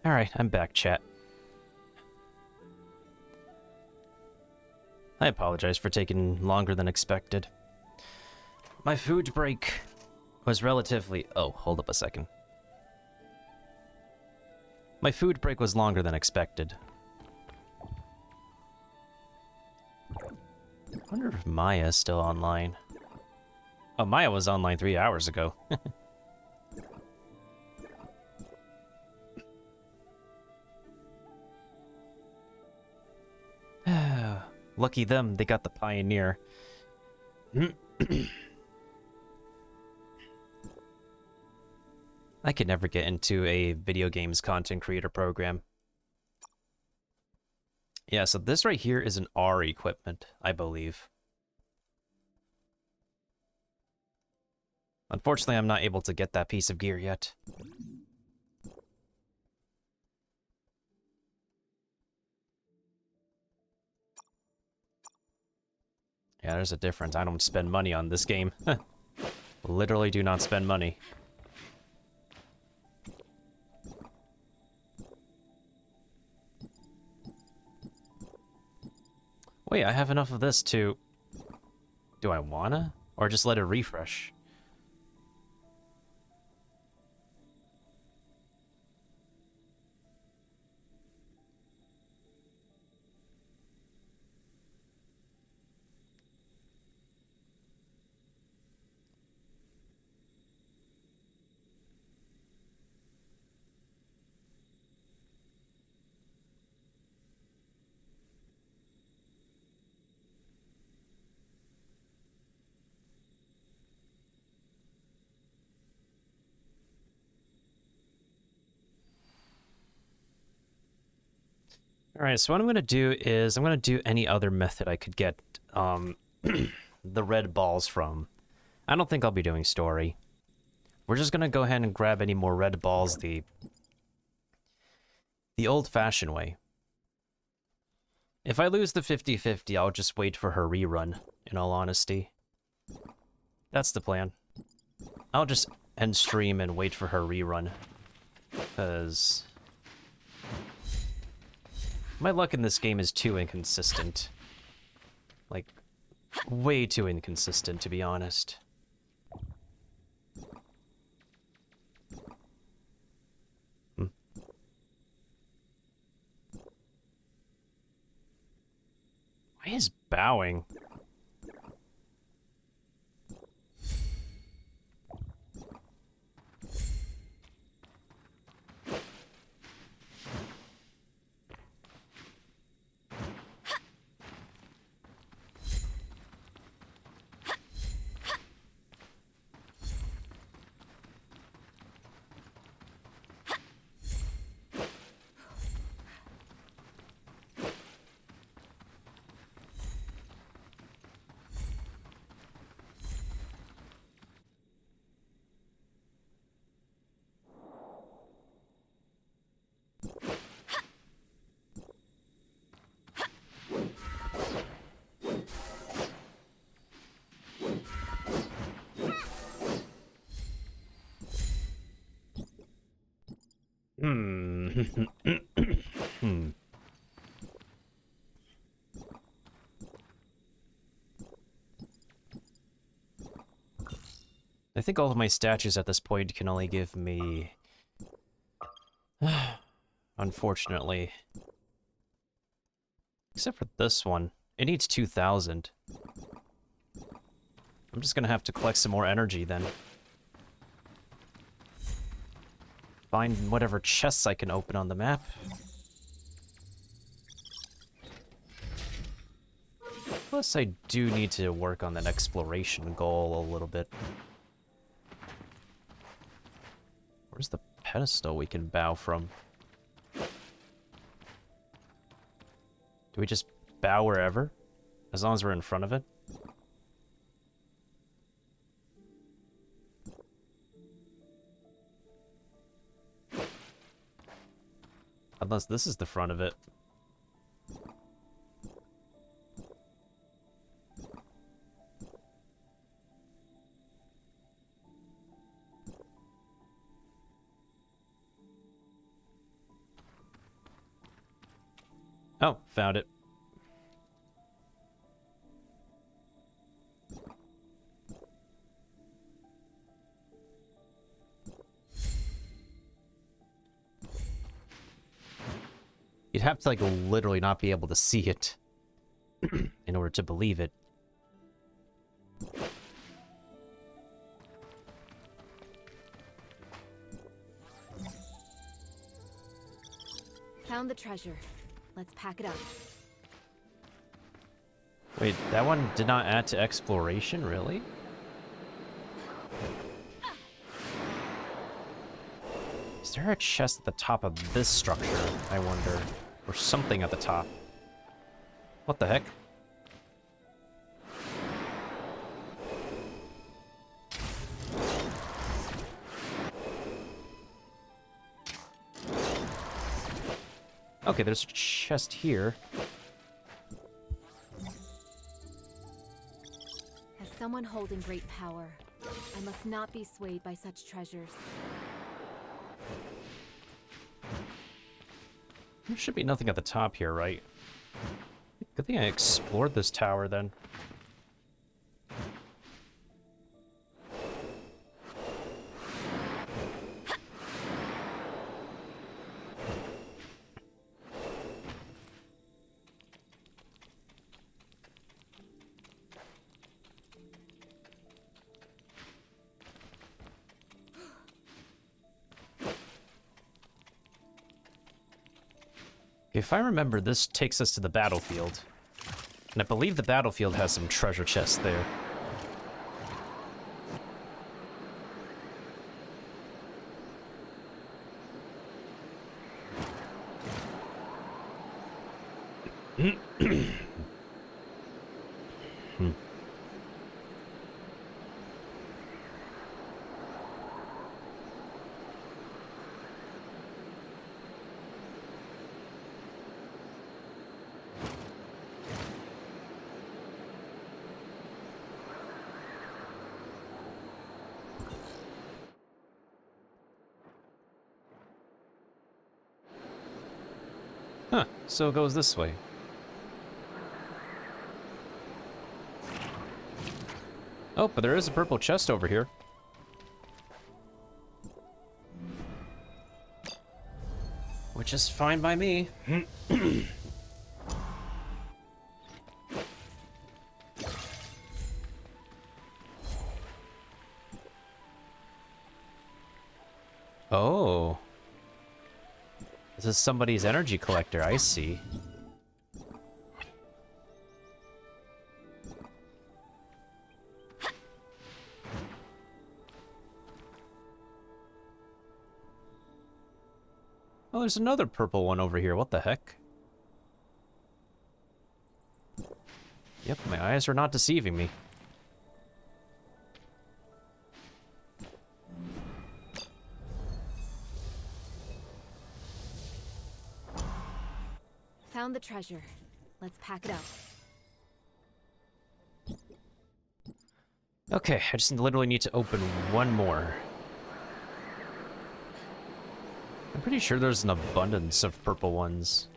Alright, I'm back, chat. I apologize for taking longer than expected. My food break was relatively... Oh, hold up a second. My food break was longer than expected. I wonder if Maya is still online. Oh, Maya was online 3 hours ago. Lucky them, they got the Pioneer. I could never get into a video games content creator program. Yeah, so this right here is an R equipment, I believe. Unfortunately, I'm not able to get that piece of gear yet. Yeah, there's a difference. I don't spend money on this game. Literally do not spend money. Wait, I have enough of this to... Do I wanna? Or just let it refresh? Alright, so what I'm going to do is, I'm going to do any other method I could get the red balls from. I don't think I'll be doing story. We're just going to go ahead and grab any more red balls the old-fashioned way. If I lose the 50-50, I'll just wait for her rerun, in all honesty. That's the plan. I'll just end stream and wait for her rerun. Because... my luck in this game is too inconsistent. Like, way too inconsistent, to be honest. Why is bowing? I think all of my statues at this point can only give me... unfortunately. Except for this one. It needs 2,000. I'm just gonna have to collect some more energy then. Find whatever chests I can open on the map. Plus, I do need to work on that exploration goal a little bit. Where's the pedestal we can bow from? Do we just bow wherever? As long as we're in front of it? Unless this is the front of it. Oh, found it. You'd have to, like, literally not be able to see it in order to believe it. Found the treasure. Let's pack it up. Wait, that one did not add to exploration, really? Is there a chest at the top of this structure, I wonder? Or something at the top? What the heck? Okay, there's a chest here. As someone holding great power, I must not be swayed by such treasures. There should be nothing at the top here, right? Good thing I explored this tower, then. If I remember, this takes us to the battlefield. And I believe the battlefield has some treasure chests there. Huh, so it goes this way. Oh, but there is a purple chest over here. Which is fine by me. Oh. This is somebody's energy collector, I see. Oh, there's another purple one over here. What the heck? Yep, my eyes are not deceiving me. Found the treasure. Let's pack it up. Okay, I just literally need to open one more. I'm pretty sure there's an abundance of purple ones.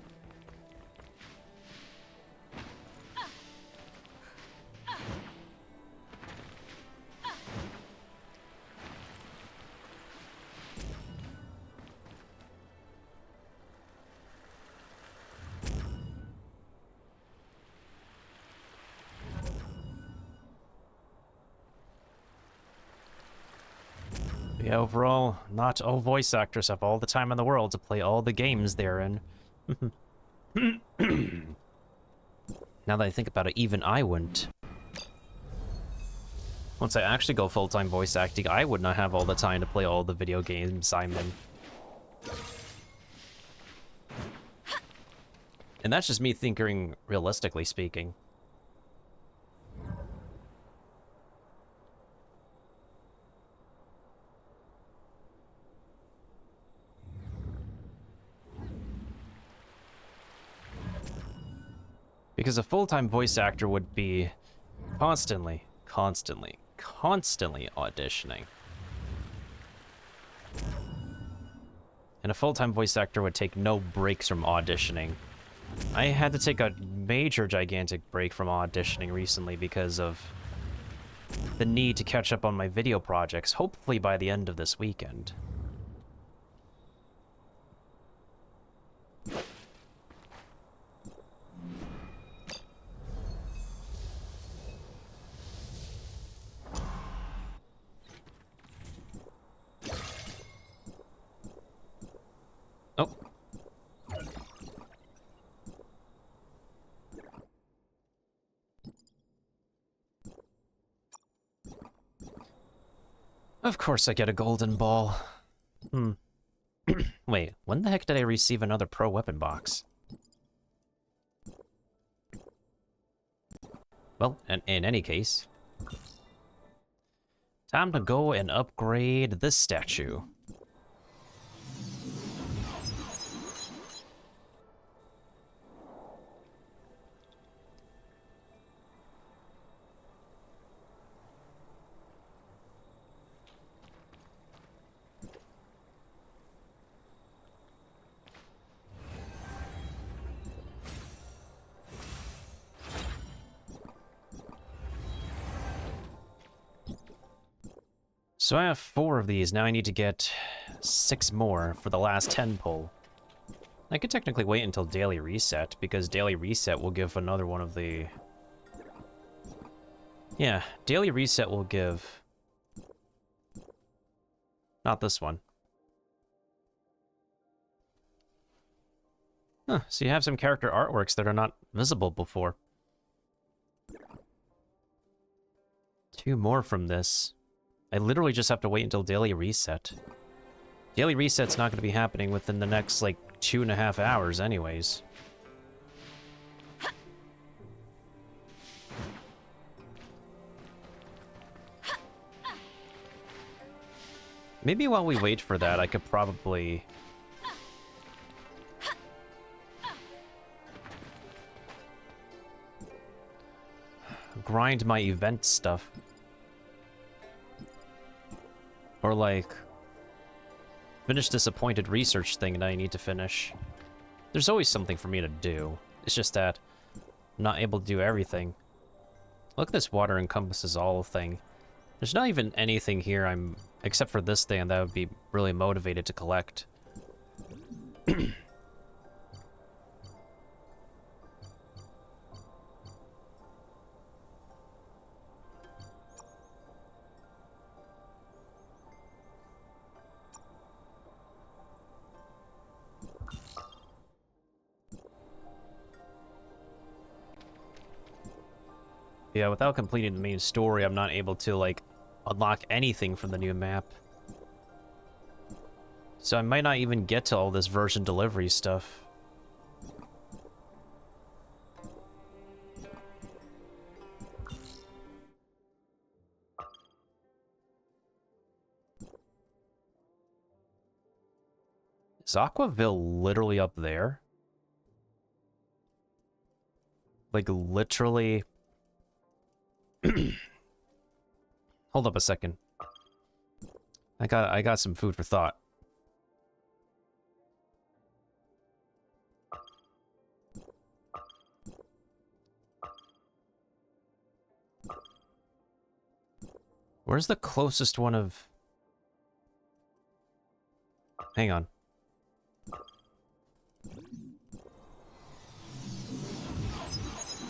Yeah, overall, not all voice actors have all the time in the world to play all the games they're in. Now that I think about it, even I wouldn't. Once I actually go full-time voice acting, I would not have all the time to play all the video games I'm in. And that's just me thinking realistically speaking. Because a full-time voice actor would be constantly auditioning. And a full-time voice actor would take no breaks from auditioning I had to take a major gigantic break from auditioning recently because of the need to catch up on my video projects, hopefully by the end of this weekend. Oh. Of course I get a golden ball. Wait, when the heck did I receive another pro weapon box? Well, in any case, time to go and upgrade this statue. So I have 4 of these, now I need to get 6 more for the last 10 pull. I could technically wait until Daily Reset, because Daily Reset will give another one of the... Yeah, Daily Reset will give... Not this one. Huh, so you have some character artworks that are not visible before. 2 more from this. I literally just have to wait until Daily Reset. Daily Reset's not going to be happening within the next, like, 2.5 hours anyways. Maybe while we wait for that, I could probably... grind my event stuff. Or, like, finish this appointed research thing that I need to finish. There's always something for me to do. It's just that I'm not able to do everything. Look, this water encompasses all thing. There's not even anything here except for this thing that would be really motivated to collect. Yeah, without completing the main story, I'm not able to, like, unlock anything from the new map. So I might not even get to all this version delivery stuff. Is Aquaville literally up there? Like, literally... Hold up a second. I got some food for thought. Where's the closest one of... Hang on.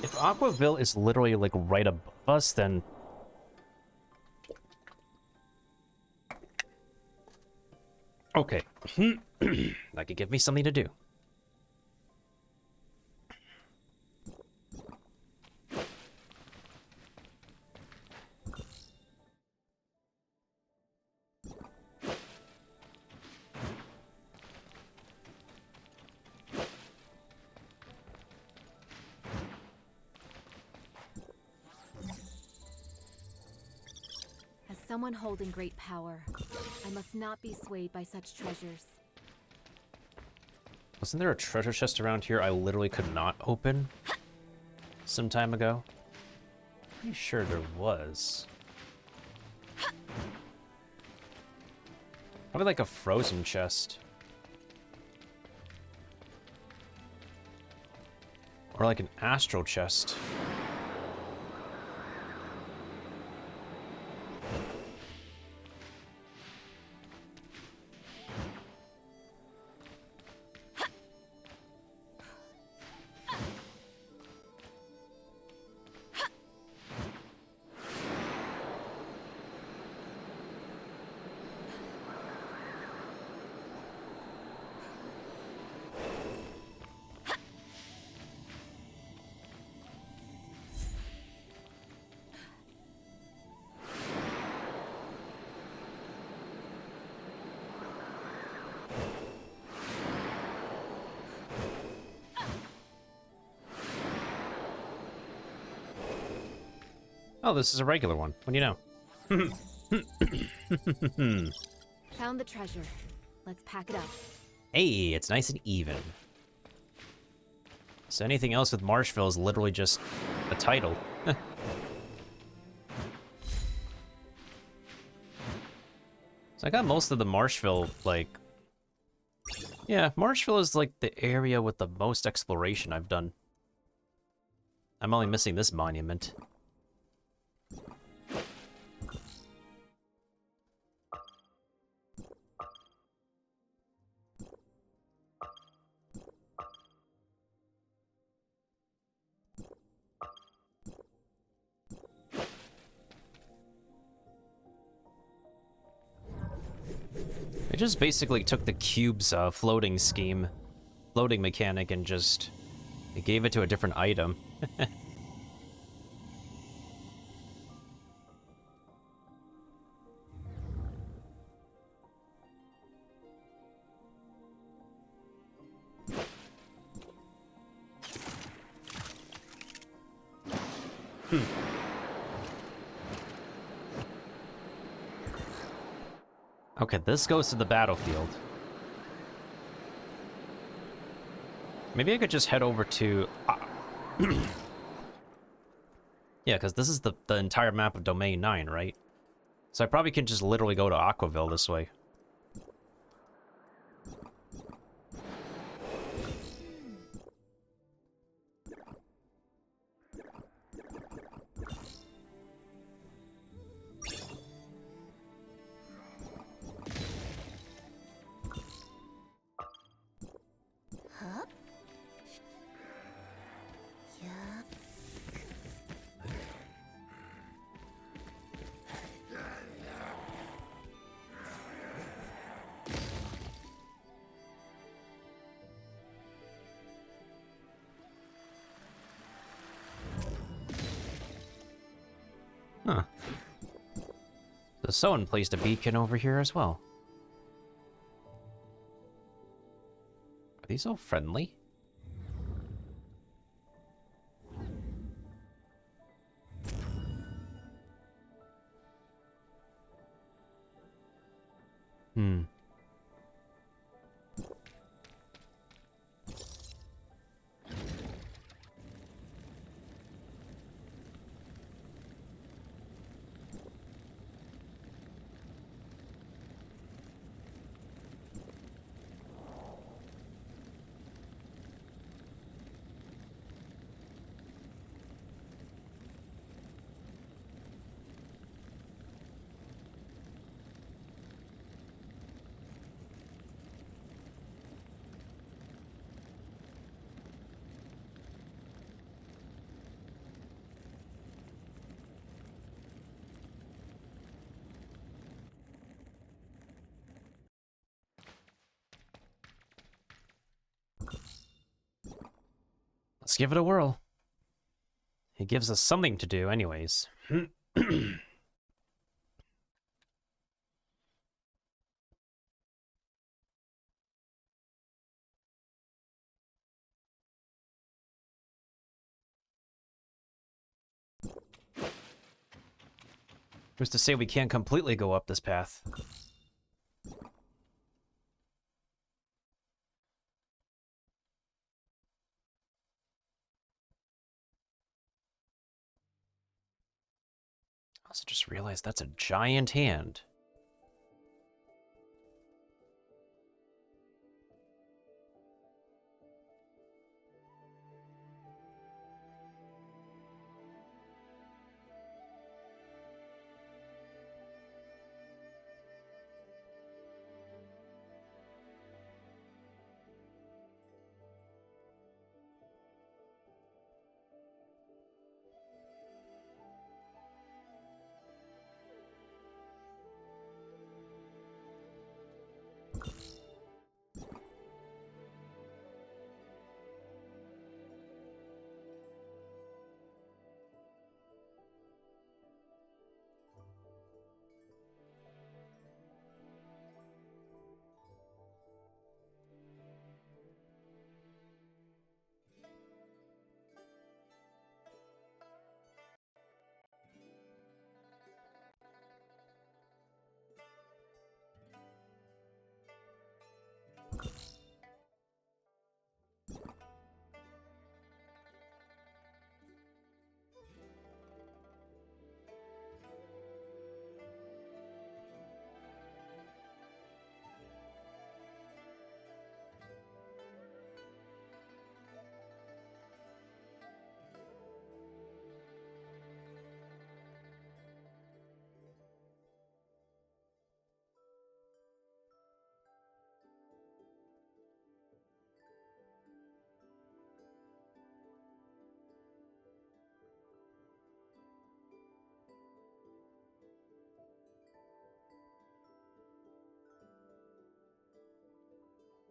If Aquaville is literally, like, right above us, then... Okay. That could give me something to do. Someone holding great power. I must not be swayed by such treasures. Wasn't there a treasure chest around here I literally could not open some time ago? Pretty sure there was. Probably like a frozen chest. Or like an astral chest. Oh, this is a regular one. What do you know? Found the treasure. Let's pack it up. Hey, it's nice and even. So anything else with Marshville is literally just a title. So I got most of the Marshville, like... Yeah, Marshville is like the area with the most exploration I've done. I'm only missing this monument. They just basically took the cube's floating mechanic, and just they gave it to a different item. Okay, this goes to the battlefield. Maybe I could just head over to... Yeah, because this is the entire map of Domain 9, right? So I probably can just literally go to Aquaville this way. Huh. So someone placed a beacon over here as well. Are these all friendly? Hmm. Let's give it a whirl. It gives us something to do anyways. Who's to say we can't completely go up this path? I also just realized that's a giant hand.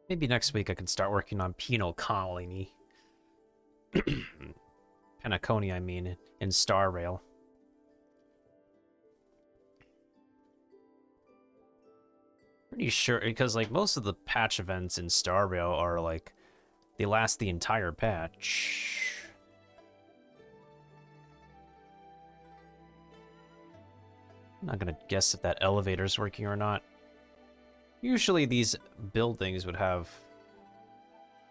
Maybe next week I can start working on Penal Colony. Penacony, I mean, in Star Rail. Pretty sure, because like most of the patch events in Star Rail are like, they last the entire patch. I'm not gonna guess if that elevator's working or not. Usually these buildings would have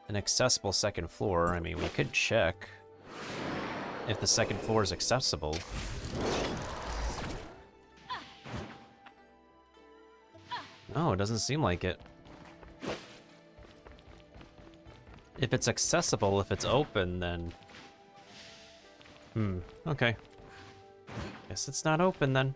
an accessible second floor. I mean, we could check if the second floor is accessible. No, it doesn't seem like it. If it's accessible, if it's open, then... okay. Guess it's not open then.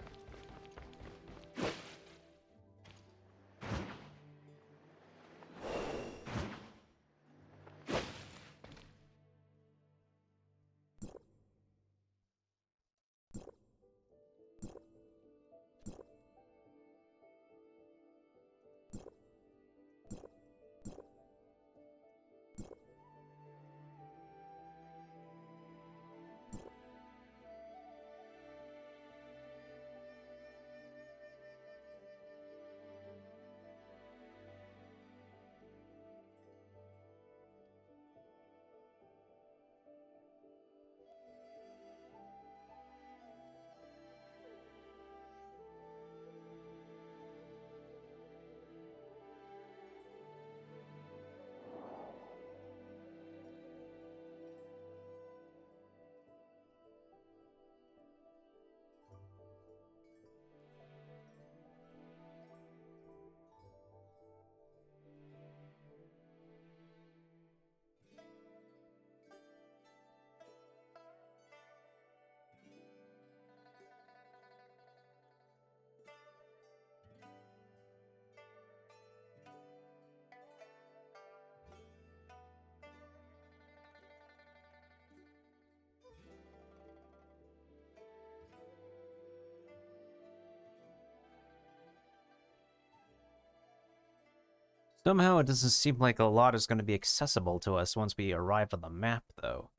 Somehow it doesn't seem like a lot is going to be accessible to us once we arrive on the map, though.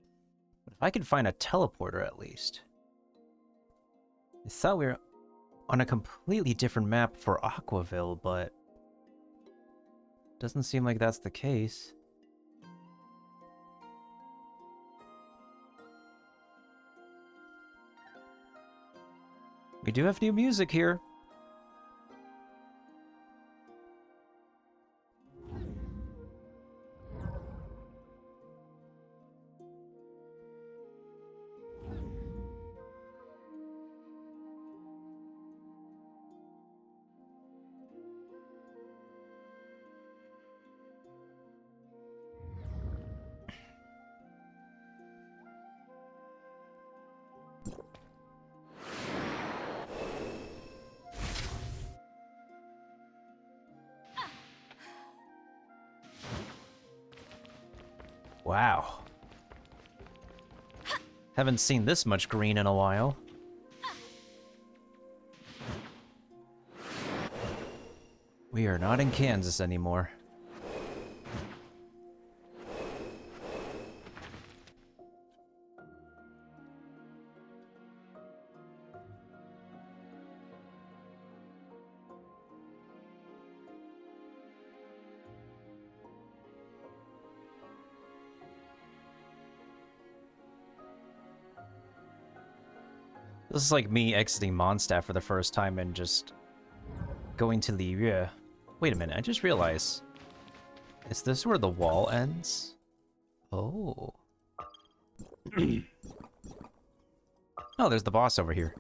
But if I could find a teleporter at least. I thought we were on a completely different map for Aquaville, but... doesn't seem like that's the case. We do have new music here. Wow. Haven't seen this much green in a while. We are not in Kansas anymore. This is like me exiting Mondstadt for the first time and just going to Liyue. Wait a minute, I just realized. Is this where the wall ends? Oh. Oh, there's the boss over here.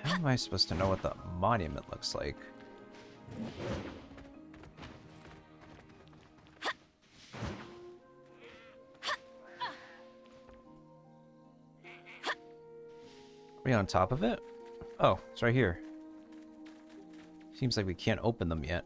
How am I supposed to know what the monument looks like? Are we on top of it? Oh, it's right here. Seems like we can't open them yet.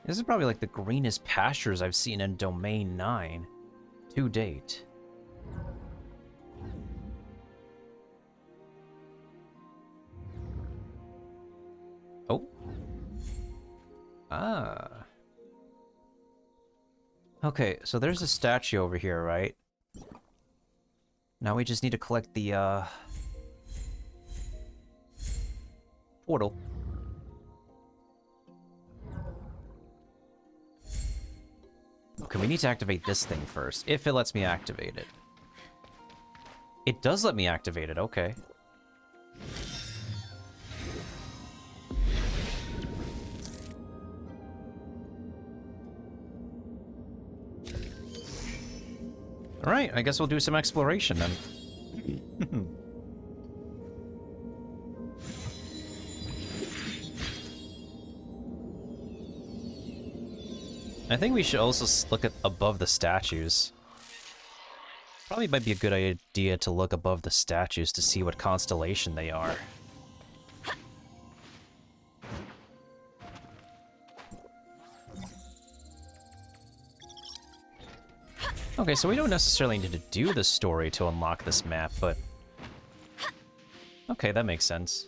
This is probably like the greenest pastures I've seen in Domain 9 to date. Oh. Ah. Okay, so there's a statue over here, right? Now we just need to collect the, portal. Okay, we need to activate this thing first, if it lets me activate it. It does let me activate it, okay. Alright, I guess we'll do some exploration then. I think we should also look at above the statues. Probably might be a good idea to look above the statues to see what constellation they are. Okay, so we don't necessarily need to do the story to unlock this map, but... Okay, that makes sense.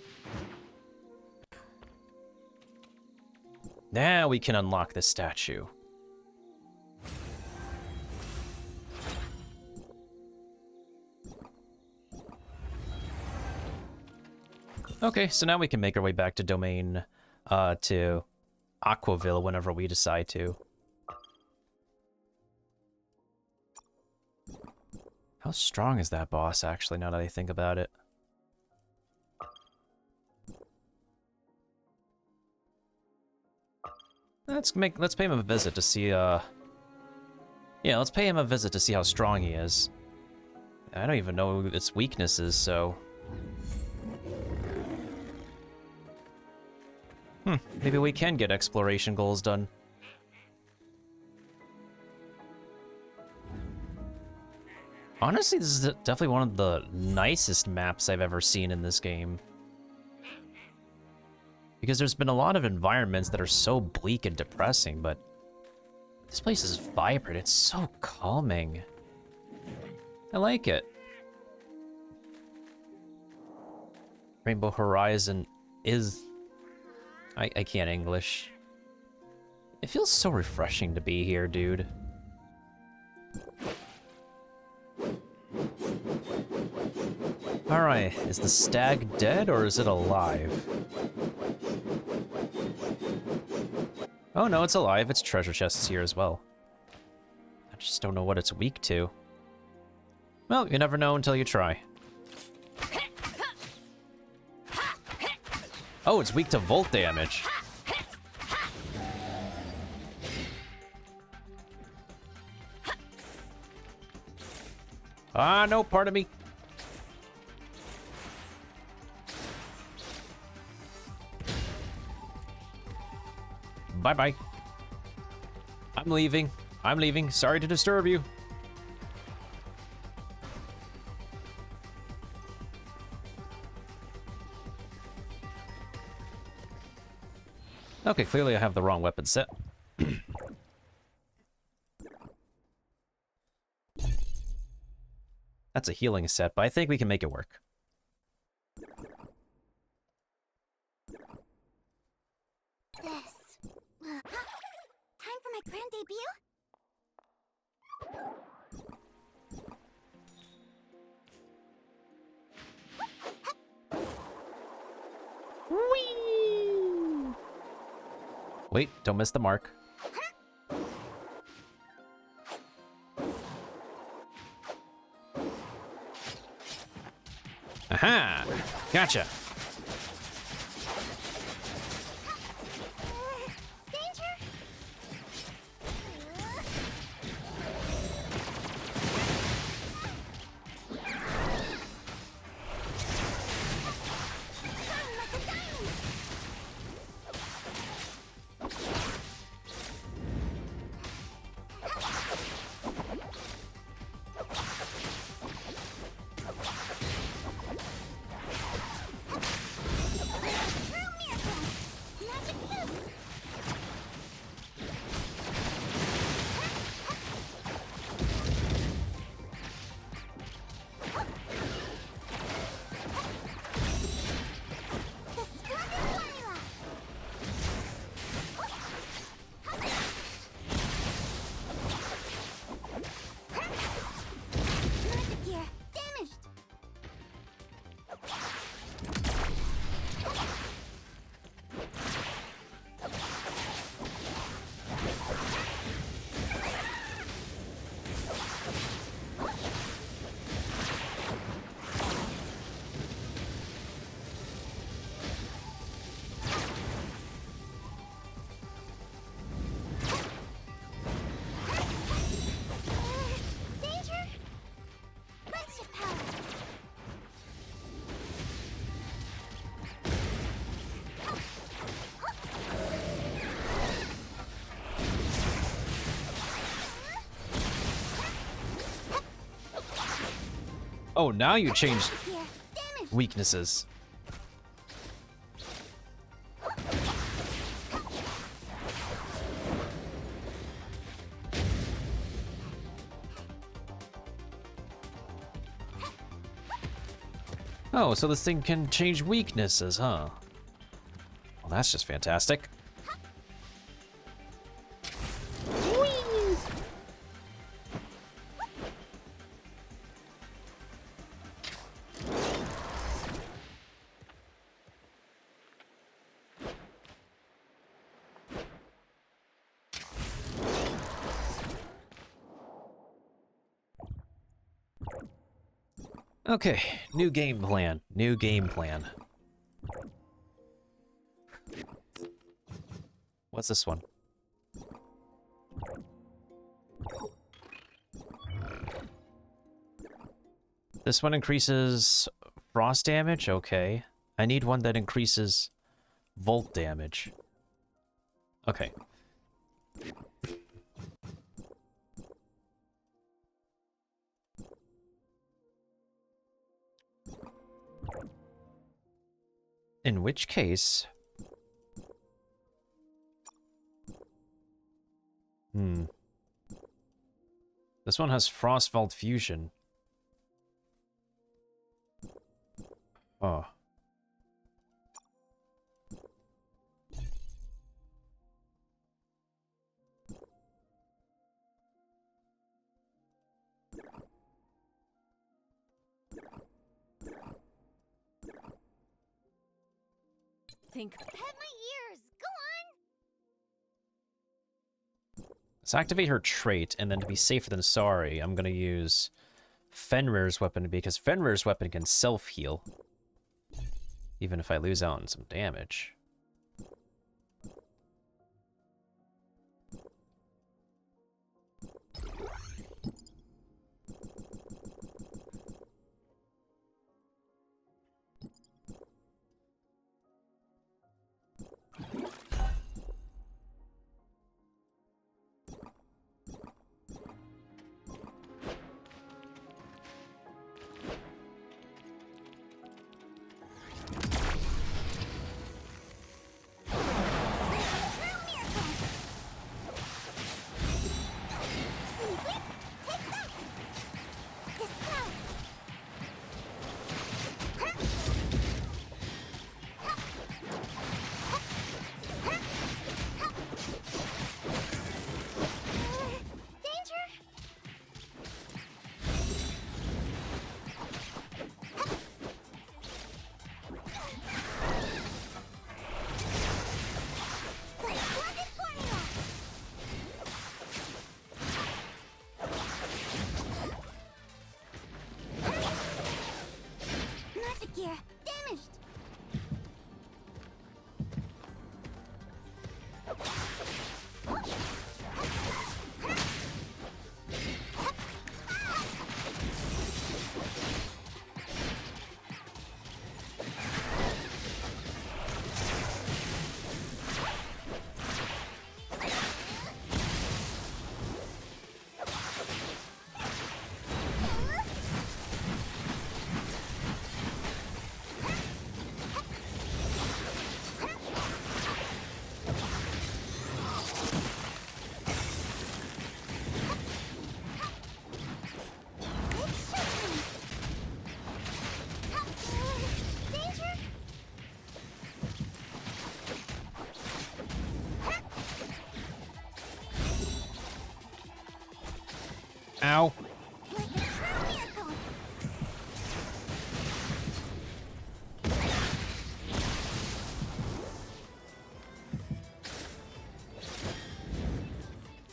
Now we can unlock this statue. Okay, so now we can make our way back to Domain, to Aquaville whenever we decide to. How strong is that boss, actually, now that I think about it? Let's pay him a visit to see, yeah, let's pay him a visit to see how strong he is. I don't even know its weaknesses, so... maybe we can get exploration goals done. Honestly, this is definitely one of the nicest maps I've ever seen in this game. Because there's been a lot of environments that are so bleak and depressing, but this place is vibrant. It's so calming. I like it. Rainbow Horizon is... I can't English. It feels so refreshing to be here, dude. Alright, is the stag dead or is it alive? Oh no, it's alive. Its treasure chest is here as well. I just don't know what it's weak to. Well, you never know until you try. Oh, it's weak to volt damage. Ah, no, pardon me. Bye-bye. I'm leaving. I'm leaving. Sorry to disturb you. Okay, clearly I have the wrong weapon set. That's a healing set, but I think we can make it work. Time for my grand debut? Whee! Wait, don't miss the mark. Aha! Gotcha! Oh, now you changed Here, damage. weaknesses. Oh, so this thing can change weaknesses, huh? Well, that's just fantastic. Okay, new game plan. New game plan. What's this one? This one increases frost damage? Okay. I need one that increases volt damage. Okay. In which case... This one has Frostvault Fusion. Oh. Think. Pet my ears. Go on. Let's activate her trait, and then to be safer than sorry, I'm gonna use Fenrir's weapon, because Fenrir's weapon can self-heal. Even if I lose out on some damage. Ow.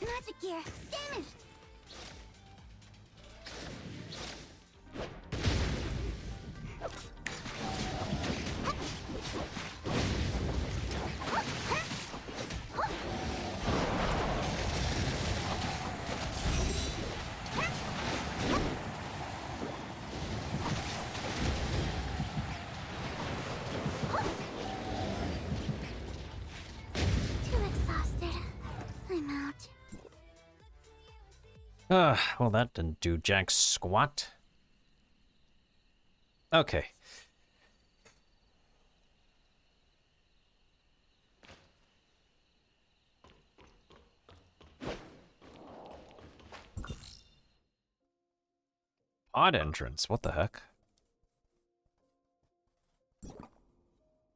Magic gear damaged. Well, that didn't do jack squat. Okay. Odd entrance. What the heck?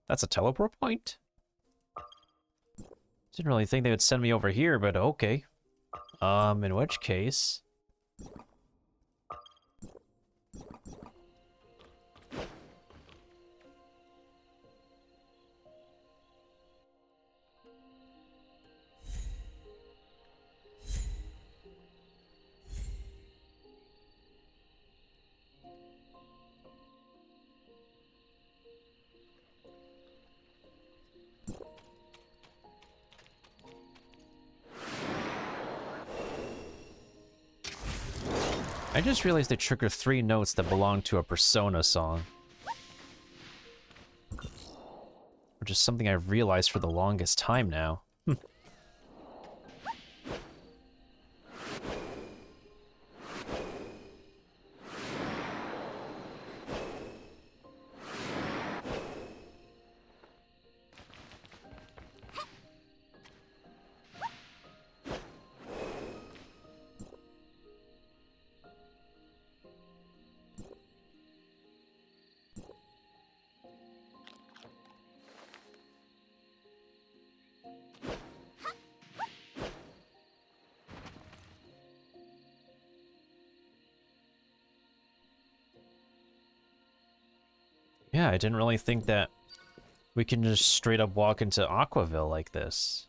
That's a teleport point? Didn't really think they would send me over here, but okay. In which case... I just realized they trigger 3 notes that belong to a Persona song. Which is something I've realized for the longest time now. Yeah, I didn't really think that we can just straight up walk into Aquaville like this.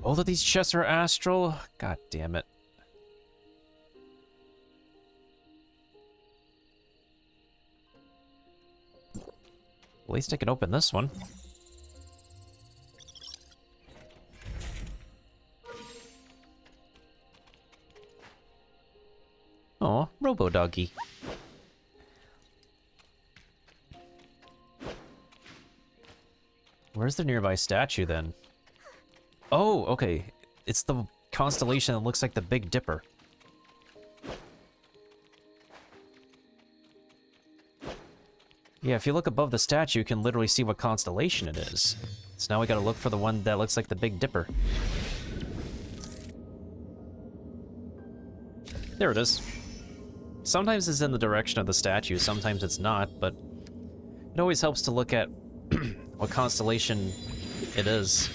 All of these chests are astral? God damn it. At least I can open this one. Aw, Robo-Doggy. Where's the nearby statue, then? Oh, okay. It's the constellation that looks like the Big Dipper. Yeah, if you look above the statue, you can literally see what constellation it is. So now we gotta look for the one that looks like the Big Dipper. There it is. Sometimes it's in the direction of the statue, sometimes it's not, but it always helps to look at what constellation it is.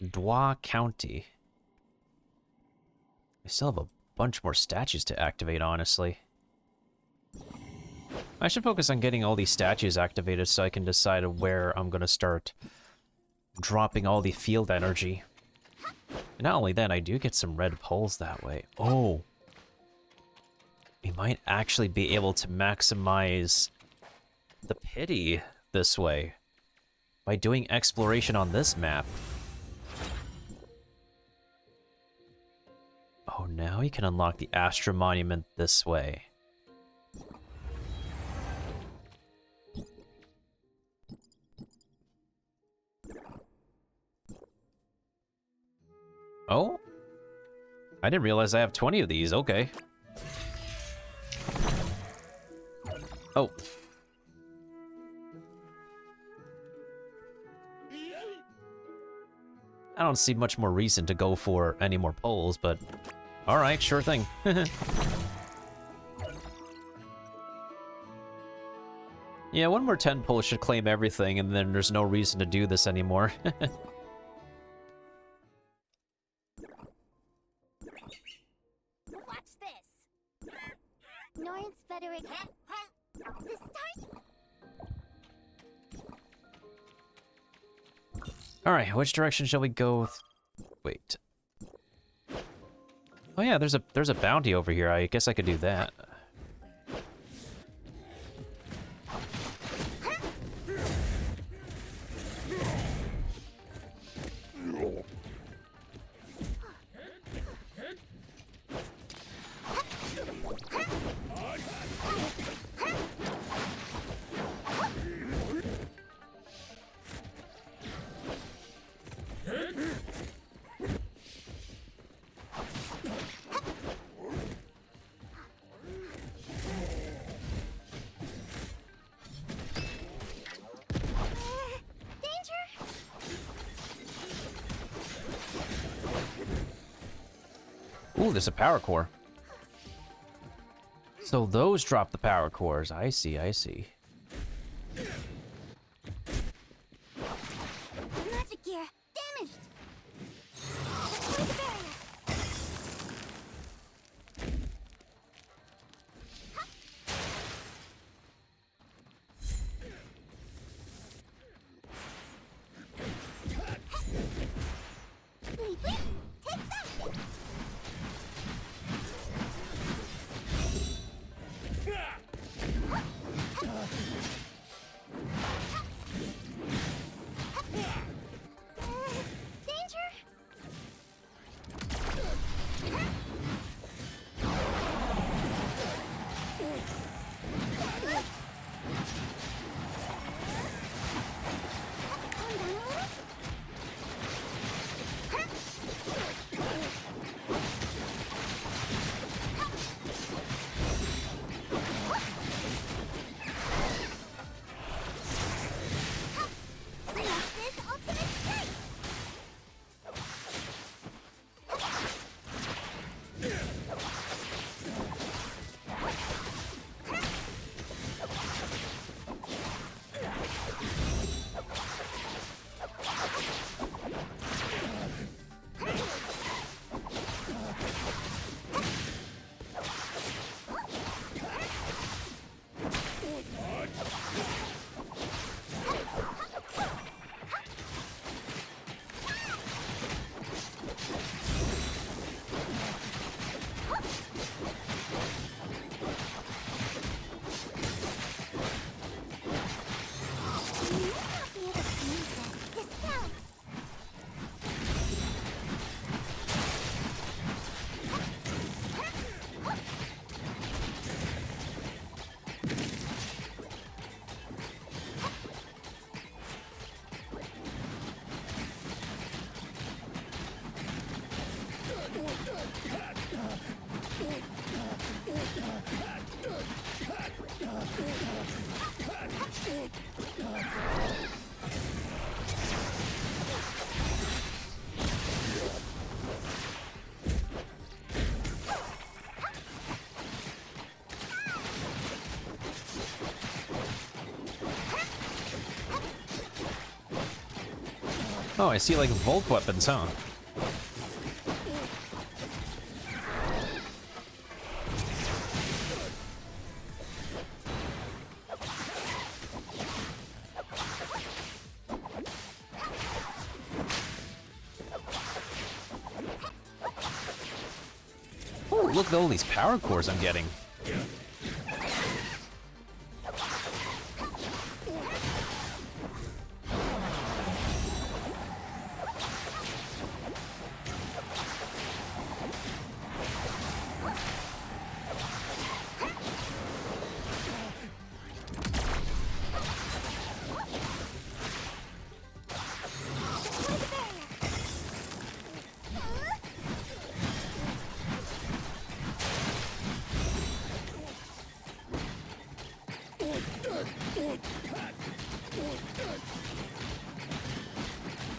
Dwa County. I still have a bunch more statues to activate, honestly. I should focus on getting all these statues activated so I can decide where I'm gonna start dropping all the field energy. And not only that, I do get some red poles that way. Oh! We might actually be able to maximize the pity this way by doing exploration on this map. Oh, now you can unlock the Astra Monument this way. Oh? I didn't realize I have 20 of these, okay. Oh. I don't see much more reason to go for any more poles, but alright, sure thing. Yeah, one more 10 pole should claim everything, and then there's no reason to do this anymore. Watch this. Norns Frederick. The start. Alright, which direction shall we go? Wait. Oh yeah, there's a bounty over here. I guess I could do that. Ooh, there's a power core. So those drop the power cores. I see, I see. Magic gear damaged. Destroy the barrier. Bleep, bleep. Take that. Danger. Calm down a little. Solaris ultimate strike. You may not be able to use this spell. Oh, I see like Volt weapons, huh? Oh, look at all these power cores I'm getting. Destroy the barrier.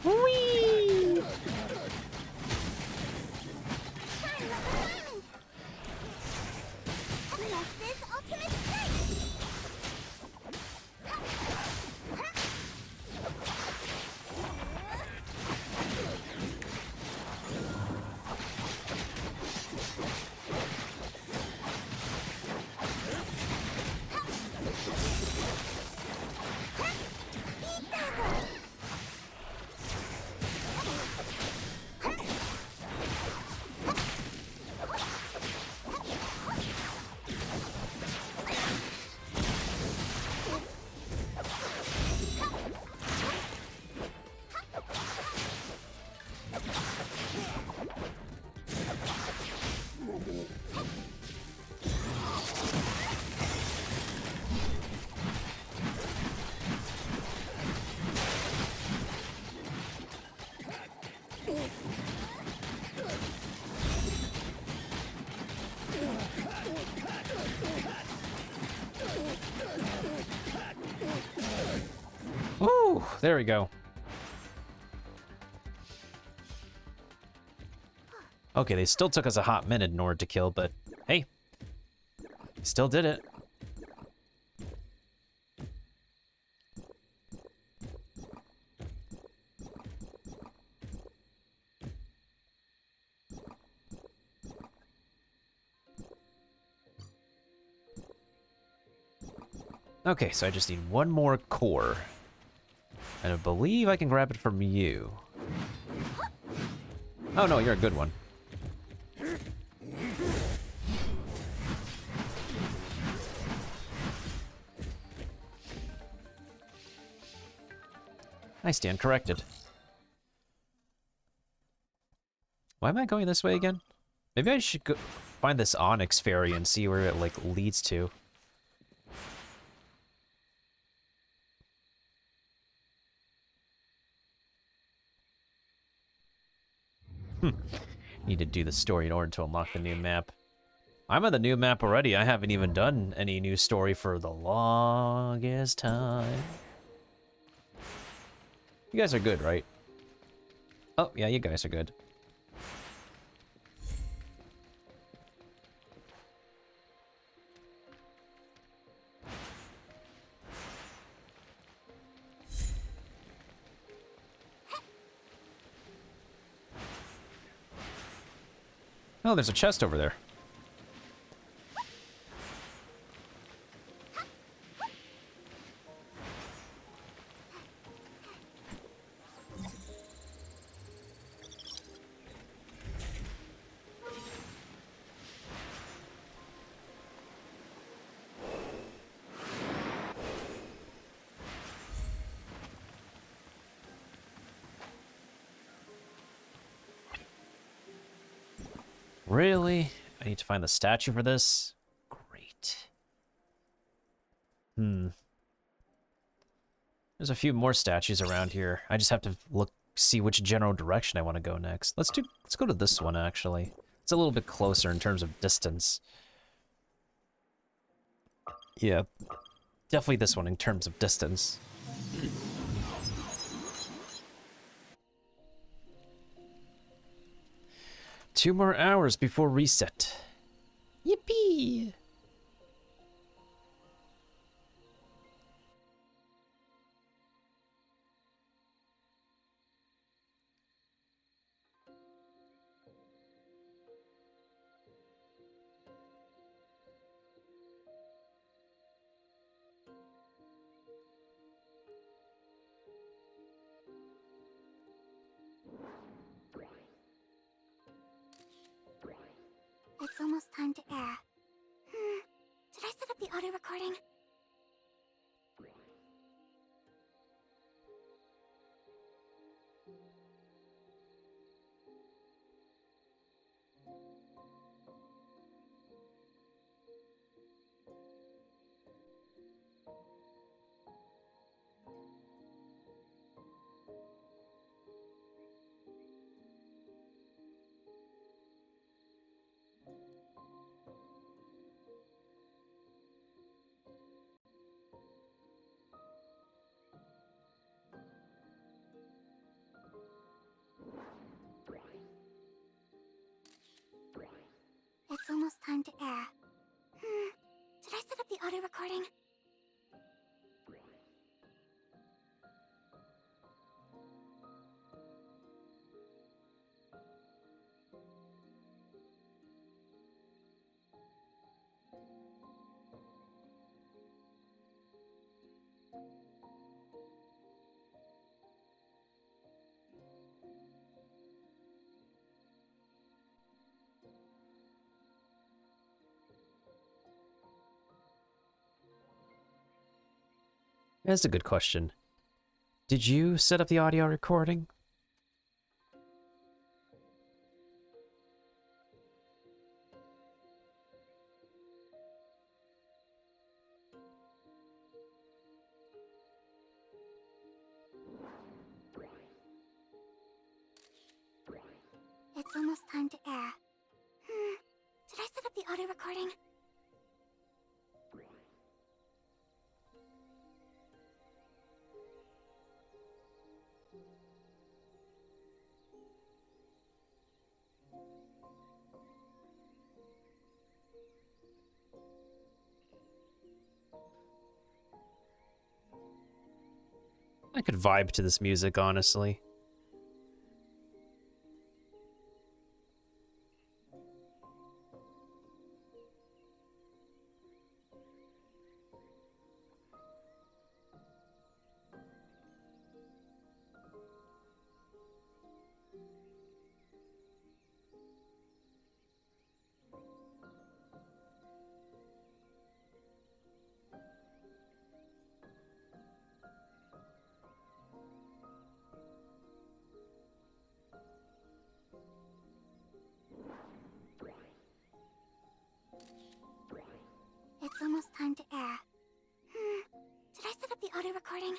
Whee! Solaris ultimate strike. Ooh, there we go. Okay, they still took us a hot minute in order to kill, but hey, still did it. Okay, so I just need one more core. And I believe I can grab it from you. Oh no, you're a good one. I stand corrected. Why am I going this way again? Maybe I should go find this Onyx Fairy and see where it, like, leads to. Need to do the story in order to unlock the new map. I'm on the new map already. I haven't even done any new story for the longest time. You guys are good, right? Oh, yeah, you guys are good. Oh, there's a chest over there. Really? I need to find the statue for this? Great. There's a few more statues around here. I just have to see which general direction I want to go next. Let's go to this one, actually. It's a little bit closer in terms of distance. Yeah, definitely this one in terms of distance. 2 more hours before reset. Yippee! It's almost time to air. Did I set up the auto recording? It's almost time to air. Did I set up the auto recording? That's a good question. Did you set up the audio recording? It's almost time to air. Did I set up the auto recording? I could vibe to this music, honestly. It's almost time to air. Did I set up the auto recording?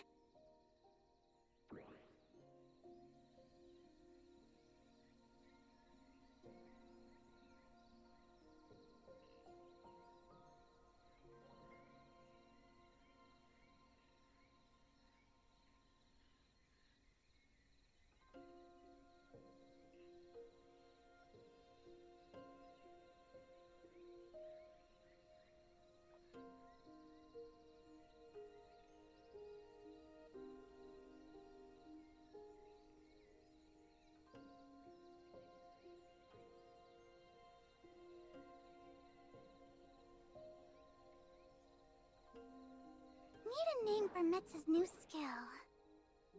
Need a name for Metz's new skill.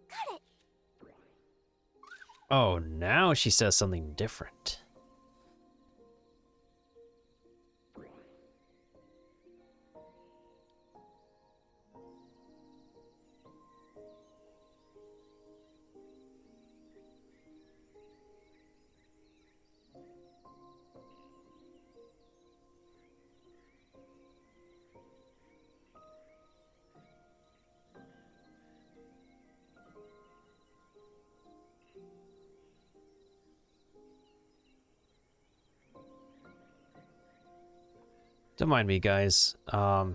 Got it! Oh, now she says something different. Don't mind me, guys. I'm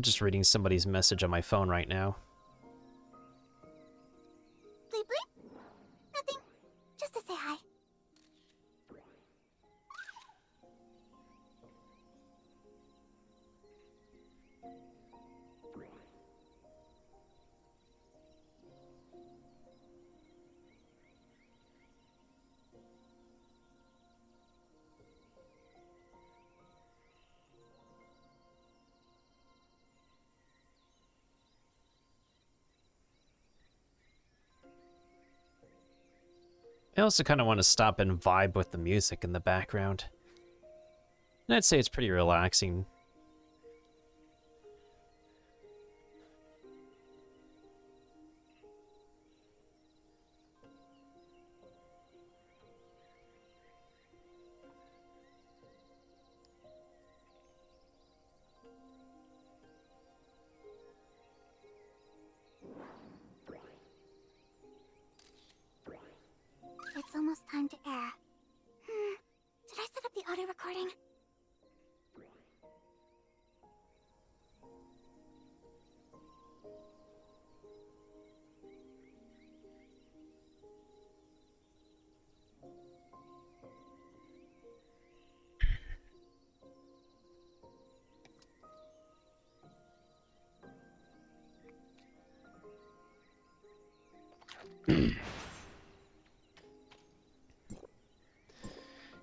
just reading somebody's message on my phone right now. Bleep bleep? Nothing. Just to say hi. I also kind of want to stop and vibe with the music in the background. And I'd say it's pretty relaxing. It's almost time to air. Did I set up the auto recording?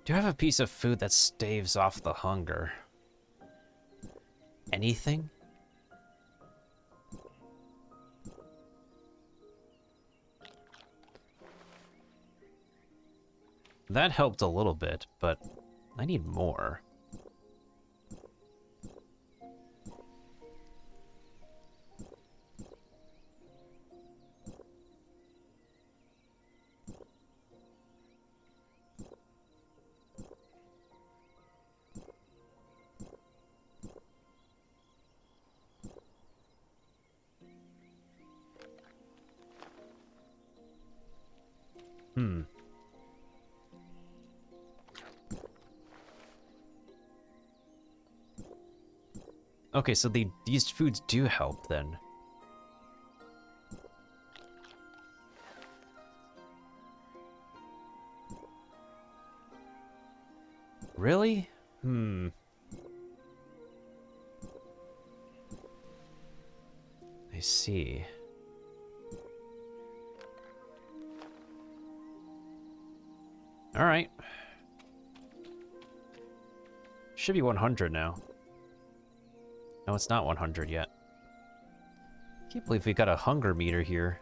Do you have a piece of food that staves off the hunger? Anything? That helped a little bit, but I need more. Okay, so these foods do help then. Really? I see. Alright. Should be 100 now. No, it's not 100 yet. Can't believe we got a hunger meter here.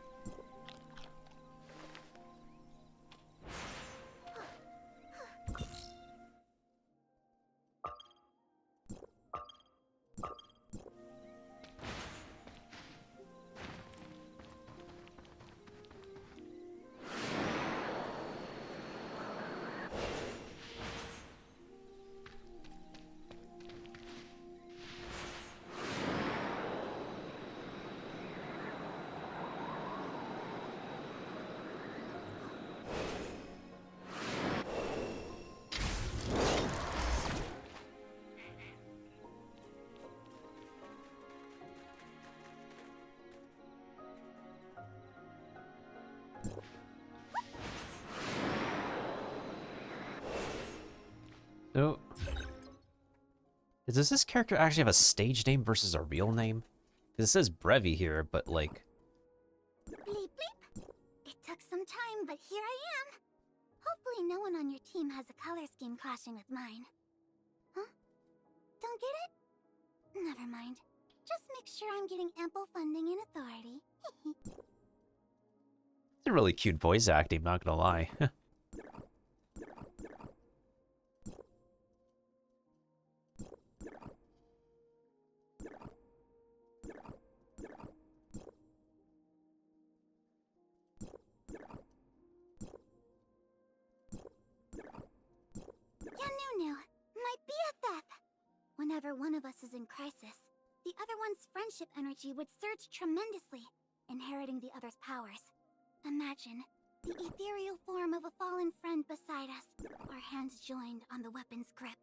So, does this character actually have a stage name versus a real name? Because it says Brevi here, but like... Bleep bleep. It took some time, but here I am. Hopefully no one on your team has a color scheme clashing with mine. Huh? Don't get it? Never mind. Just make sure I'm getting ample funding and authority. It's a really cute voice acting, not gonna lie. Yanuo, my BFF. Whenever one of us is in crisis, the other one's friendship energy would surge tremendously, inheriting the other's powers. Imagine the ethereal form of a fallen friend beside us, our hands joined on the weapon's grip.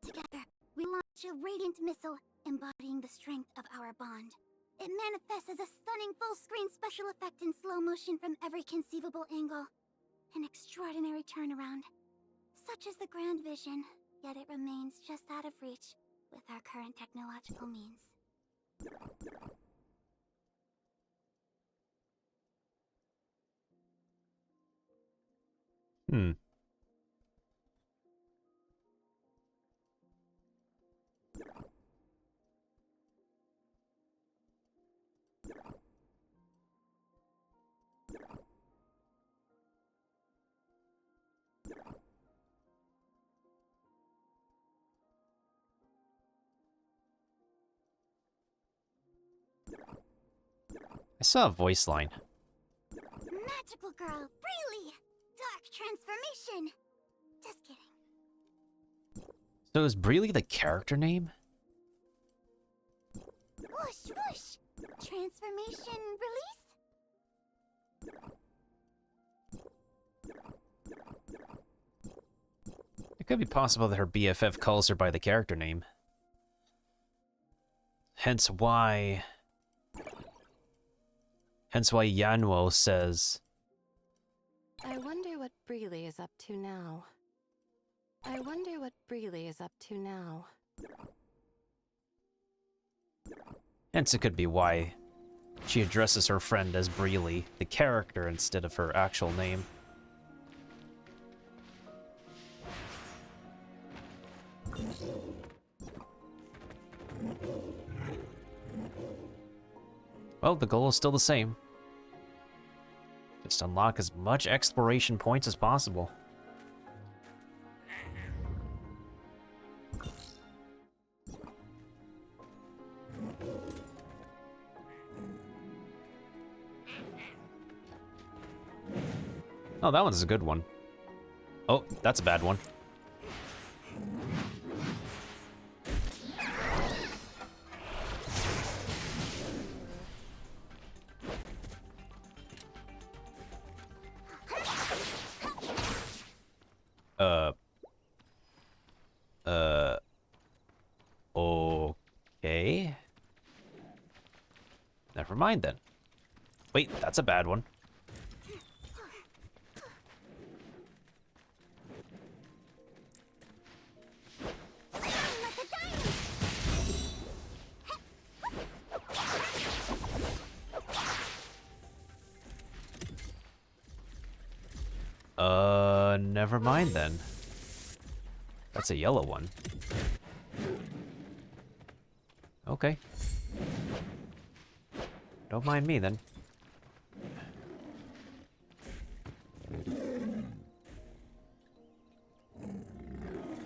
Together, we launch a radiant missile embodying the strength of our bond. It manifests as a stunning full-screen special effect in slow motion from every conceivable angle. An extraordinary turnaround. Such is the grand vision, yet it remains just out of reach with our current technological means. Hmm. I saw a voice line. Magical girl, Breely! Dark transformation! Just kidding. So is Breely the character name? Whoosh whoosh! Transformation release? It could be possible that her BFF calls her by the character name. Hence why Yanuo says... I wonder what Breely is up to now. I wonder what Breely is up to now. Hence it could be why she addresses her friend as Breely, the character, instead of her actual name. Well, the goal is still the same. Just unlock as much exploration points as possible. Oh, that one's a good one. Oh, that's a bad one. Okay. Never mind then. Wait, that's a bad one. Never mind then. That's a yellow one. Okay. Don't mind me then.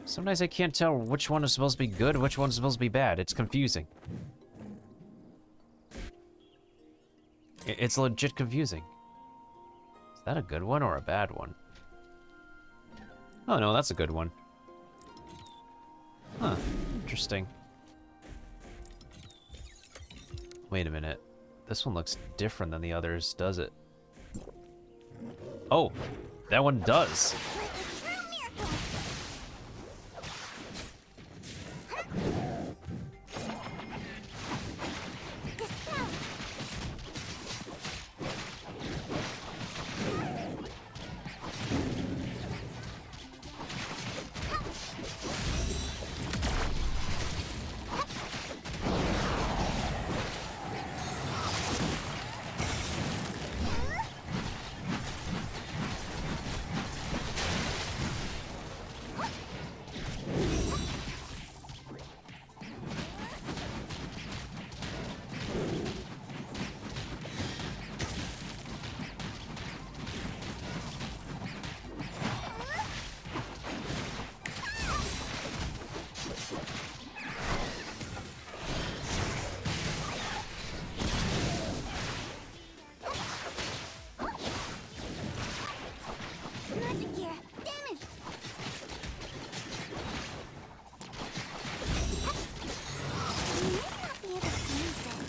Sometimes I can't tell which one is supposed to be good, which one's supposed to be bad. It's confusing. It's legit confusing. Is that a good one or a bad one? Oh no, that's a good one. Huh, interesting. Wait a minute. This one looks different than the others, does it? Oh, that one does. Magic gear, damage! You may not be able to use this.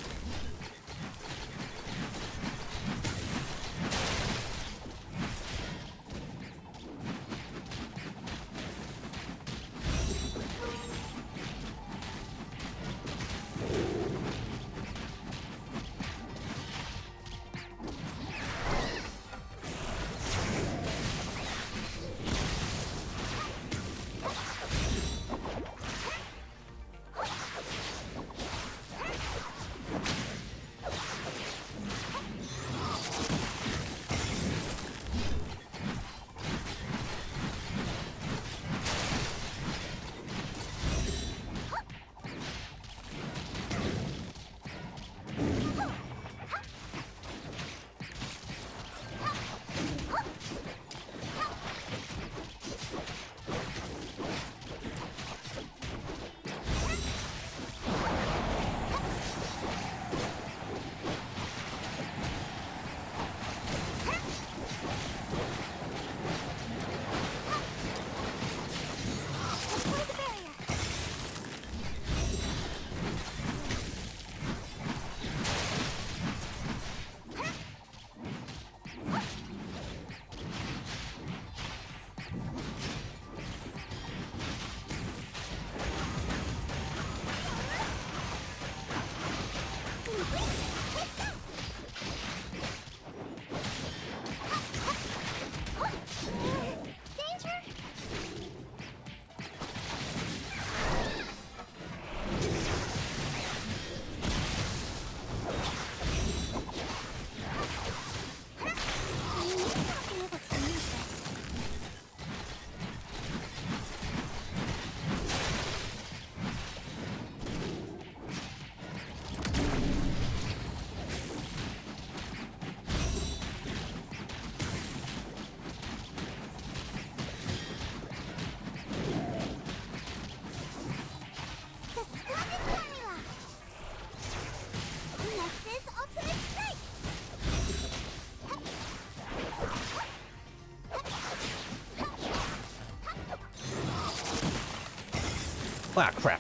Ah, crap.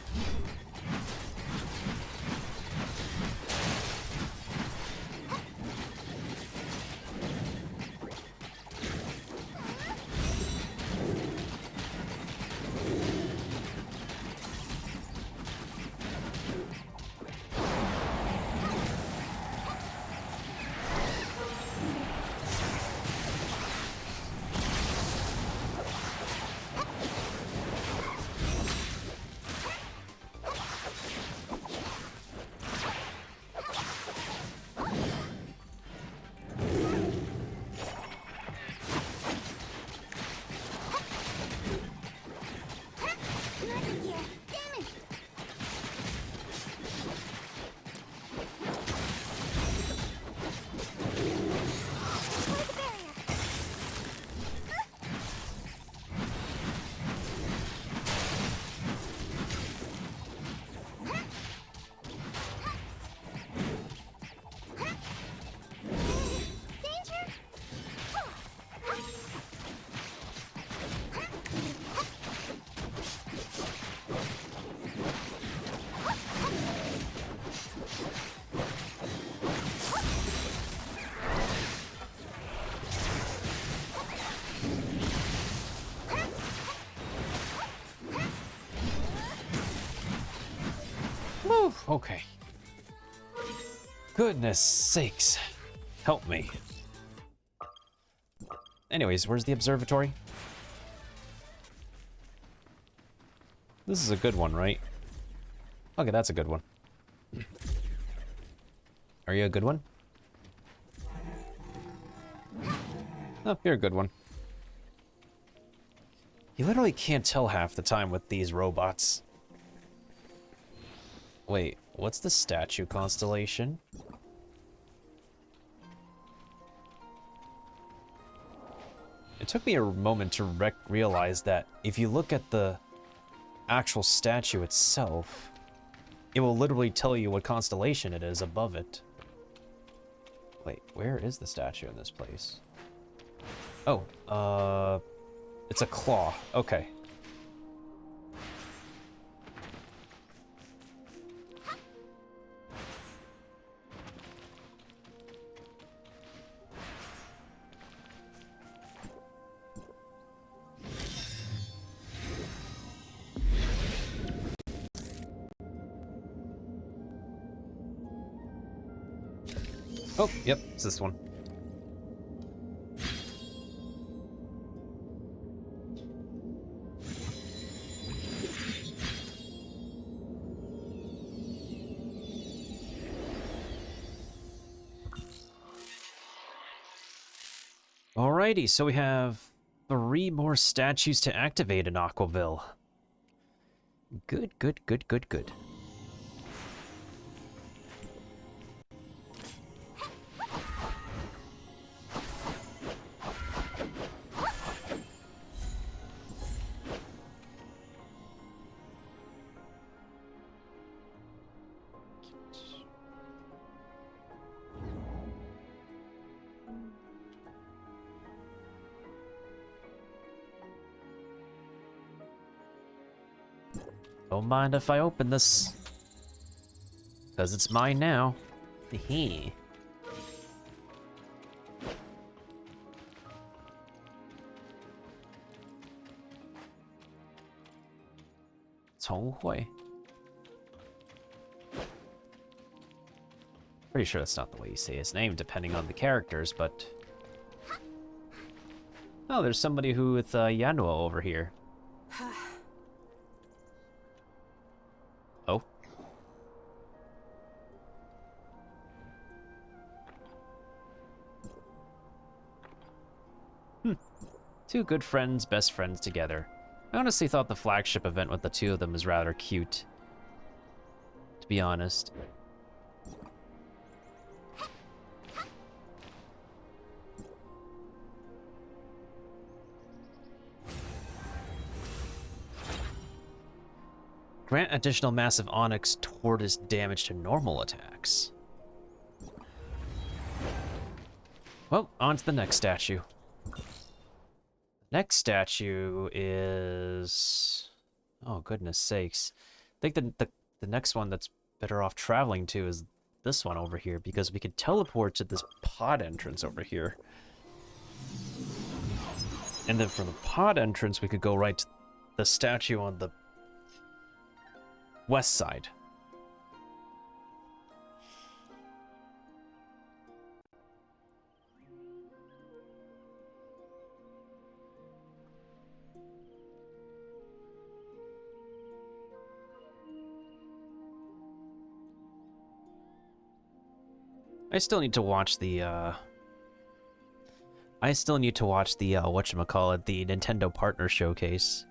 Whew, okay. Goodness sakes. Help me. Anyways, where's the observatory? This is a good one, right? Okay, that's a good one. Are you a good one? Oh, you're a good one. You literally can't tell half the time with these robots. Wait, what's the statue constellation? It took me a moment to realize that if you look at the actual statue itself, it will literally tell you what constellation it is above it. Wait, where is the statue in this place? Oh, it's a claw. Okay. Oh, yep, it's this one. Alrighty, so we have 3 more statues to activate in Aquaville. Good, good, good, good, good. Don't mind if I open this. Because it's mine now. Hee. Pretty sure that's not the way you say his name, depending on the characters, but... Oh, there's somebody who with Yanuo over here. Oh. Two good friends, best friends together. I honestly thought the flagship event with the two of them was rather cute. To be honest. Grant additional massive onyx tortoise damage to normal attacks. Well, on to the next statue. Next statue is... Oh, goodness sakes. I think the next one that's better off traveling to is this one over here, because we could teleport to this pod entrance over here. And then from the pod entrance, we could go right to the statue on the west side. I still need to watch the whatchamacallit, the Nintendo Partner Showcase.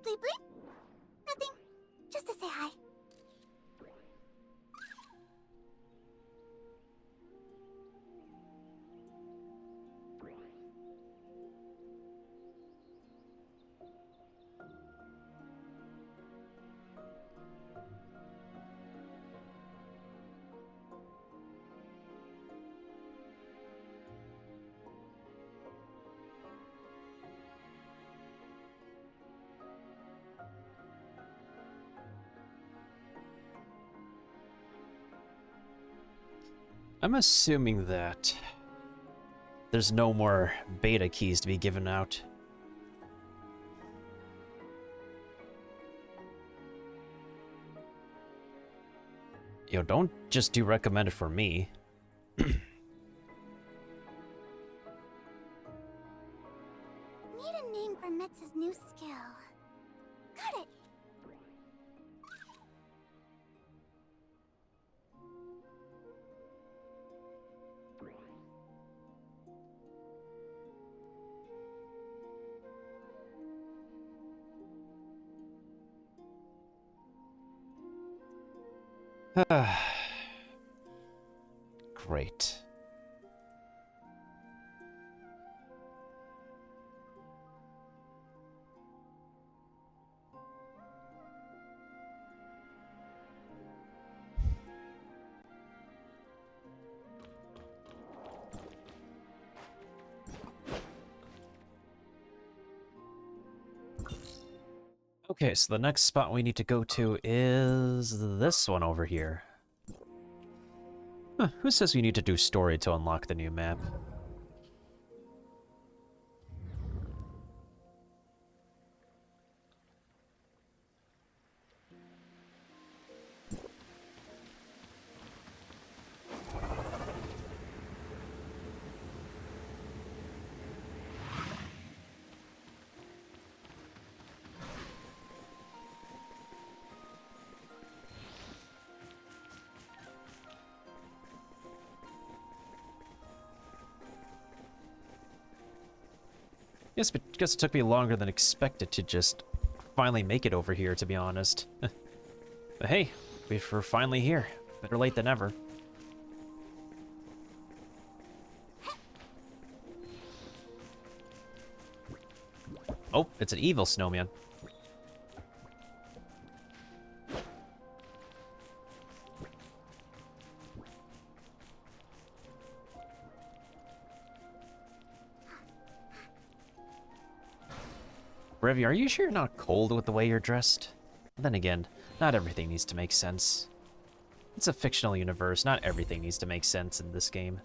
Bleep bleep? Nothing. Just to say hi. I'm assuming that there's no more beta keys to be given out. Yo, don't just do recommended for me. Need a name for Metz's new skill. Got it! Great. Okay, so the next spot we need to go to is this one over here. Huh, who says we need to do story to unlock the new map? Yes, but I guess it took me longer than expected to just finally make it over here, to be honest. But hey, we're finally here. Better late than ever. Oh, it's an evil snowman. Brevi, are you sure you're not cold with the way you're dressed? Then again, not everything needs to make sense. It's a fictional universe, not everything needs to make sense in this game.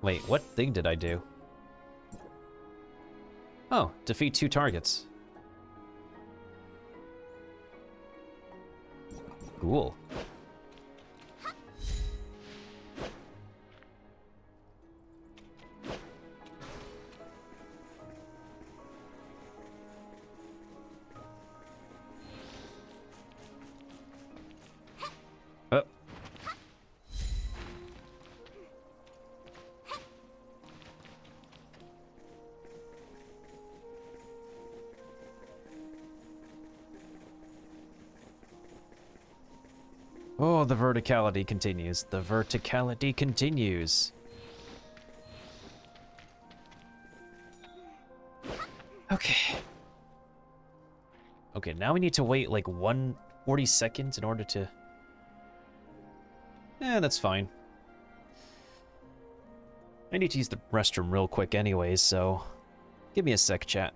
Wait, what thing did I do? Oh, defeat 2 targets. Cool. Oh, the verticality continues. The verticality continues. Okay. Okay, now we need to wait like 140 seconds in order to... that's fine. I need to use the restroom real quick anyways, so... Give me a sec, chat.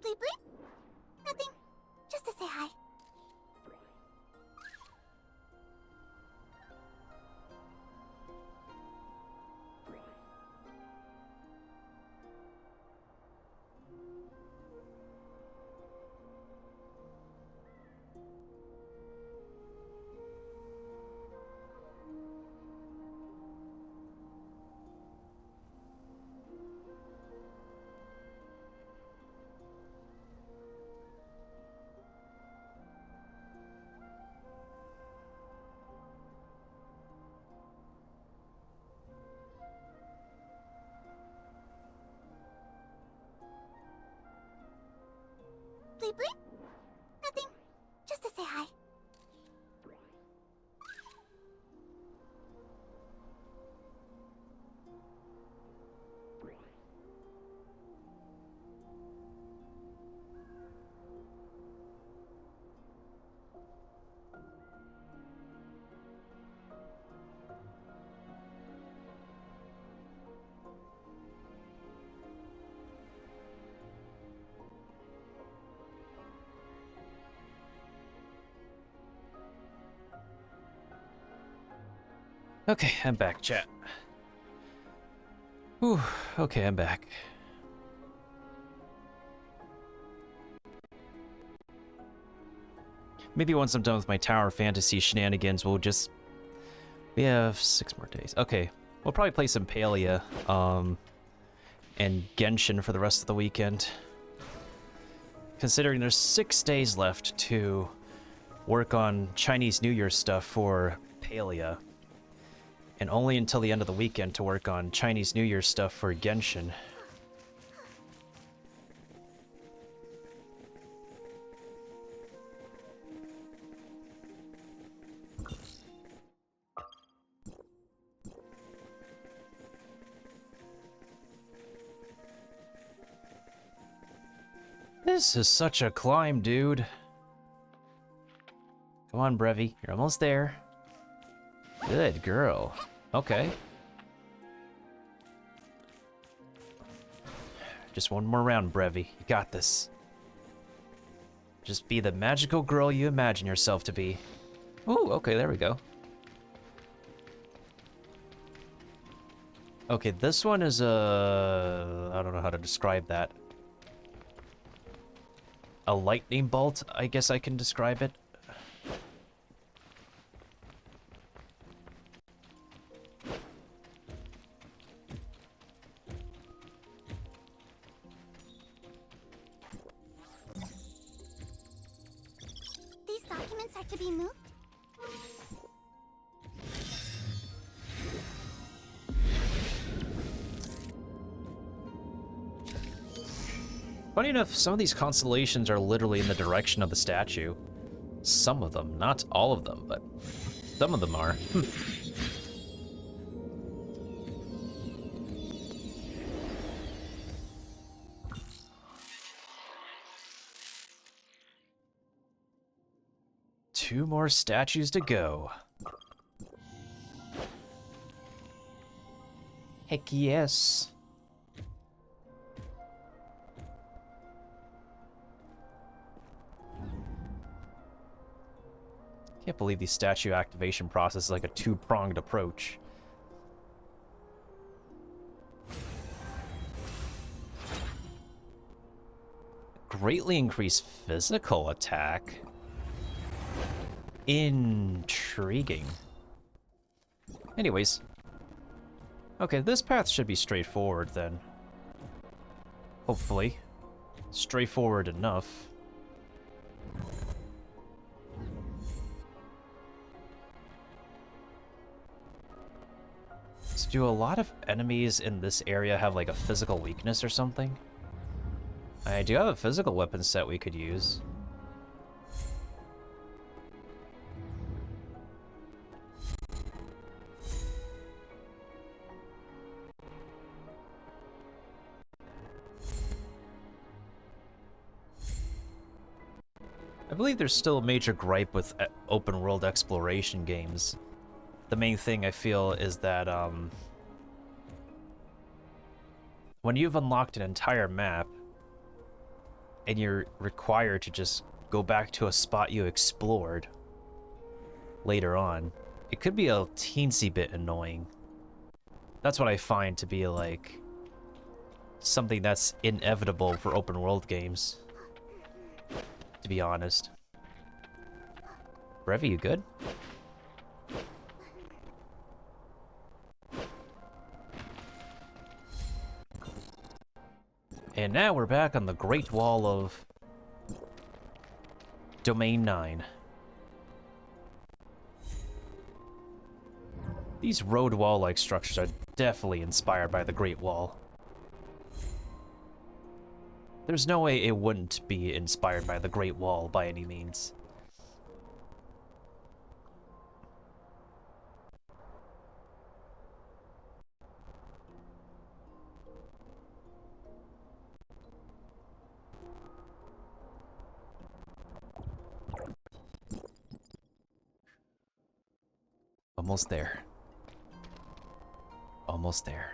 Bleep bleep? Nothing. Just to say hi. Bleep bleep? Nothing. Just to say hi. Okay, I'm back, chat. Whew, okay, I'm back. Maybe once I'm done with my tower fantasy shenanigans, we'll just... We have 6 more days. Okay, we'll probably play some Palia, and Genshin for the rest of the weekend. Considering there's 6 days left to work on Chinese New Year stuff for Palia. And only until the end of the weekend to work on Chinese New Year stuff for Genshin. This is such a climb, dude. Come on, Brevi. You're almost there. Good girl. Okay. Just one more round, Brevi. You got this. Just be the magical girl you imagine yourself to be. Ooh, okay, there we go. Okay, this one is I don't know how to describe that. A lightning bolt, I guess I can describe it. These documents are to be moved? Funny enough, some of these constellations are literally in the direction of the statue. Some of them, not all of them, but some of them are. Two more statues to go. Heck yes. Can't believe the statue activation process is like a two-pronged approach. Greatly increased physical attack. Intriguing. Anyways. Okay, this path should be straightforward then. Hopefully. Straightforward enough. So do a lot of enemies in this area have like a physical weakness or something? I do have a physical weapon set we could use. I believe there's still a major gripe with open world exploration games. The main thing I feel is that when you've unlocked an entire map and you're required to just go back to a spot you explored later on, it could be a teensy bit annoying. That's what I find to be like something that's inevitable for open world games, to be honest. Brevi, you good? And now we're back on the Great Wall of Domain 9. These road wall-like structures are definitely inspired by the Great Wall. There's no way it wouldn't be inspired by the Great Wall by any means. Almost there. Almost there.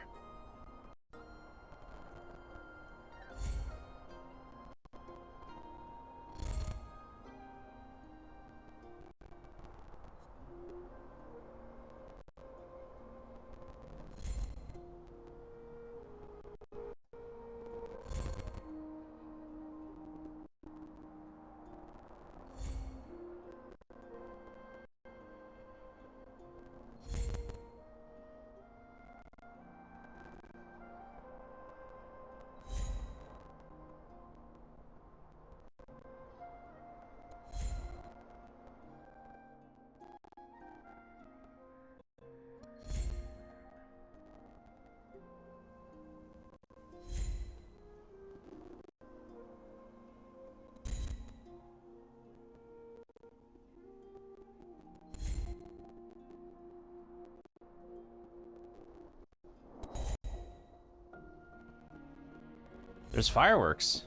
There's fireworks.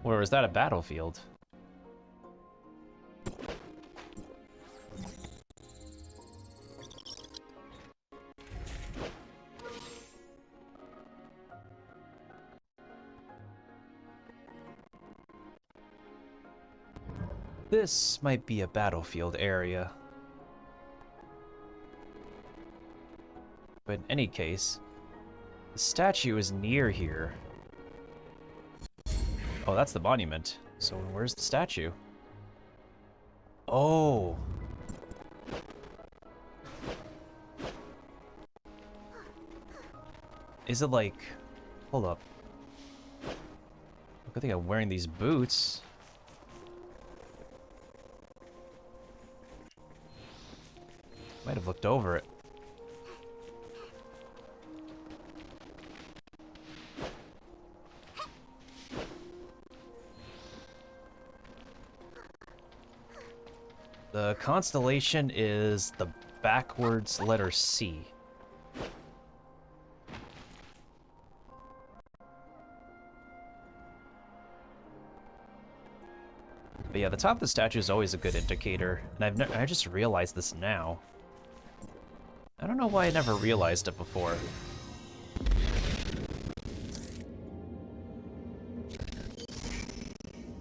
Or is that a battlefield? This might be a battlefield area. But in any case, the statue is near here. Oh, that's the monument. So where's the statue? Oh. Is it like... Hold up. Good thing I'm wearing these boots. Might have looked over it. The constellation is the backwards letter C. But yeah, the top of the statue is always a good indicator, and I just realized this now. I don't know why I never realized it before.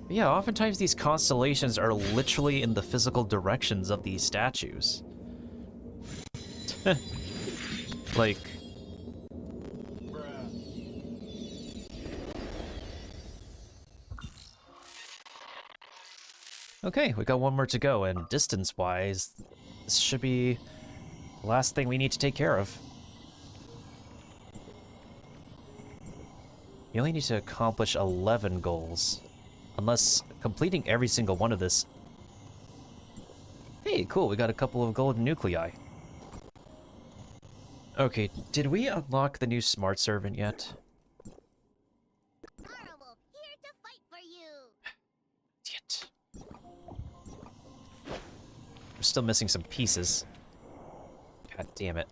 But yeah, oftentimes these constellations are literally in the physical directions of these statues. Like... Okay, we got one more to go, and distance-wise, this should be the last thing we need to take care of. You only need to accomplish 11 goals. Unless completing every single one of this... Hey, cool, we got a couple of golden nuclei. Okay, did we unlock the new smart servant yet? Carnival, here to fight for you. Idiot. We're still missing some pieces. God damn it.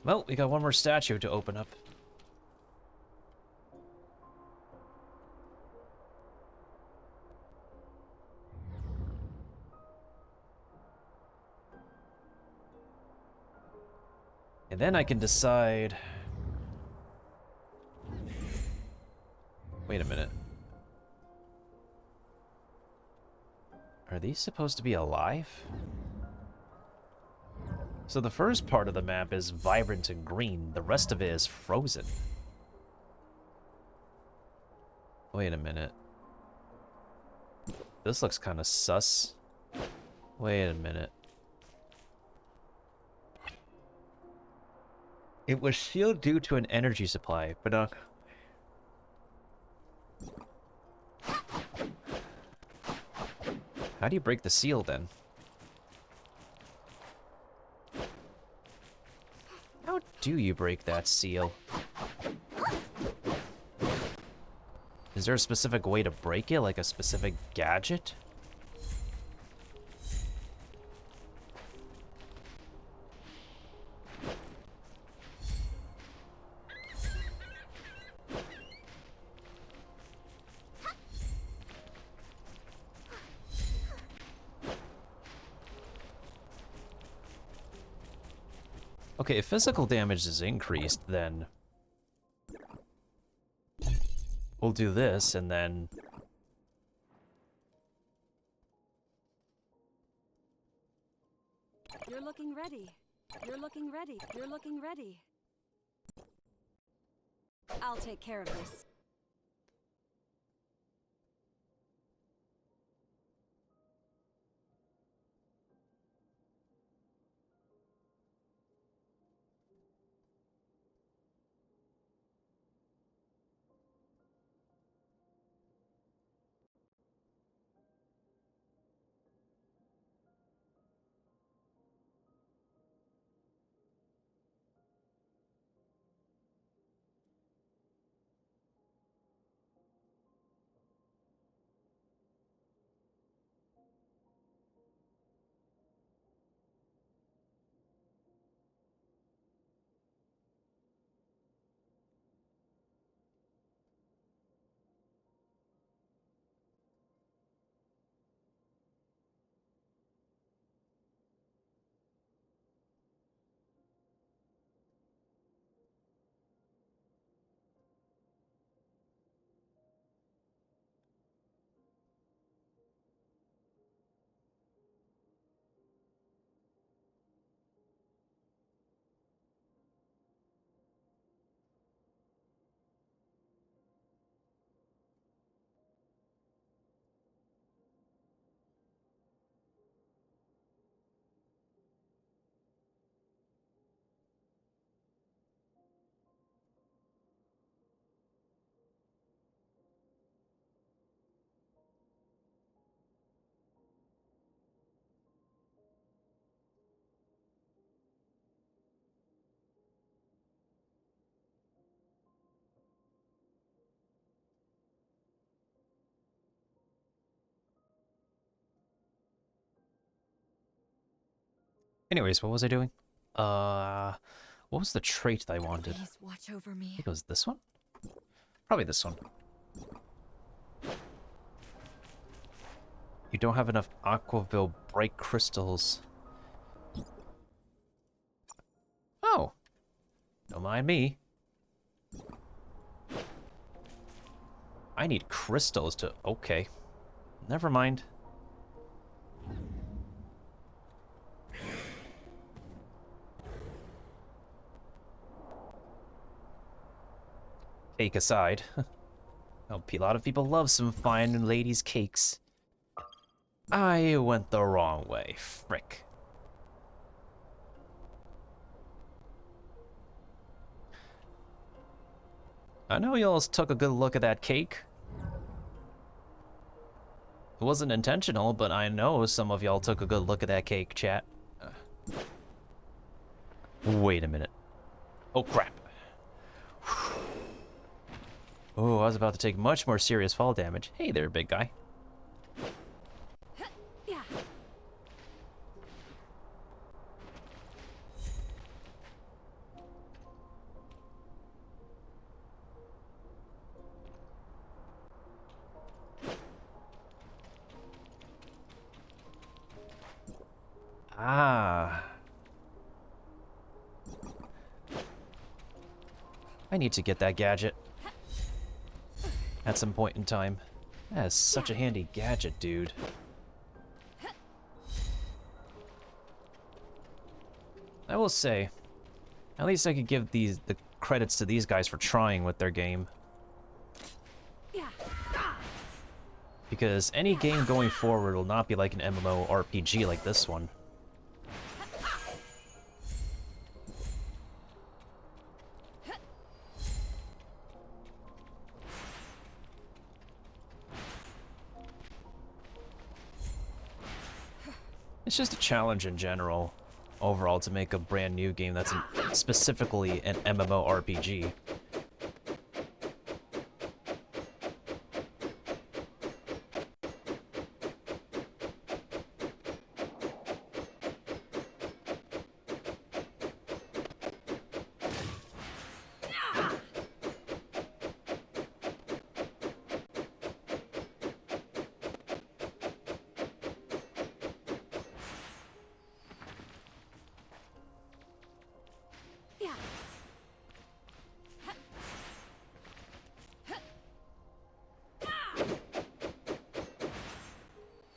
Well, we got one more statue to open up. And then I can decide... Wait a minute. Are these supposed to be alive? So the first part of the map is vibrant and green. The rest of it is frozen. Wait a minute. This looks kind of sus. Wait a minute. It was sealed due to an energy supply, but how do you break the seal then? do you break that seal? Is there a specific way to break it, like a specific gadget? Okay, if physical damage is increased, then we'll do this, and then... You're looking ready. You're looking ready. You're looking ready. I'll take care of this. Anyways, what was I doing? What was the trait that I wanted? Please watch over I me. think it was this one? Probably this one. You don't have enough Aquaville bright crystals. Oh. Don't mind me. I need crystals to... Okay. Never mind. Cake aside. A lot of people love some fine ladies' cakes. I went the wrong way. Frick. I know y'all took a good look at that cake. It wasn't intentional, but I know some of y'all took a good look at that cake, chat. Wait a minute. Oh, crap. Oh, I was about to take much more serious fall damage. Hey there, big guy. Yeah. Ah. I need to get that gadget. At some point in time. That is such a handy gadget, dude. I will say, at least I could give the credits to these guys for trying with their game. Yeah. Because any game going forward will not be like an MMORPG like this one. It's just a challenge in general. overall to make a brand new game that's specifically an MMORPG.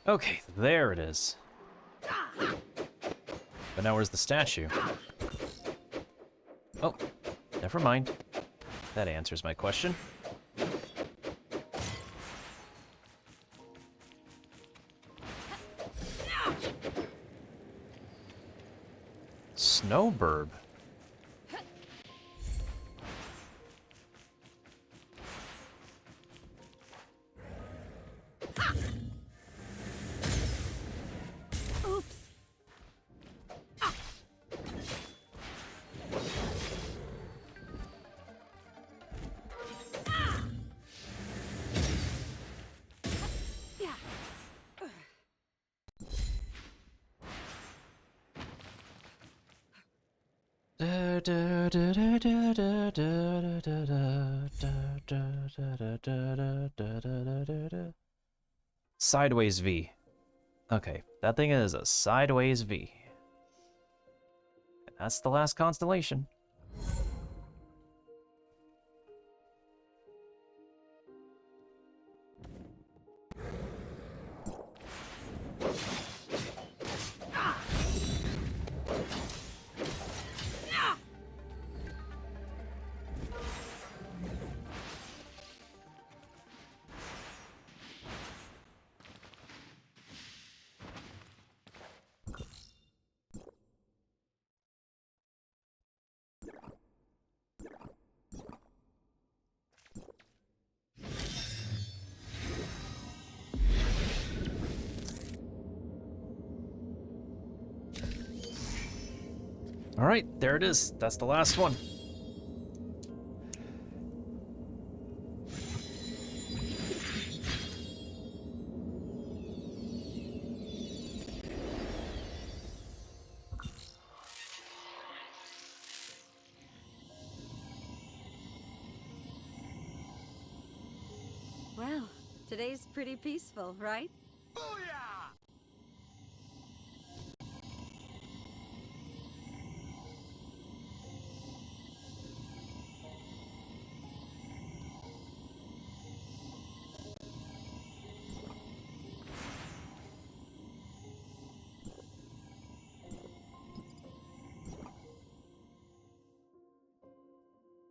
Okay, there it is. But now where's the statue? Oh, never mind. That answers my question. Snowburb. Sideways V. Okay, that thing is a sideways V. And that's the last constellation. All right, there it is. That's the last one. Well, today's pretty peaceful, right?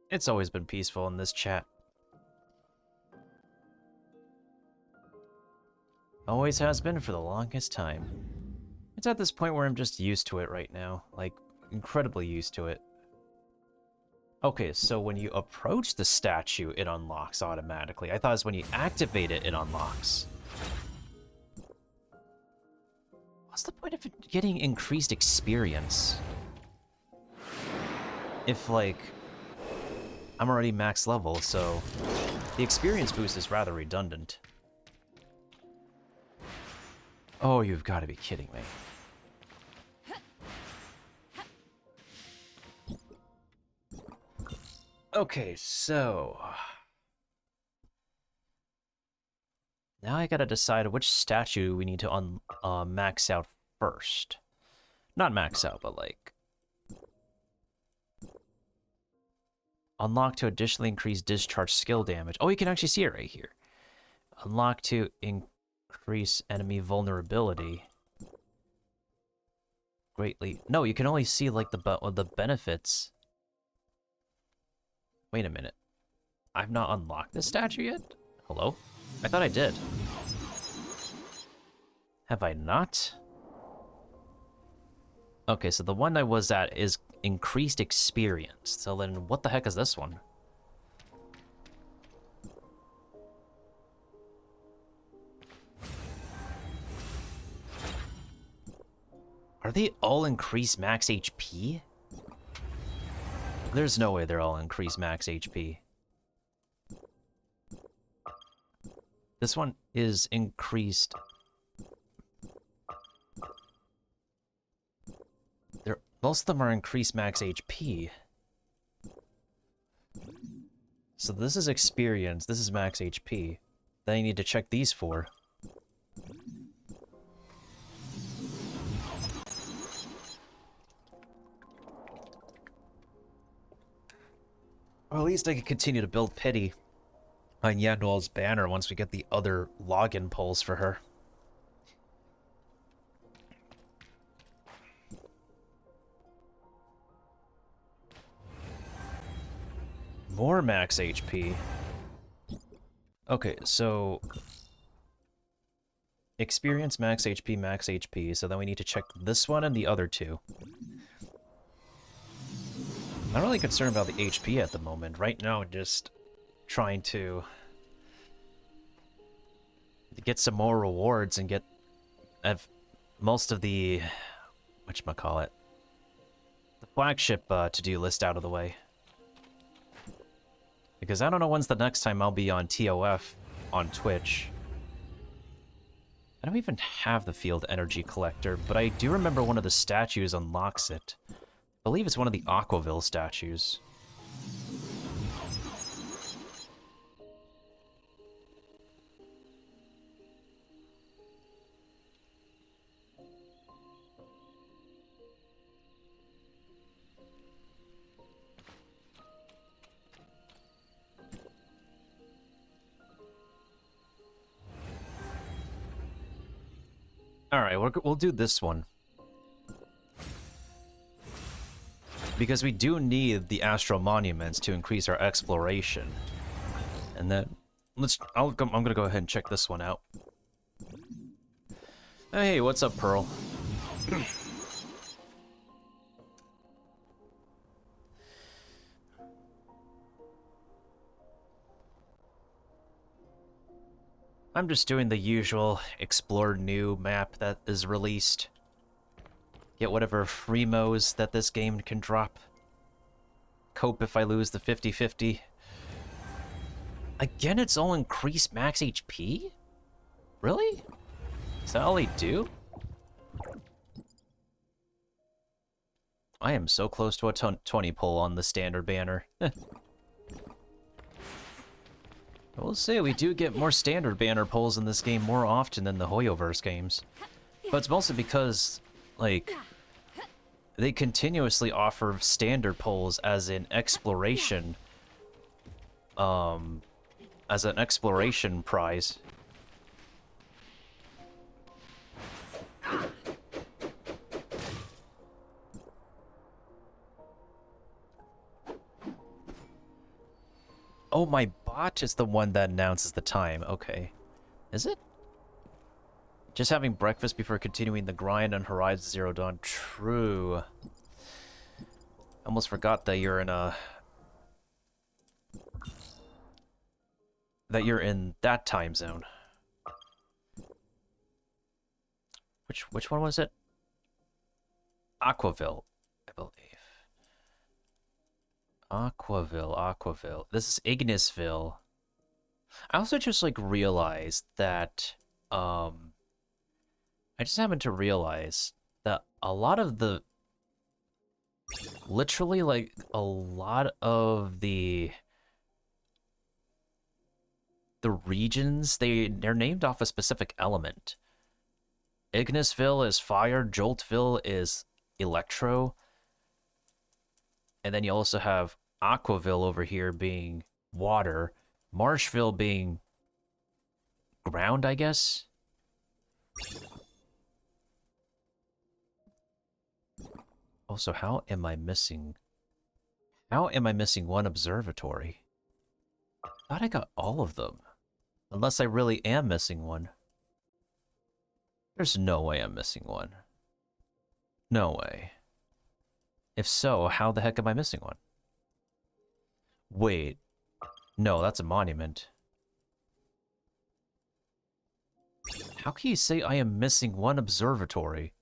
It's always been peaceful in this chat. Always has been for the longest time. It's at this point where I'm just used to it right now. Like, incredibly used to it. Okay, so when you approach the statue, it unlocks automatically. I thought it was when you activate it, it unlocks. What's the point of getting increased experience? If, like, I'm already max level, so the experience boost is rather redundant. Oh, you've got to be kidding me. Okay, so now I gotta decide which statue we need to max out first. Not max out, but like unlock to additionally increase discharge skill damage. Oh, you can actually see it right here. Unlock to increase enemy vulnerability greatly. No, you can only see like the benefits. Wait a minute. I've not unlocked this statue yet? Hello? I thought I did. Have I not? Okay, so the one I was at is increased experience. So then what the heck is this one? Are they all increased max HP? There's no way they're all increased max HP. This one is increased. Most of them are increased max HP. So this is experience, this is max HP. Then you need to check these four. Or at least I can continue to build pity on Yanuo's banner once we get the other login polls for her. More max HP. Okay, so experience max HP, so then we need to check this one and the other two. I'm not really concerned about the HP at the moment. Right now, just trying to get some more rewards and have most of the, whatchamacallit, the flagship to-do list out of the way. Because I don't know when's the next time I'll be on TOF on Twitch. I don't even have the field energy collector, but I do remember one of the statues unlocks it. I believe it's one of the Aquaville statues. Alright, we'll do this one. Because we do need the astral monuments to increase our exploration. And then I'm gonna go ahead and check this one out. Hey, what's up, Pearl? I'm just doing the usual explore new map that is released. Get whatever freemos that this game can drop. Cope if I lose the 50-50. Again, it's all increased max HP? Really? Is that all they do? I am so close to a 20 pull on the standard banner. I will say we do get more standard banner pulls in this game more often than the Hoyoverse games. But it's mostly because, like, they continuously offer standard pulls as an exploration, prize. Oh, my bot is the one that announces the time. Okay. Is it? Just having breakfast before continuing the grind on Horizon Zero Dawn. True. Almost forgot that you're in that time zone. Which one was it? Aquaville, I believe. Aquaville. This is Ignisville. I also just, like, realized that, I just happened to realize that a lot of the... Literally, like, a lot of the regions, they're named off a specific element. Ignisville is fire, Joltville is electro, and then you also have Aquaville over here being water, Marshville being ground, I guess? Also, how am I missing one observatory? I thought I got all of them. Unless I really am missing one. There's no way I'm missing one. No way. If so, how the heck am I missing one? Wait. No, that's a monument. How can you say I am missing one observatory?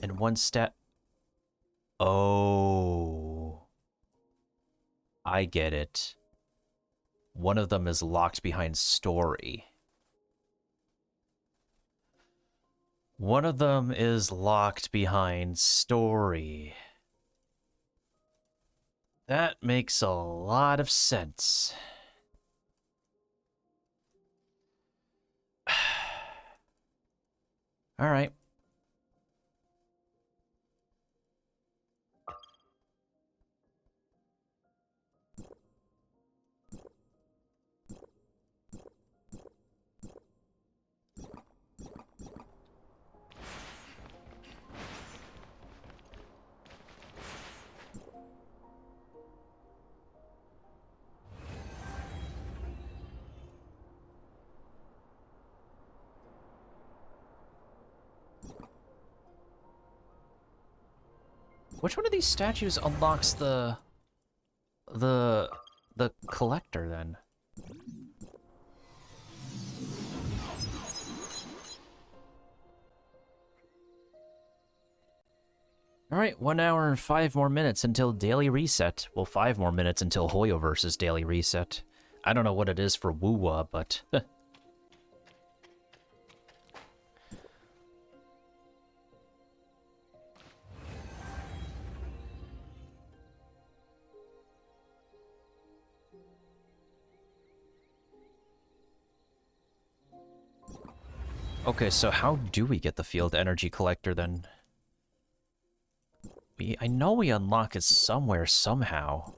And one stat... Oh. I get it. One of them is locked behind story. One of them is locked behind story. That makes a lot of sense. All right. Which one of these statues unlocks the collector then? Alright, 1 hour and 5 more minutes until daily reset. Well, 5 more minutes until Hoyoverse's daily reset. I don't know what it is for Wuwa, but... Okay, so how do we get the field energy collector then? I know we unlock it somewhere, somehow.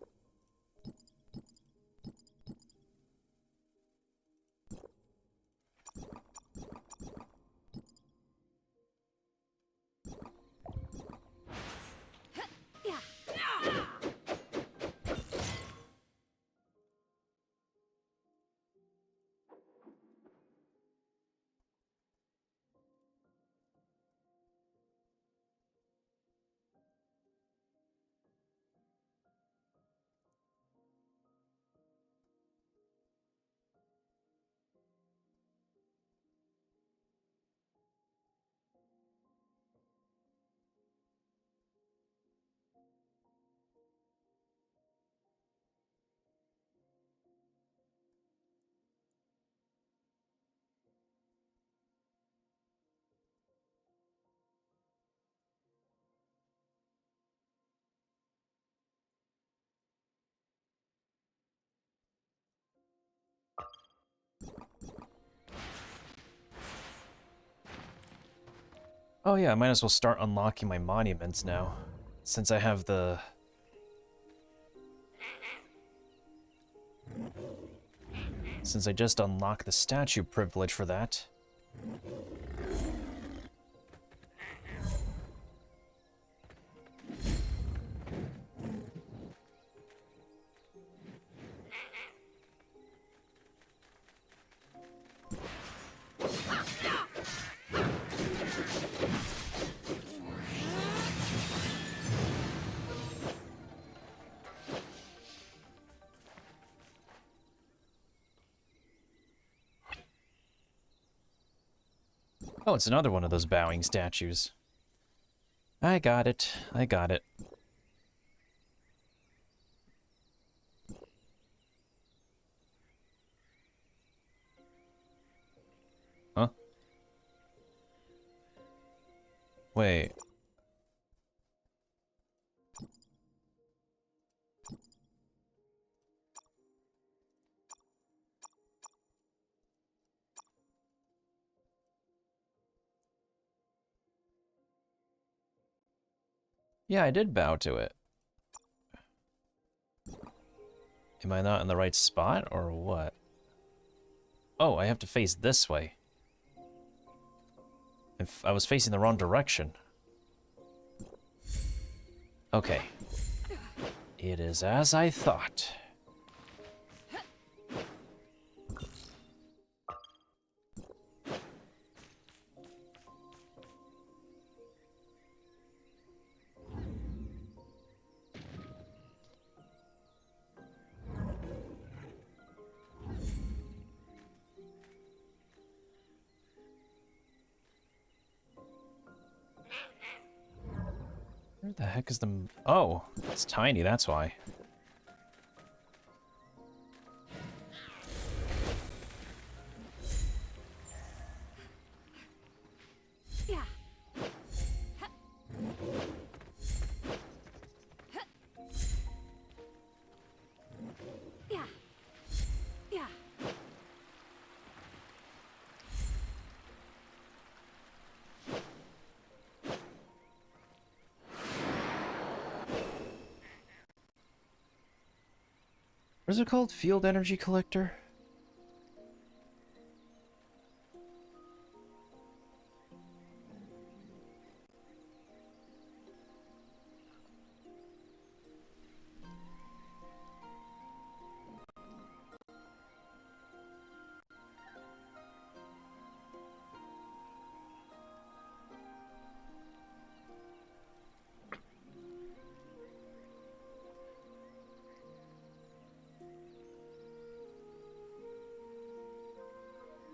Oh yeah, I might as well start unlocking my monuments now, since I have the... Since I just unlocked the statue privilege for that. Oh, it's another one of those bowing statues. I got it. I got it. Huh? Wait. Yeah, I did bow to it. Am I not in the right spot, or what? Oh, I have to face this way. If I was facing the wrong direction. Okay. It is as I thought. What the heck is the... Oh, it's tiny, that's why. Yeah. Yeah. Yeah. What is it called? Field energy collector?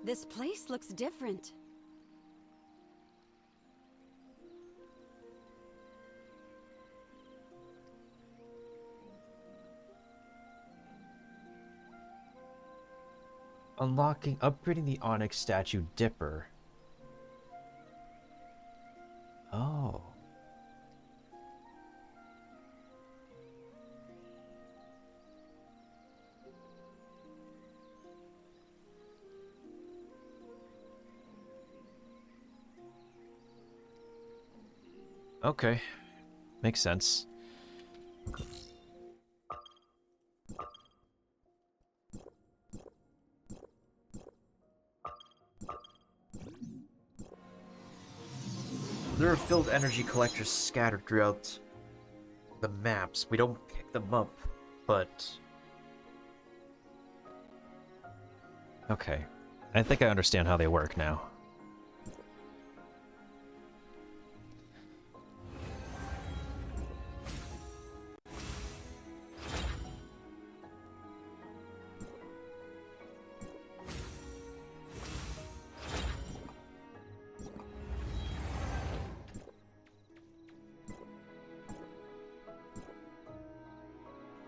This place looks different. Upgrading the Onyx statue Dipper. Oh. Okay. Makes sense. There are filled energy collectors scattered throughout the maps. We don't pick them up, but... Okay. I think I understand how they work now.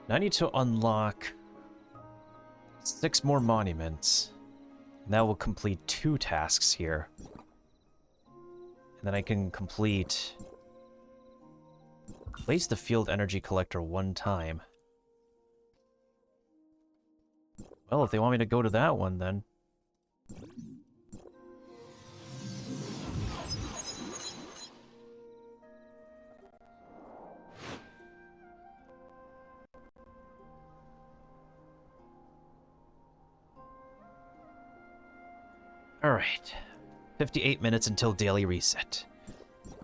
I need to unlock 6 more monuments. And that will complete 2 tasks here. And then I can complete... Place the field energy collector 1 time. Well, if they want me to go to that one, then... Alright. 58 minutes until daily reset.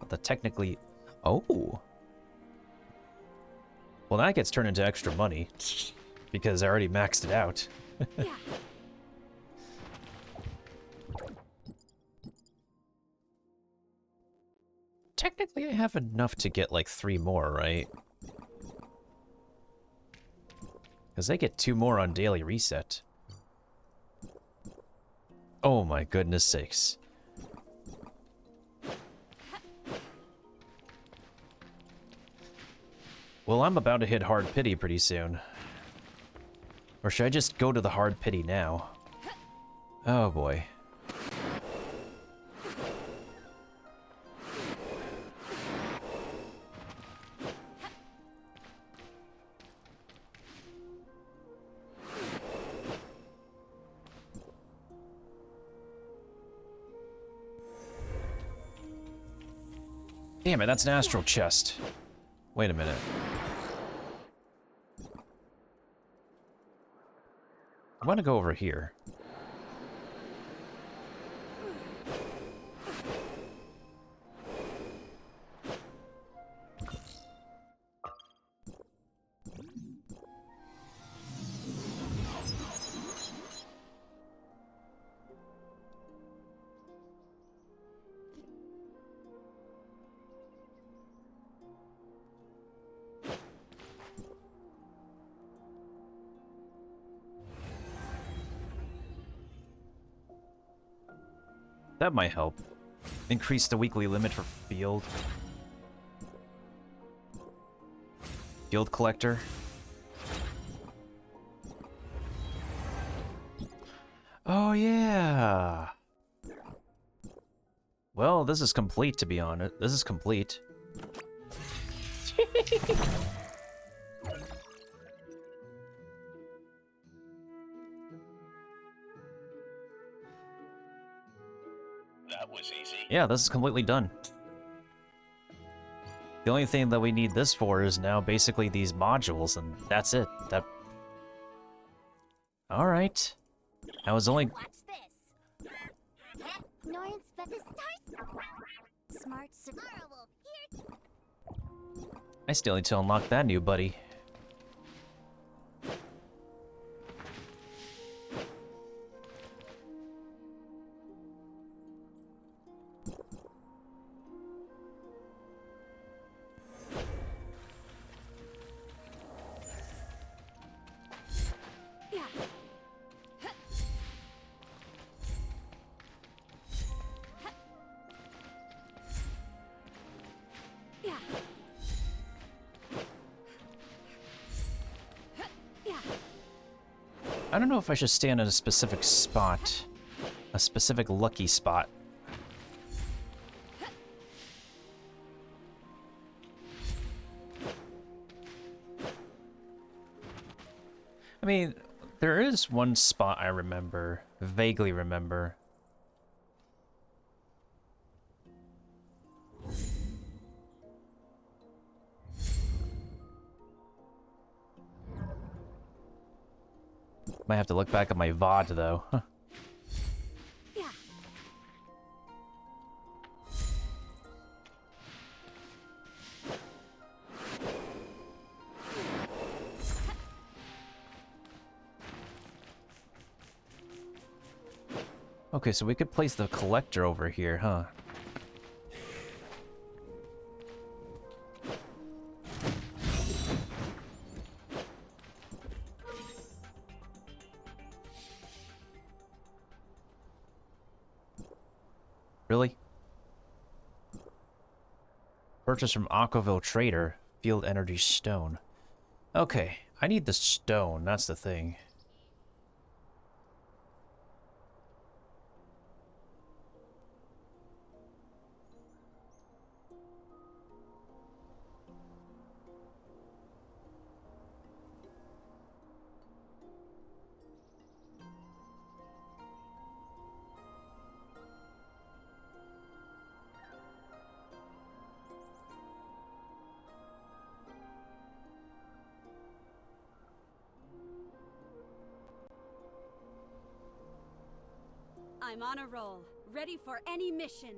But technically... Oh! Well, that gets turned into extra money. Because I already maxed it out. Yeah. Technically, I have enough to get like 3 more, right? Because I get 2 more on daily reset. Oh my goodness sakes. Well, I'm about to hit hard pity pretty soon. Or should I just go to the hard pity now? Oh boy. Damn it, that's an astral chest. Wait a minute. I want to go over here. That might help. Increase the weekly limit for field. Field collector. Oh yeah. Well, this is complete, to be honest. This is complete. That was easy. Yeah, this is completely done. The only thing that we need this for is now basically these modules, and that's it. Alright. I was only... Watch this. Norns the stars. Smart survival here. I still need to unlock that new buddy. I don't know if I should stand at a specific spot. A specific lucky spot. I mean, there is one spot I remember, vaguely remember. Might have to look back at my VOD though. Huh. Yeah. Okay, so we could place the collector over here, huh? Really? Purchase from Aquaville Trader. Field Energy Stone. Okay, I need the stone, that's the thing. I'm on a roll, ready for any mission.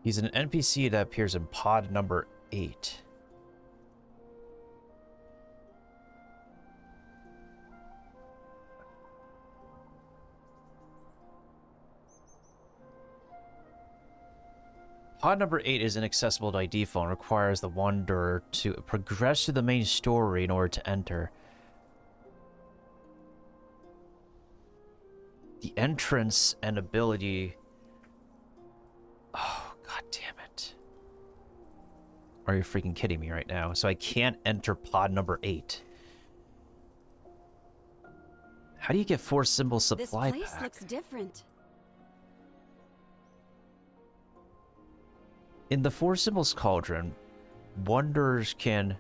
He's an NPC that appears in pod number 8. Pod number 8 is inaccessible by default and requires the wanderer to progress through the main story in order to enter. The entrance and ability... Oh, god damn it. Are you freaking kidding me right now? So I can't enter pod number 8. How do you get 4 symbol supply This place pack? looks different. In the 4 symbols cauldron, wanderers can...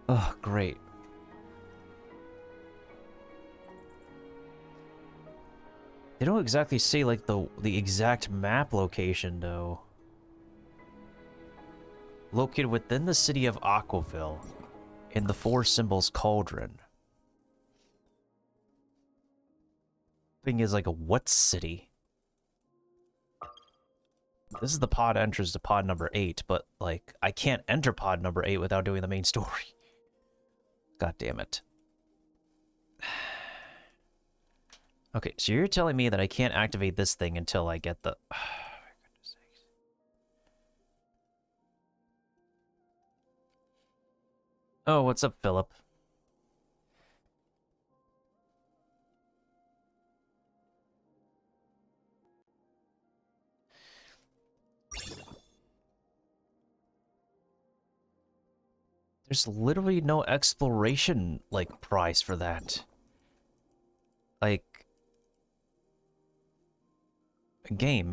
Oh, great. They don't exactly say like the exact map location though. Located within the city of Aquaville in the 4 symbols cauldron. Thing is like a what city? This is the pod entrance to pod number 8, but like I can't enter pod number 8 without doing the main story. God damn it. Okay, so you're telling me that I can't activate this thing until I get the... Oh, for goodness Oh, what's up, Philip? There's literally no exploration, like, prize for that. Like, a game,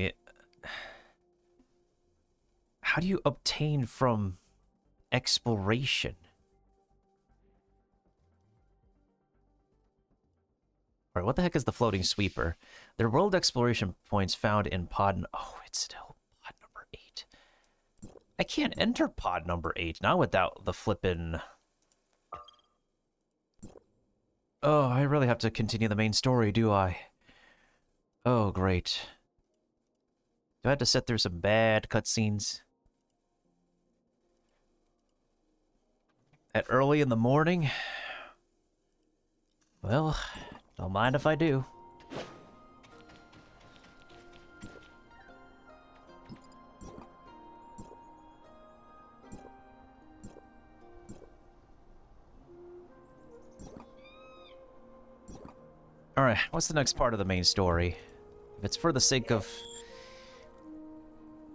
how do you obtain from exploration? Alright, what the heck is the floating sweeper? There are world exploration points found in pod... Oh, it's still pod number 8. I can't enter pod number 8, not without the flippin'... Oh, I really have to continue the main story, do I? Oh, great. Do I have to sit through some bad cutscenes? At early in the morning? Well, don't mind if I do. Alright, what's the next part of the main story? If it's for the sake of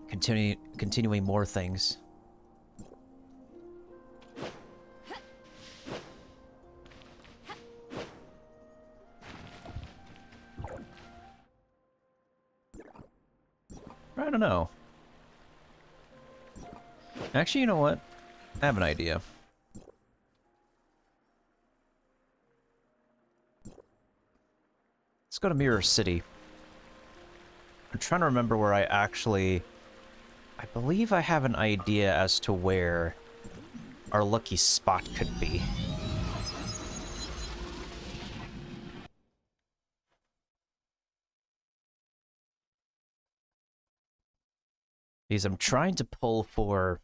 continuing more things. I don't know. Actually, you know what? I have an idea. Let's go to Mirror City. I'm trying to remember where I actually... I believe I have an idea as to where our lucky spot could be. Because I'm trying to pull for...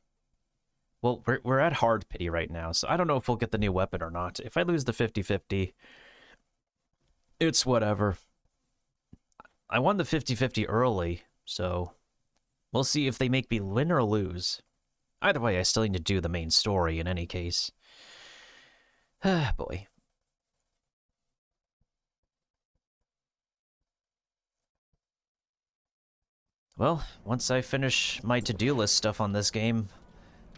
Well, we're at Hard Pity right now, so I don't know if we'll get the new weapon or not. If I lose the 50-50, it's whatever. I won the 50-50 early, so we'll see if they make me win or lose. Either way, I still need to do the main story in any case. Ah, boy. Well, once I finish my to-do list stuff on this game,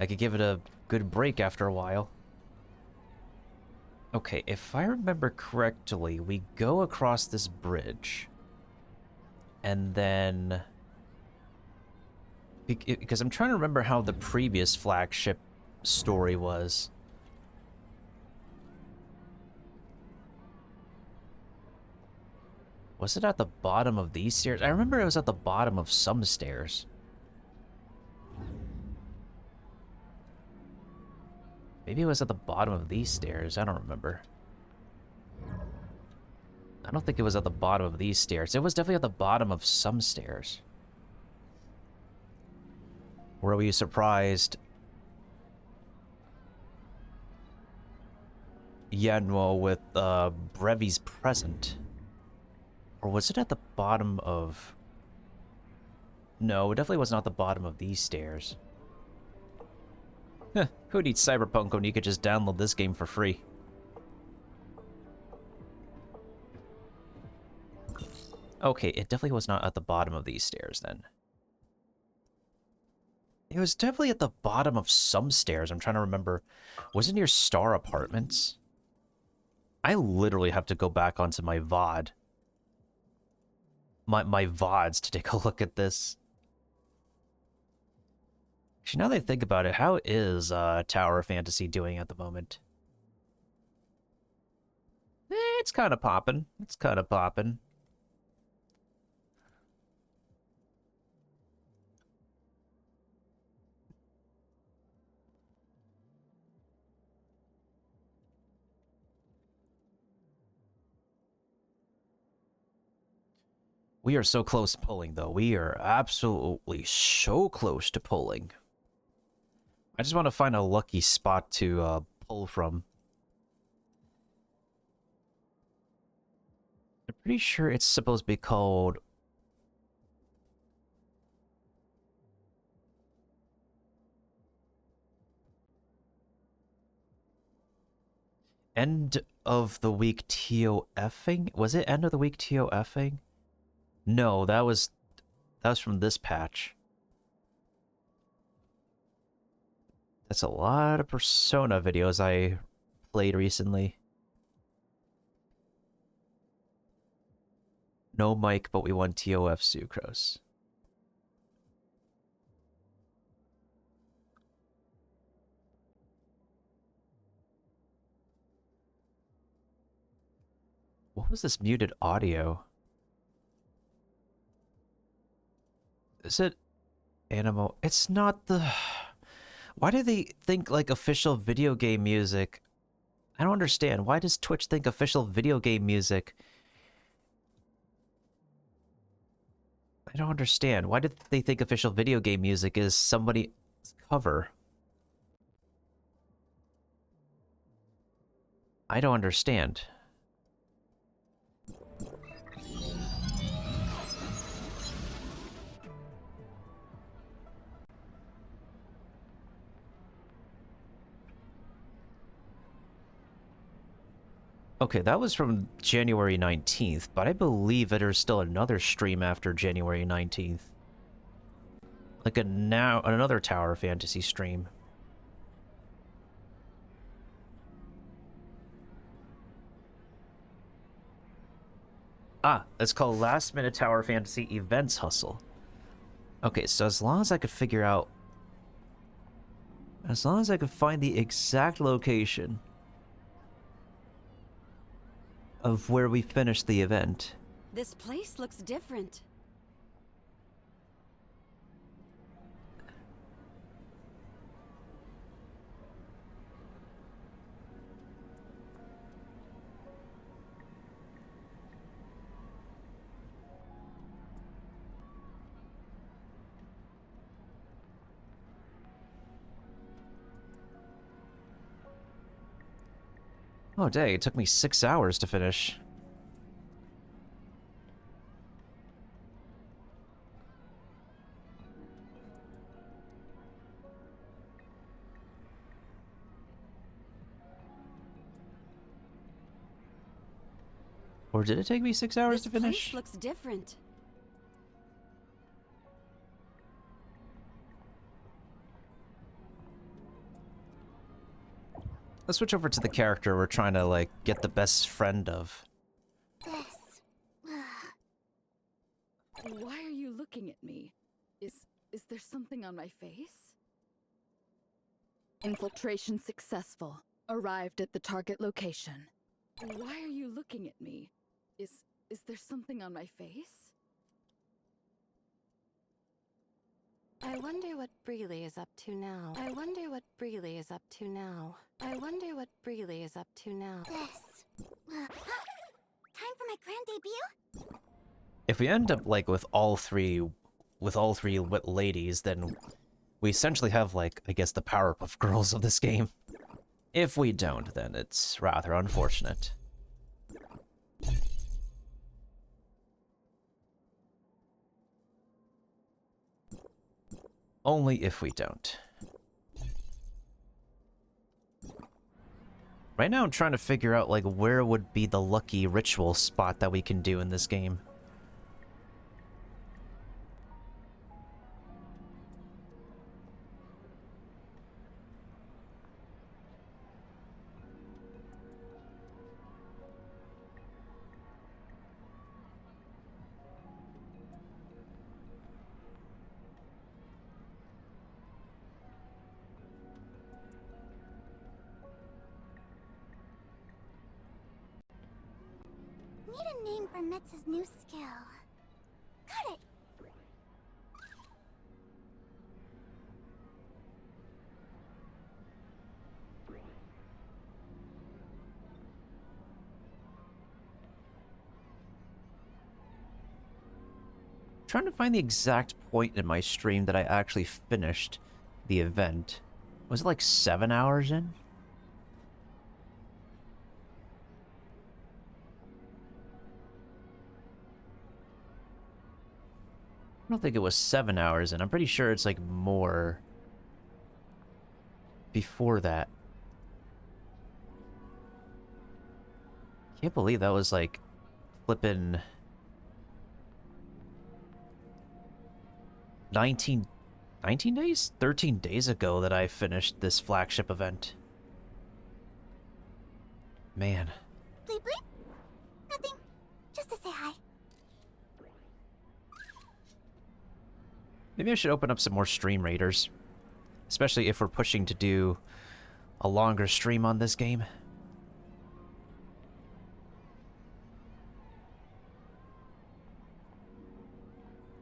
I could give it a good break after a while. Okay, if I remember correctly, we go across this bridge. And then... Because I'm trying to remember how the previous flagship story was. Was it at the bottom of these stairs? I remember it was at the bottom of some stairs. Maybe it was at the bottom of these stairs. I don't remember. I don't think it was at the bottom of these stairs. It was definitely at the bottom of some stairs. Were we surprised Yanuo with Brevi's present? Or was it at the bottom of... No, it definitely was not the bottom of these stairs. Heh, who needs Cyberpunk when you could just download this game for free? Okay, it definitely was not at the bottom of these stairs then. It was definitely at the bottom of some stairs. I'm trying to remember. Was it near Star Apartments? I literally have to go back onto my VOD. My VODs to take a look at this. Actually, now that I think about it, how is Tower Fantasy doing at the moment? It's kind of popping. It's kind of popping. We are so close to pulling, though. We are absolutely so close to pulling. I just want to find a lucky spot to pull from. I'm pretty sure it's supposed to be called... End of the week TOFing? Was it end of the week TOFing? No, that was from this patch. That's a lot of Persona videos I played recently. No mic, but we won TOF Sucrose. What was this muted audio? Is it Animo? It's not the... Why do they think, like, official video game music? I don't understand. Why does Twitch think official video game music? I don't understand. Why did they think official video game music is somebody's cover? I don't understand. Okay, that was from January 19th, but I believe that there's still another stream after January 19th. Like another Tower Fantasy stream. Ah, it's called Last Minute Tower Fantasy Events Hustle. Okay, so as long as I could figure out... As long as I could find the exact location of where we finished the event. This place looks different. Oh dang, it took me 6 hours to finish. Or did it take me 6 hours to finish? This place looks different. Let's switch over to the character we're trying to, like, get the best friend of. This. Why are you looking at me? Is there something on my face? Infiltration successful. Arrived at the target location. Why are you looking at me? Is there something on my face? I wonder what Breely is up to now. I wonder what Breely is up to now. I wonder what Breely is up to now. This. Time for my grand debut? If we end up, like, with all three ladies, then we essentially have, like, I guess the Powerpuff Girls of this game. If we don't, then it's rather unfortunate. Only if we don't. Right now I'm trying to figure out, like, where would be the lucky ritual spot that we can do in this game. Need a name for Metz's new skill. Got it! Trying to find the exact point in my stream that I actually finished the event. Was it like 7 hours in? I don't think it was 7 hours in. I'm pretty sure it's like more before that. Can't believe that was like flippin' 19 days? 13 days ago that I finished this flagship event. Man. Bleep bleep? Nothing. Just to say hi. Maybe I should open up some more stream raiders. Especially if we're pushing to do a longer stream on this game.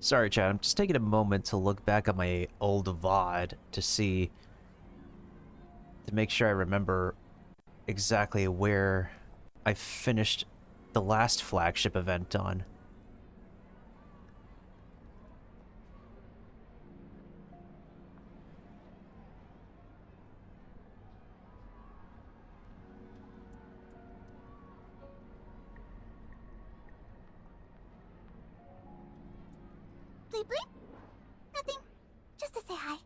Sorry, chat. I'm just taking a moment to look back at my old VOD to make sure I remember exactly where I finished the last flagship event on. Bleep bleep? Nothing. Just to say hi.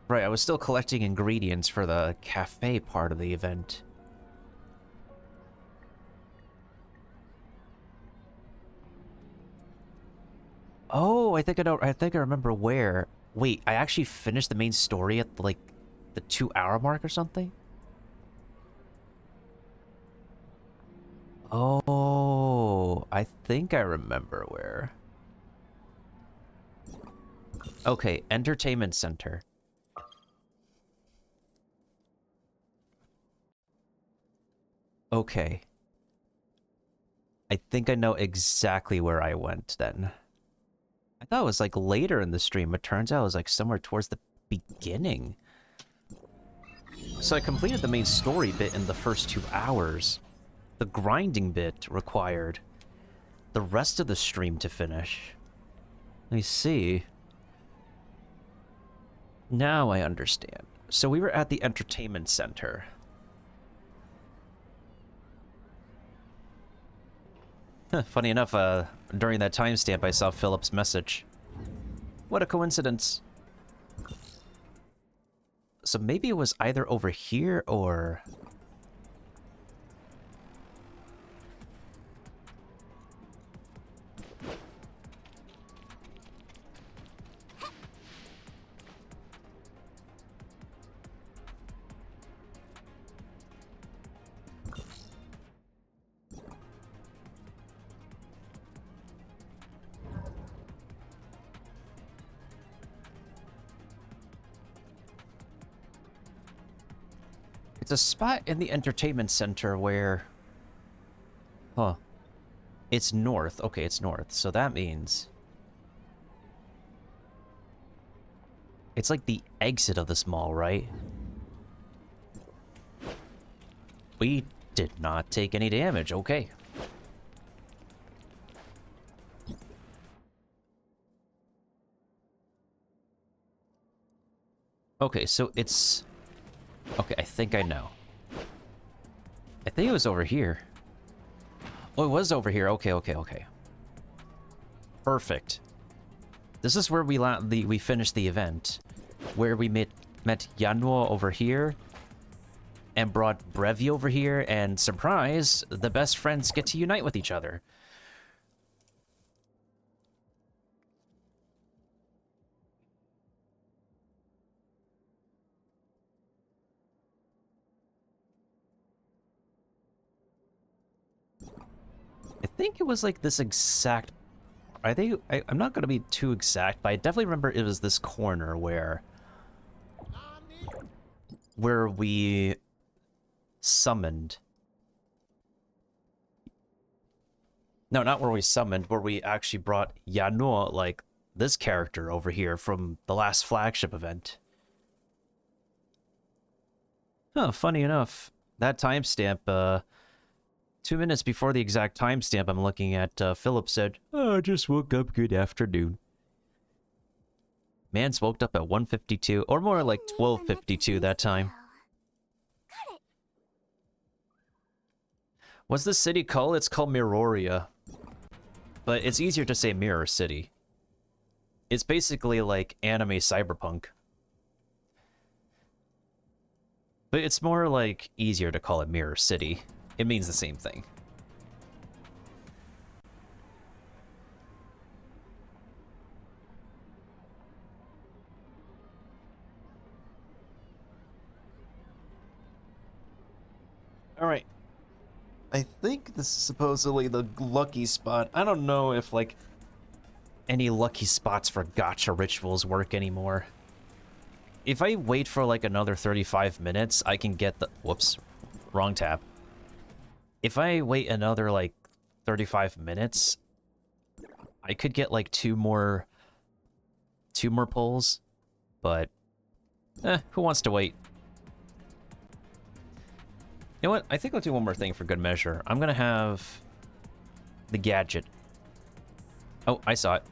Right, I was still collecting ingredients for the cafe part of the event. Oh, I think I remember where. Wait, I actually finished the main story at like the 2-hour mark or something? Oh, I think I remember where. Okay, Entertainment Center. Okay. I think I know exactly where I went then. I thought it was like later in the stream, but turns out it was like somewhere towards the beginning. So I completed the main story bit in the first 2 hours. The grinding bit required the rest of the stream to finish. Let me see. Now I understand. So we were at the entertainment center. Funny enough, during that timestamp I saw Philip's message. What a coincidence. So maybe it was either over here or... It's a spot in the entertainment center where... Huh. It's north. Okay, it's north. So that means... It's like the exit of this mall, right? We did not take any damage. Okay. Okay, so it's... Okay, I think I know. I think it was over here. Oh, it was over here. Okay, okay, okay. Perfect. This is where we finished the event. Where we met Yanuo over here. And brought Brevi over here. And surprise, the best friends get to unite with each other. I think it was like this exact... I'm not going to be too exact, but I definitely remember it was this corner where we summoned... No, not where we summoned, where we actually brought Yanuo, like this character over here from the last flagship event. Huh, funny enough, that timestamp, 2 minutes before the exact timestamp I'm looking at, Philip said, "Oh, I just woke up, good afternoon." Man's woke up at 1:52, or more like The need for 12:52 that time. Got it. What's the city called? It's called Miroria. But it's easier to say Mirror City. It's basically like anime cyberpunk. But it's more like easier to call it Mirror City. It means the same thing. Alright. I think this is supposedly the lucky spot. I don't know if, like, any lucky spots for gacha rituals work anymore. If I wait for, like, another 35 minutes, I can get the... Whoops. Wrong tab. If I wait another, like, 35 minutes, I could get, like, two more pulls. But, who wants to wait? You know what? I think I'll do one more thing for good measure. I'm gonna have the gadget. Oh, I saw it.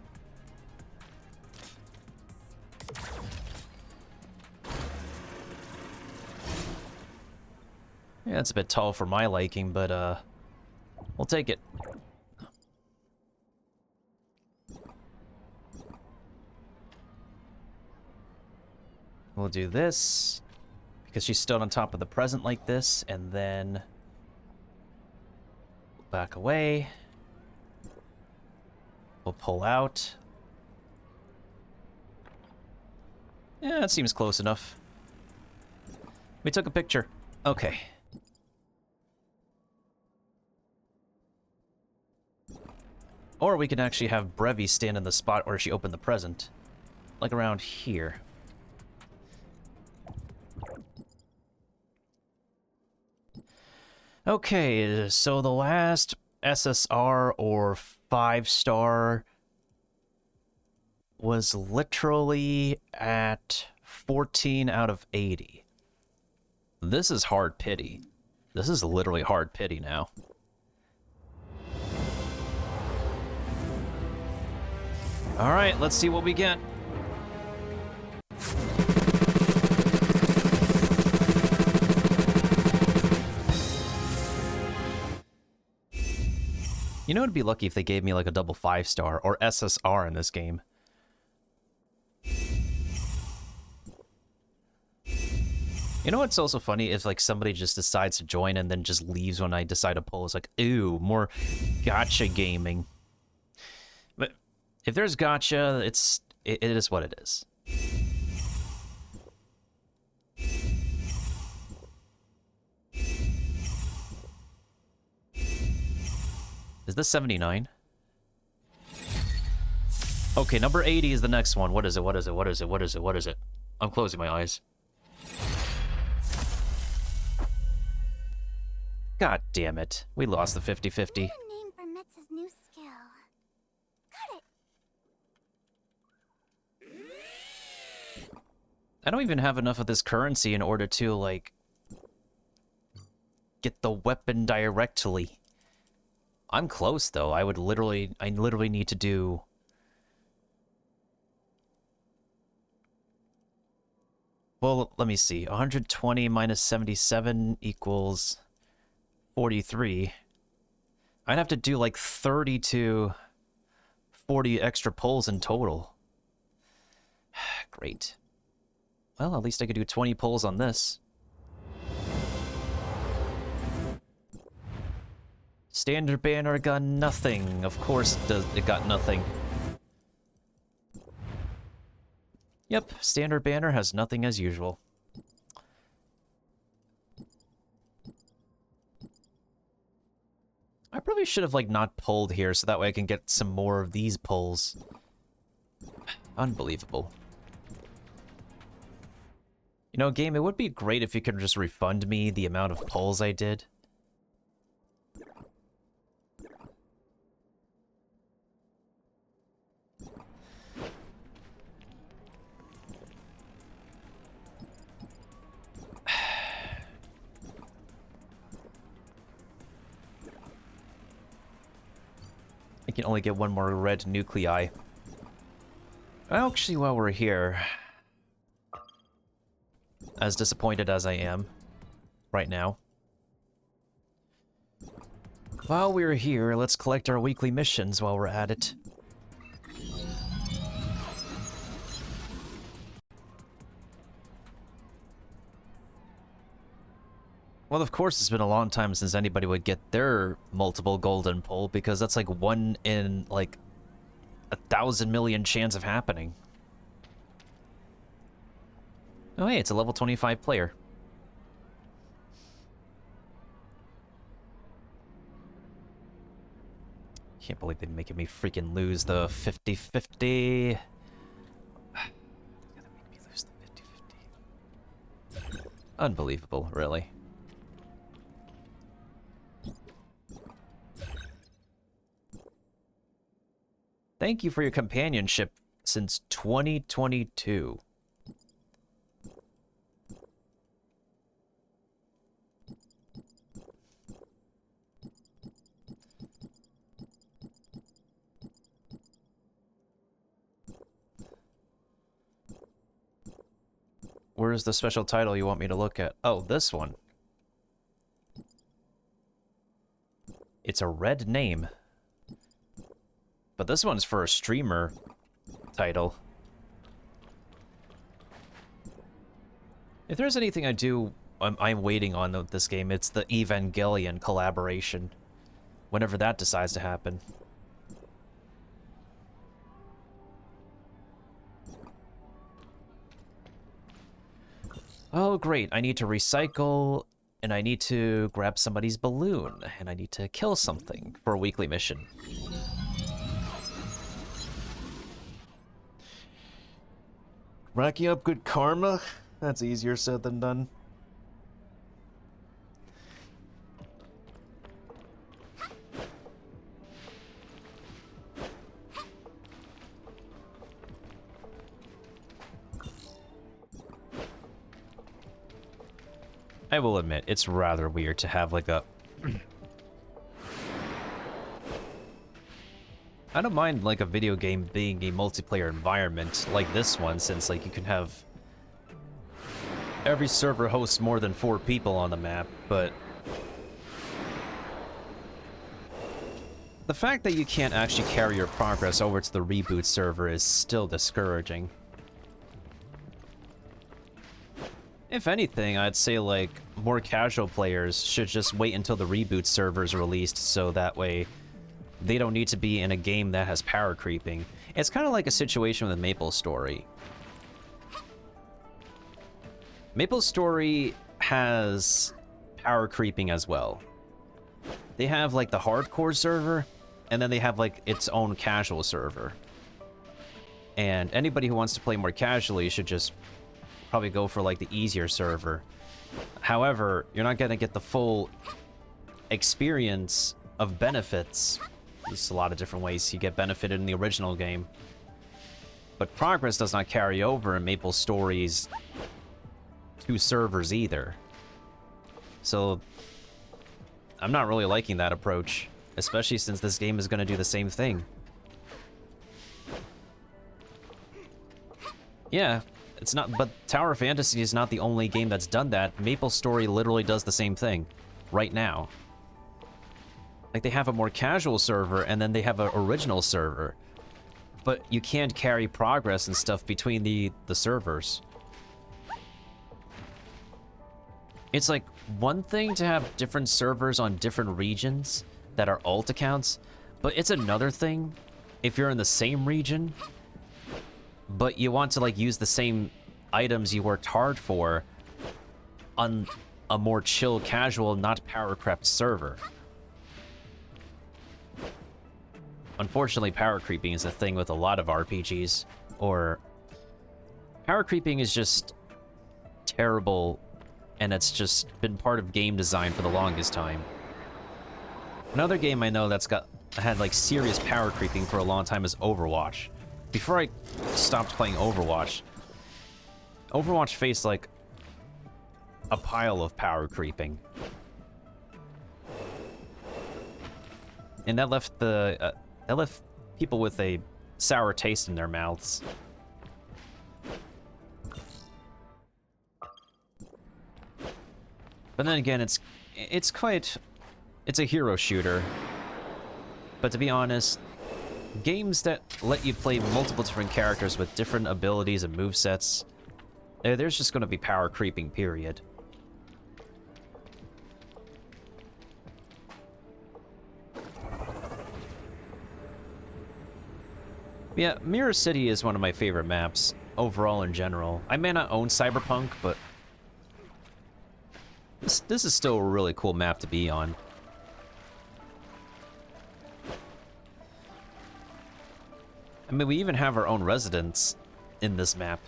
Yeah, it's a bit tall for my liking, but we'll take it. We'll do this. Because she stood on top of the present like this, and then back away. We'll pull out. Yeah, that seems close enough. We took a picture. Okay. Or we can actually have Brevi stand in the spot where she opened the present. Like around here. Okay, so the last SSR or 5-star was literally at 14 out of 80. This is hard pity. This is literally hard pity now. Alright, let's see what we get. You know, it'd be lucky if they gave me like a double 5-star or SSR in this game. You know what's also funny is like somebody just decides to join and then just leaves when I decide to pull. It's like, ooh, more gacha gaming. But if there's gacha, it is what it is. Is this 79? Okay, number 80 is the next one. What is it? What is it? What is it? What is it? What is it? I'm closing my eyes. God damn it. We lost the 50-50. Need a name for Metz's new skill. Got it. I don't even have enough of this currency in order to, like, get the weapon directly. I'm close, though. I literally need to do... Well, let me see. 120 minus 77 equals 43. I'd have to do like 30 to 40 extra pulls in total. Great. Well, at least I could do 20 pulls on this. Standard banner got nothing. Of course it got nothing. Yep, standard banner has nothing as usual. I probably should have, like, not pulled here so that way I can get some more of these pulls. Unbelievable. You know, game, it would be great if you could just refund me the amount of pulls I did. I can only get one more red nuclei. Actually, while we're here, as disappointed as I am right now, while we're here, let's collect our weekly missions while we're at it. Well, of course, it's been a long time since anybody would get their multiple golden pull, because that's like 1 in, like, 1,000 million chance of happening. Oh, hey, it's a level 25 player. Can't believe they're making me freaking lose the 50-50. Gotta make me lose the 50-50. Unbelievable, really. Thank you for your companionship since 2022. Where's the special title you want me to look at? Oh, this one. It's a red name. But this one's for a streamer title. If there's anything I'm waiting on with this game, it's the Evangelion collaboration. Whenever that decides to happen. Oh, great. I need to recycle, and I need to grab somebody's balloon, and I need to kill something for a weekly mission. Racking up good karma? That's easier said than done. I will admit, it's rather weird to have like a... I don't mind like a video game being a multiplayer environment like this one, since like you can have every server hosts more than 4 people on the map, but the fact that you can't actually carry your progress over to the reboot server is still discouraging. If anything, I'd say like more casual players should just wait until the reboot server is released, so that way they don't need to be in a game that has power creeping. It's kind of like a situation with MapleStory. MapleStory has power creeping as well. They have like the hardcore server, and then they have like its own casual server. And anybody who wants to play more casually should just probably go for like the easier server. However, you're not gonna get the full experience of benefits. There's a lot of different ways you get benefited in the original game. But progress does not carry over in MapleStory's 2 servers either. So I'm not really liking that approach, especially since this game is gonna do the same thing. Yeah, it's not, but Tower Fantasy is not the only game that's done that. MapleStory literally does the same thing right now. Like, they have a more casual server, and then they have an original server. But you can't carry progress and stuff between the servers. It's like one thing to have different servers on different regions that are alt accounts, but it's another thing if you're in the same region, but you want to like use the same items you worked hard for on a more chill, casual, not power-crept server. Unfortunately, power creeping is a thing with a lot of RPGs, or power creeping is just terrible, and it's just been part of game design for the longest time. Another game I know that's had like serious power creeping for a long time is Overwatch. Before I stopped playing Overwatch, Overwatch faced like a pile of power creeping, and that left people with a sour taste in their mouths. But then again, it's a hero shooter. But to be honest, games that let you play multiple different characters with different abilities and movesets, there's just going to be power creeping, period. Yeah, Mirror City is one of my favorite maps, overall in general. I may not own Cyberpunk, but this is still a really cool map to be on. I mean, we even have our own residents in this map.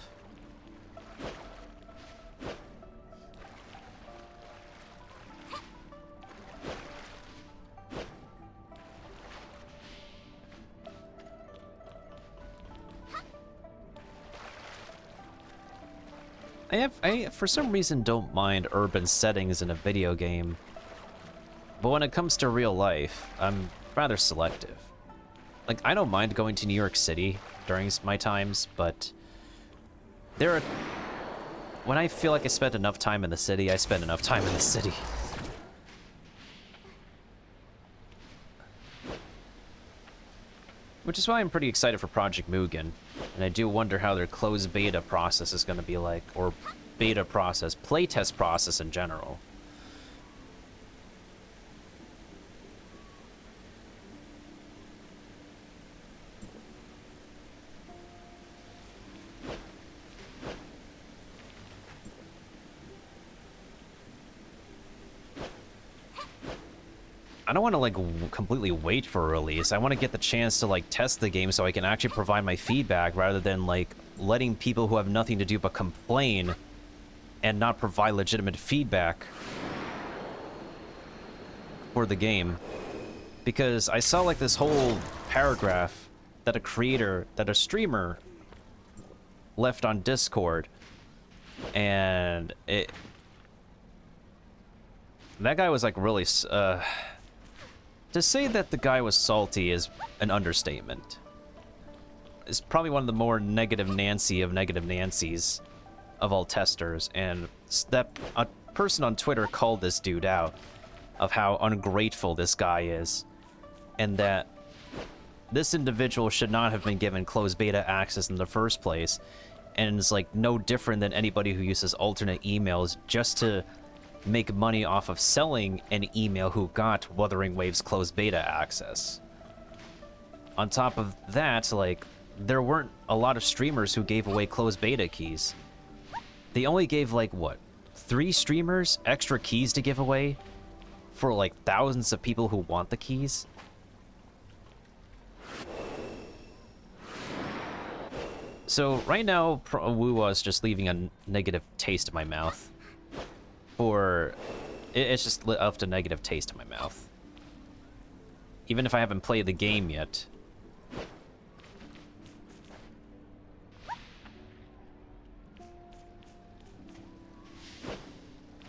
I for some reason don't mind urban settings in a video game, but when it comes to real life, I'm rather selective. Like, I don't mind going to New York City during my times, but when I feel like I spent enough time in the city, I spend enough time in the city. Which is why I'm pretty excited for Project Mugen, and I do wonder how their closed beta process is going to be like, or beta process, playtest process in general. I don't want to, like, completely wait for a release. I want to get the chance to, like, test the game so I can actually provide my feedback rather than, like, letting people who have nothing to do but complain and not provide legitimate feedback for the game. Because I saw, like, this whole paragraph that a streamer left on Discord, and that guy was, like, really, to say that the guy was salty is an understatement. It's probably one of the more negative Nancy of negative Nancys of all testers, and that a person on Twitter called this dude out of how ungrateful this guy is, and that this individual should not have been given closed beta access in the first place, and is like no different than anybody who uses alternate emails just to make money off of selling an email who got Wuthering Waves closed beta access. On top of that, like, there weren't a lot of streamers who gave away closed beta keys. They only gave, like, what, 3 streamers extra keys to give away for, like, thousands of people who want the keys? So right now, Wuwa is just leaving a negative taste in my mouth. It's just left a negative taste in my mouth. Even if I haven't played the game yet.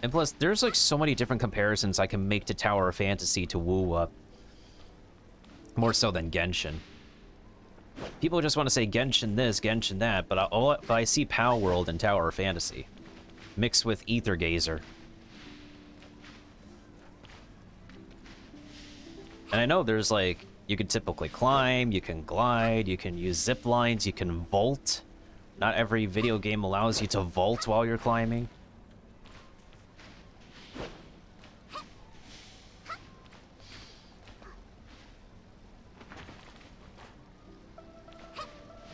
And plus, there's like so many different comparisons I can make to Tower of Fantasy to Wuwa. More so than Genshin. People just want to say Genshin this, Genshin that, but I see Pow World and Tower of Fantasy. Mixed with Ether Gazer. And I know there's like, you can typically climb, you can glide, you can use zip lines, you can vault. Not every video game allows you to vault while you're climbing.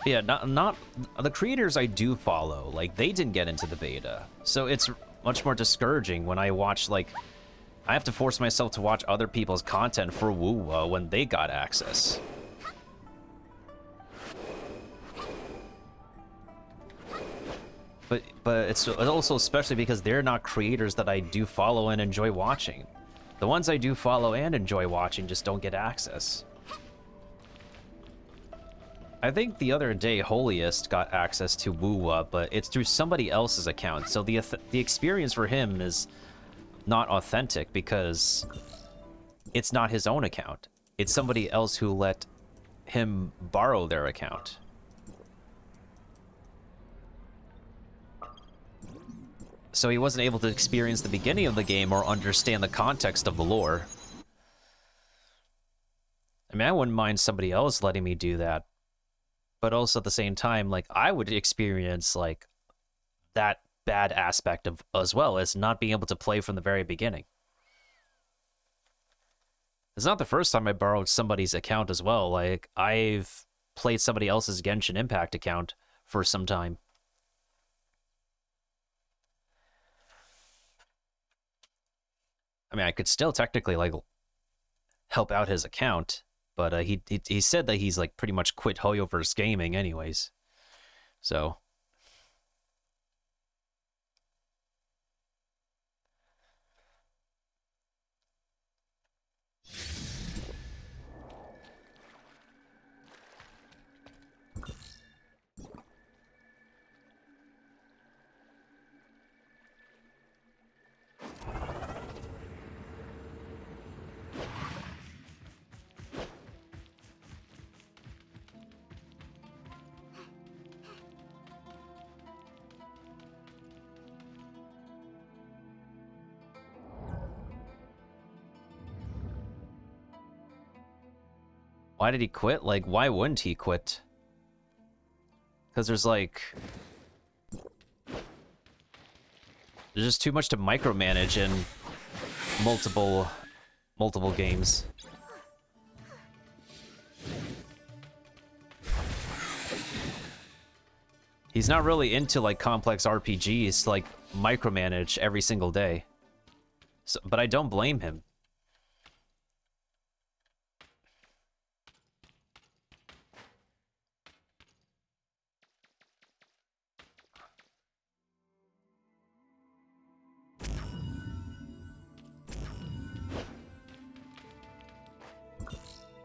Yeah, not the creators I do follow, like, they didn't get into the beta. So it's much more discouraging when I watch, like, I have to force myself to watch other people's content for Wuwa when they got access. But it's also especially because they're not creators that I do follow and enjoy watching. The ones I do follow and enjoy watching just don't get access. I think the other day Holiest got access to Wuwa, but it's through somebody else's account, so the experience for him is not authentic because it's not his own account. It's somebody else who let him borrow their account. So he wasn't able to experience the beginning of the game or understand the context of the lore. I mean, I wouldn't mind somebody else letting me do that. But also at the same time, like, I would experience, like, that bad aspect of as well as not being able to play from the very beginning. It's not the first time I borrowed somebody's account as well. Like, I've played somebody else's Genshin Impact account for some time. I mean, I could still technically, like, help out his account, but he said that he's, like, pretty much quit Hoyoverse Gaming anyways. So... Why did he quit? Like, why wouldn't he quit? Because there's, like... There's just too much to micromanage in multiple games. He's not really into, like, complex RPGs to, like, micromanage every single day. So, but I don't blame him.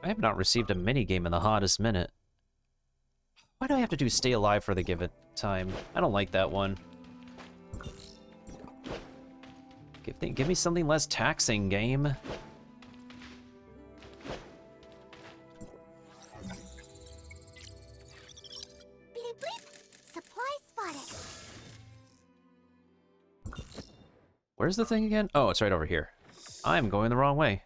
I have not received a minigame in the hottest minute. Why do I have to do stay alive for the given time? I don't like that one. Give me something less taxing, game. Bleep bleep! Supply spotted! Where's the thing again? Oh, it's right over here. I'm going the wrong way.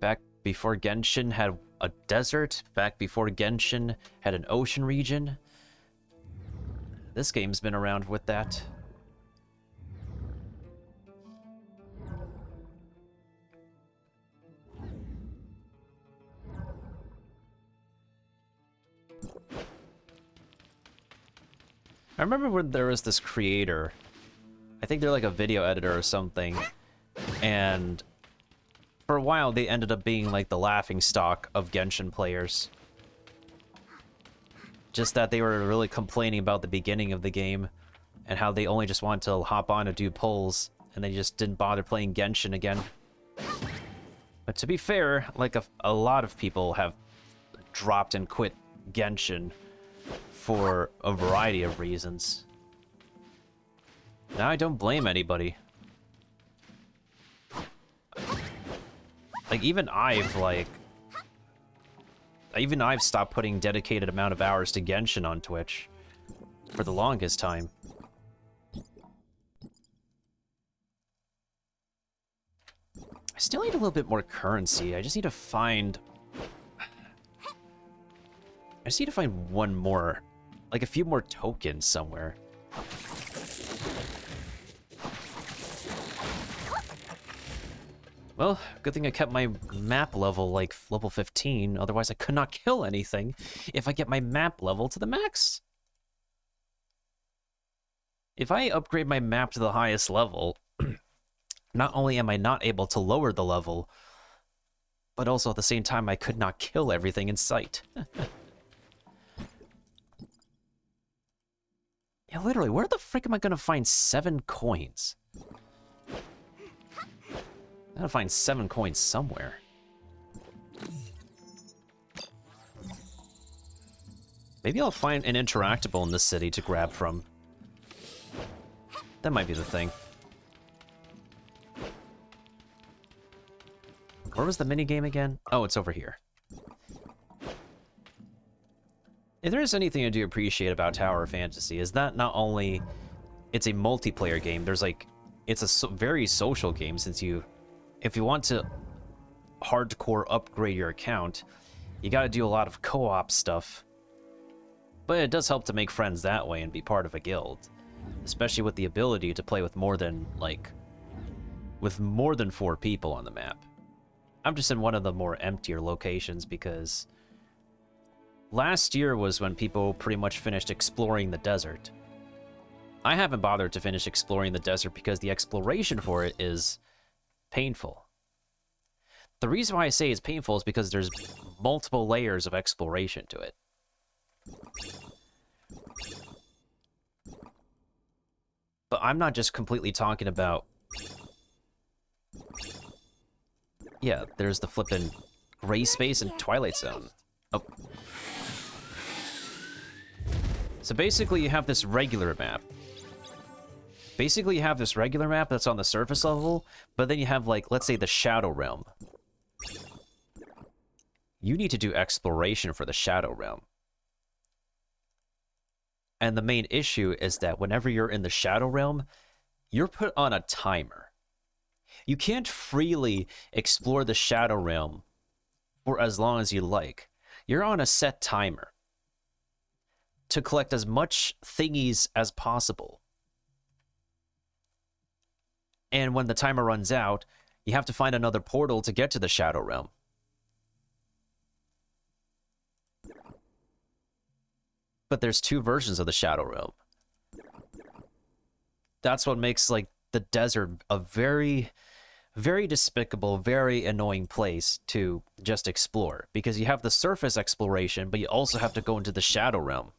Back before Genshin had a desert, back before Genshin had an ocean region. This game's been around with that. I remember when there was this creator, I think they're like a video editor or something, and for a while they ended up being like the laughingstock of Genshin players. Just that they were really complaining about the beginning of the game and how they only just wanted to hop on and do pulls and they just didn't bother playing Genshin again. But to be fair, like a lot of people have dropped and quit Genshin for a variety of reasons. Now I don't blame anybody. Like, even I've stopped putting dedicated amount of hours to Genshin on Twitch for the longest time. I still need a little bit more currency. I just need to find one more, like a few more tokens somewhere. Well, good thing I kept my map level, like, level 15, otherwise I could not kill anything if I get my map level to the max. If I upgrade my map to the highest level, not only am I not able to lower the level, but also at the same time I could not kill everything in sight. Yeah, literally, where the frick am I gonna find 7 coins? I gotta find 7 coins somewhere. Maybe I'll find an interactable in this city to grab from. That might be the thing. Where was the minigame again? Oh, it's over here. If there is anything I do appreciate about Tower of Fantasy, is that not only it's a multiplayer game, there's like, it's a very social game, since if you want to hardcore upgrade your account, you gotta do a lot of co-op stuff. But it does help to make friends that way and be part of a guild. Especially with the ability to play with more than 4 people on the map. I'm just in one of the more emptier locations because last year was when people pretty much finished exploring the desert. I haven't bothered to finish exploring the desert because the exploration for it is painful. The reason why I say it's painful is because there's multiple layers of exploration to it. But I'm not just completely talking about... Yeah, there's the flippin' gray space and Twilight Zone. Oh. So basically you have this regular map. Basically you have this regular map that's on the surface level, but then you have, like, let's say the Shadow Realm. You need to do exploration for the Shadow Realm. And the main issue is that whenever you're in the Shadow Realm, you're put on a timer. You can't freely explore the Shadow Realm for as long as you like. You're on a set timer to collect as much thingies as possible. And when the timer runs out, you have to find another portal to get to the Shadow Realm. But there's 2 versions of the Shadow Realm. That's what makes, like, the desert a very, very despicable, very annoying place to just explore. Because you have the surface exploration, but you also have to go into the Shadow Realm.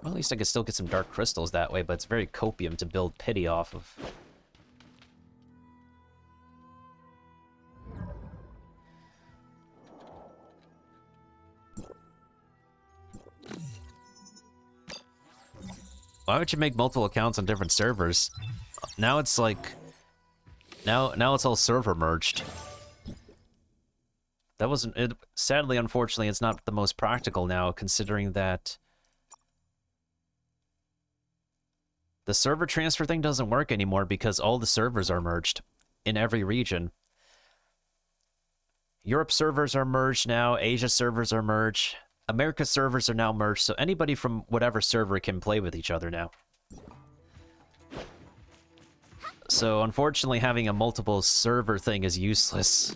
Well, at least I could still get some dark crystals that way, but it's very copium to build pity off of. Why would you make multiple accounts on different servers? Now it's like... Now it's all server merged. That wasn't... Sadly, unfortunately, it's not the most practical now, considering that... The server transfer thing doesn't work anymore because all the servers are merged in every region. Europe servers are merged now, Asia servers are merged. America servers are now merged, so anybody from whatever server can play with each other now. So, unfortunately, having a multiple server thing is useless.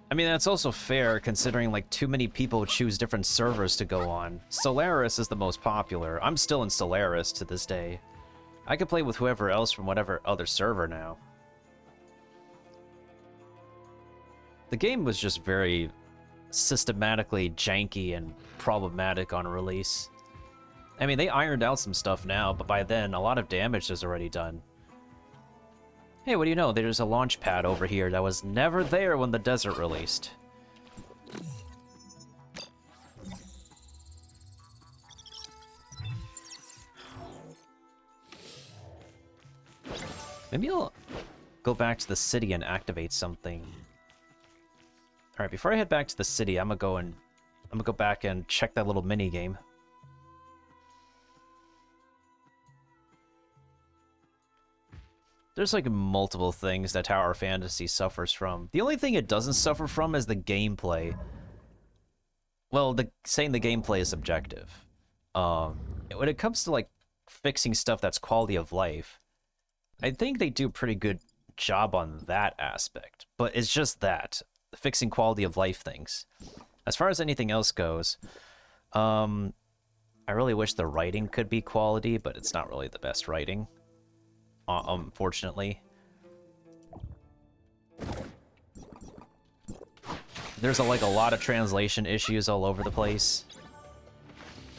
I mean, that's also fair, considering, like, too many people choose different servers to go on. Solaris is the most popular. I'm still in Solaris to this day. I could play with whoever else from whatever other server now. The game was just very systematically janky and problematic on release. I mean, they ironed out some stuff now, but by then, a lot of damage is already done. Hey, what do you know? There's a launch pad over here that was never there when the desert released. Maybe I'll go back to the city and activate something. Alright, before I head back to the city, I'm gonna go back and check that little mini game. There's, like, multiple things that Tower Fantasy suffers from. The only thing it doesn't suffer from is the gameplay. Well, saying the gameplay is subjective. When it comes to, like, fixing stuff that's quality of life, I think they do a pretty good job on that aspect. But it's just that, fixing quality of life things. As far as anything else goes, I really wish the writing could be quality, but it's not really the best writing. Unfortunately. there's like a lot of translation issues all over the place.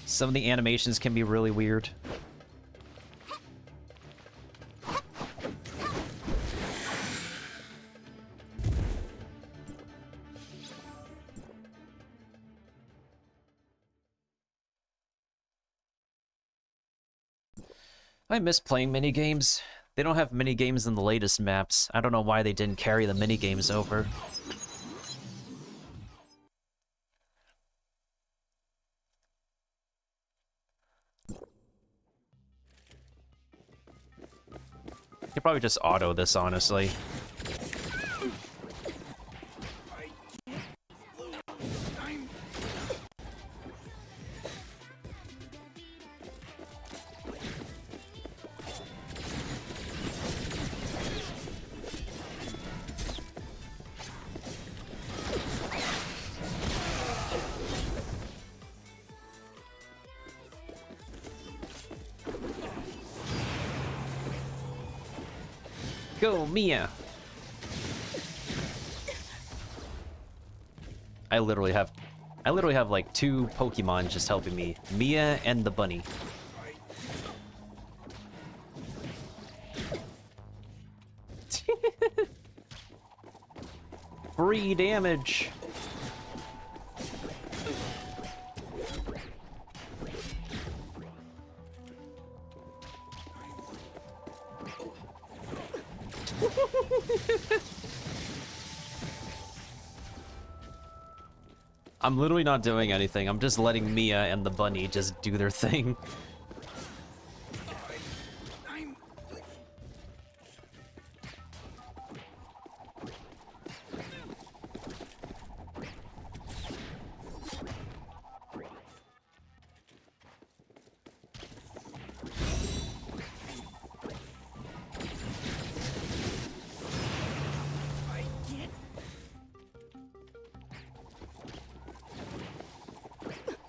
Some of the animations can be really weird. I miss playing minigames. They don't have minigames in the latest maps. I don't know why they didn't carry the minigames over. You could probably just auto this, honestly. Go, Mia! I literally have like 2 Pokemon just helping me. Mia and the bunny. Free damage! I'm literally not doing anything. I'm just letting Mia and the bunny just do their thing.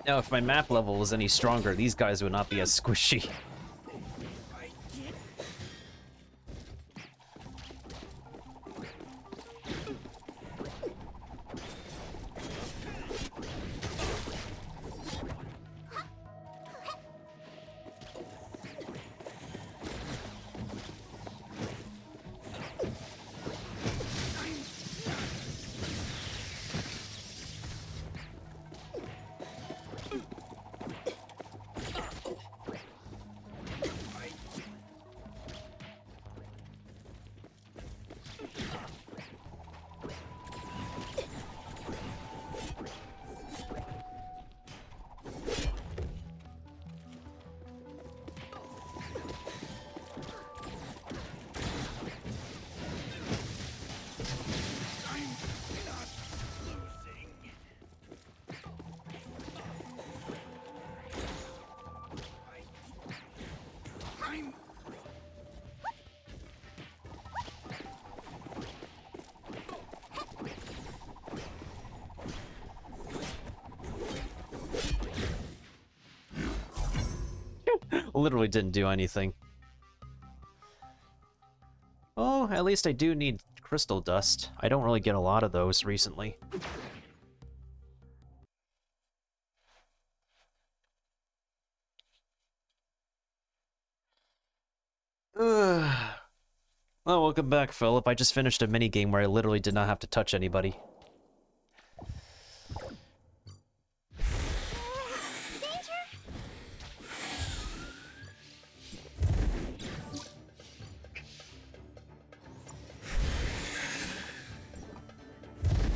Now, if my map level was any stronger, these guys would not be as squishy. Literally didn't do anything. Oh, at least I do need crystal dust. I don't really get a lot of those recently. Well, welcome back, Philip. I just finished a minigame where I literally did not have to touch anybody.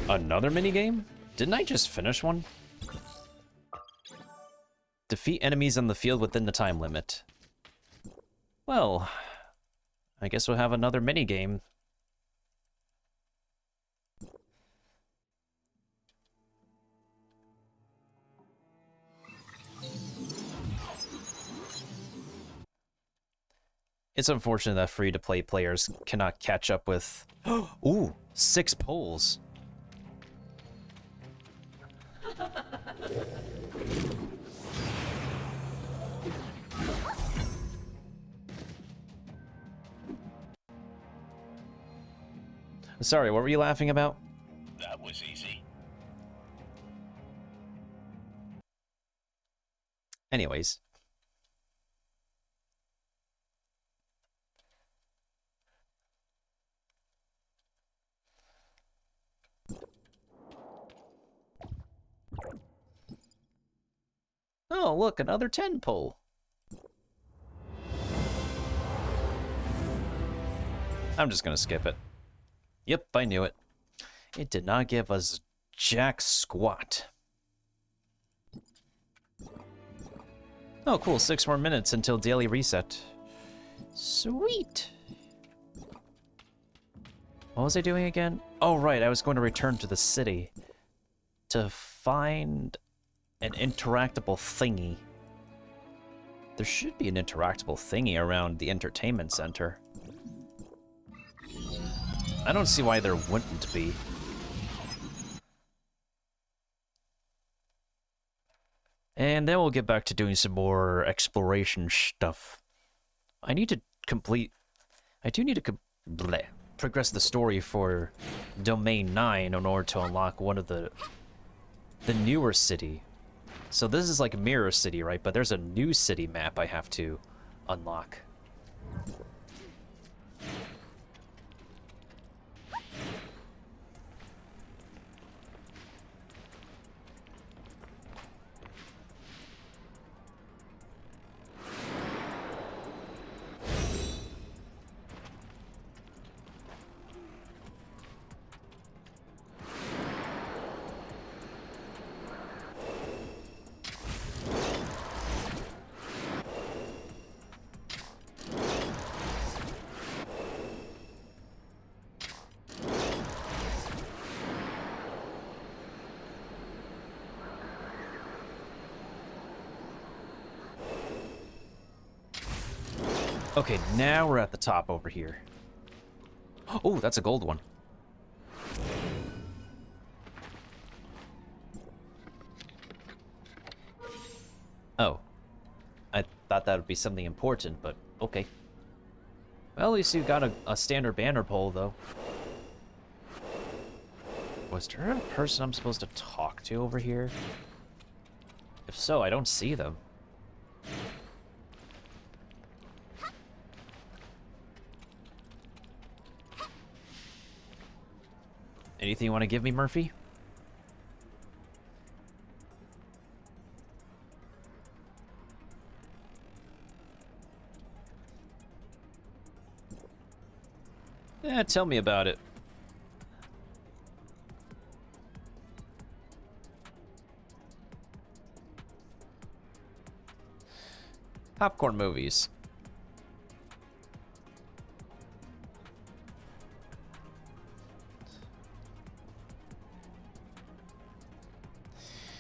Another minigame? Didn't I just finish one? Defeat enemies on the field within the time limit. Well, I guess we'll have another minigame. It's unfortunate that free-to-play players cannot catch up with... Ooh, 6 polls. Sorry, what were you laughing about? That was easy. Anyways. Oh, look, another 10 pull. I'm just gonna skip it. Yep, I knew it. It did not give us jack squat. Oh, cool. 6 more minutes until daily reset. Sweet. What was I doing again? Oh, right. I was going to return to the city to find an interactable thingy. There should be an interactable thingy around the entertainment center. I don't see why there wouldn't be. And then we'll get back to doing some more exploration stuff. I need to complete... I do need to progress the story for Domain 9 in order to unlock one of the newer city. So this is like Mirror City, right? But there's a new city map I have to unlock. Okay, now we're at the top over here. Oh, that's a gold one. Oh. I thought that would be something important, but okay. Well, at least you got a standard banner pole, though. Was there a person I'm supposed to talk to over here? If so, I don't see them. Anything you want to give me, Murphy? Yeah, tell me about it. Popcorn movies.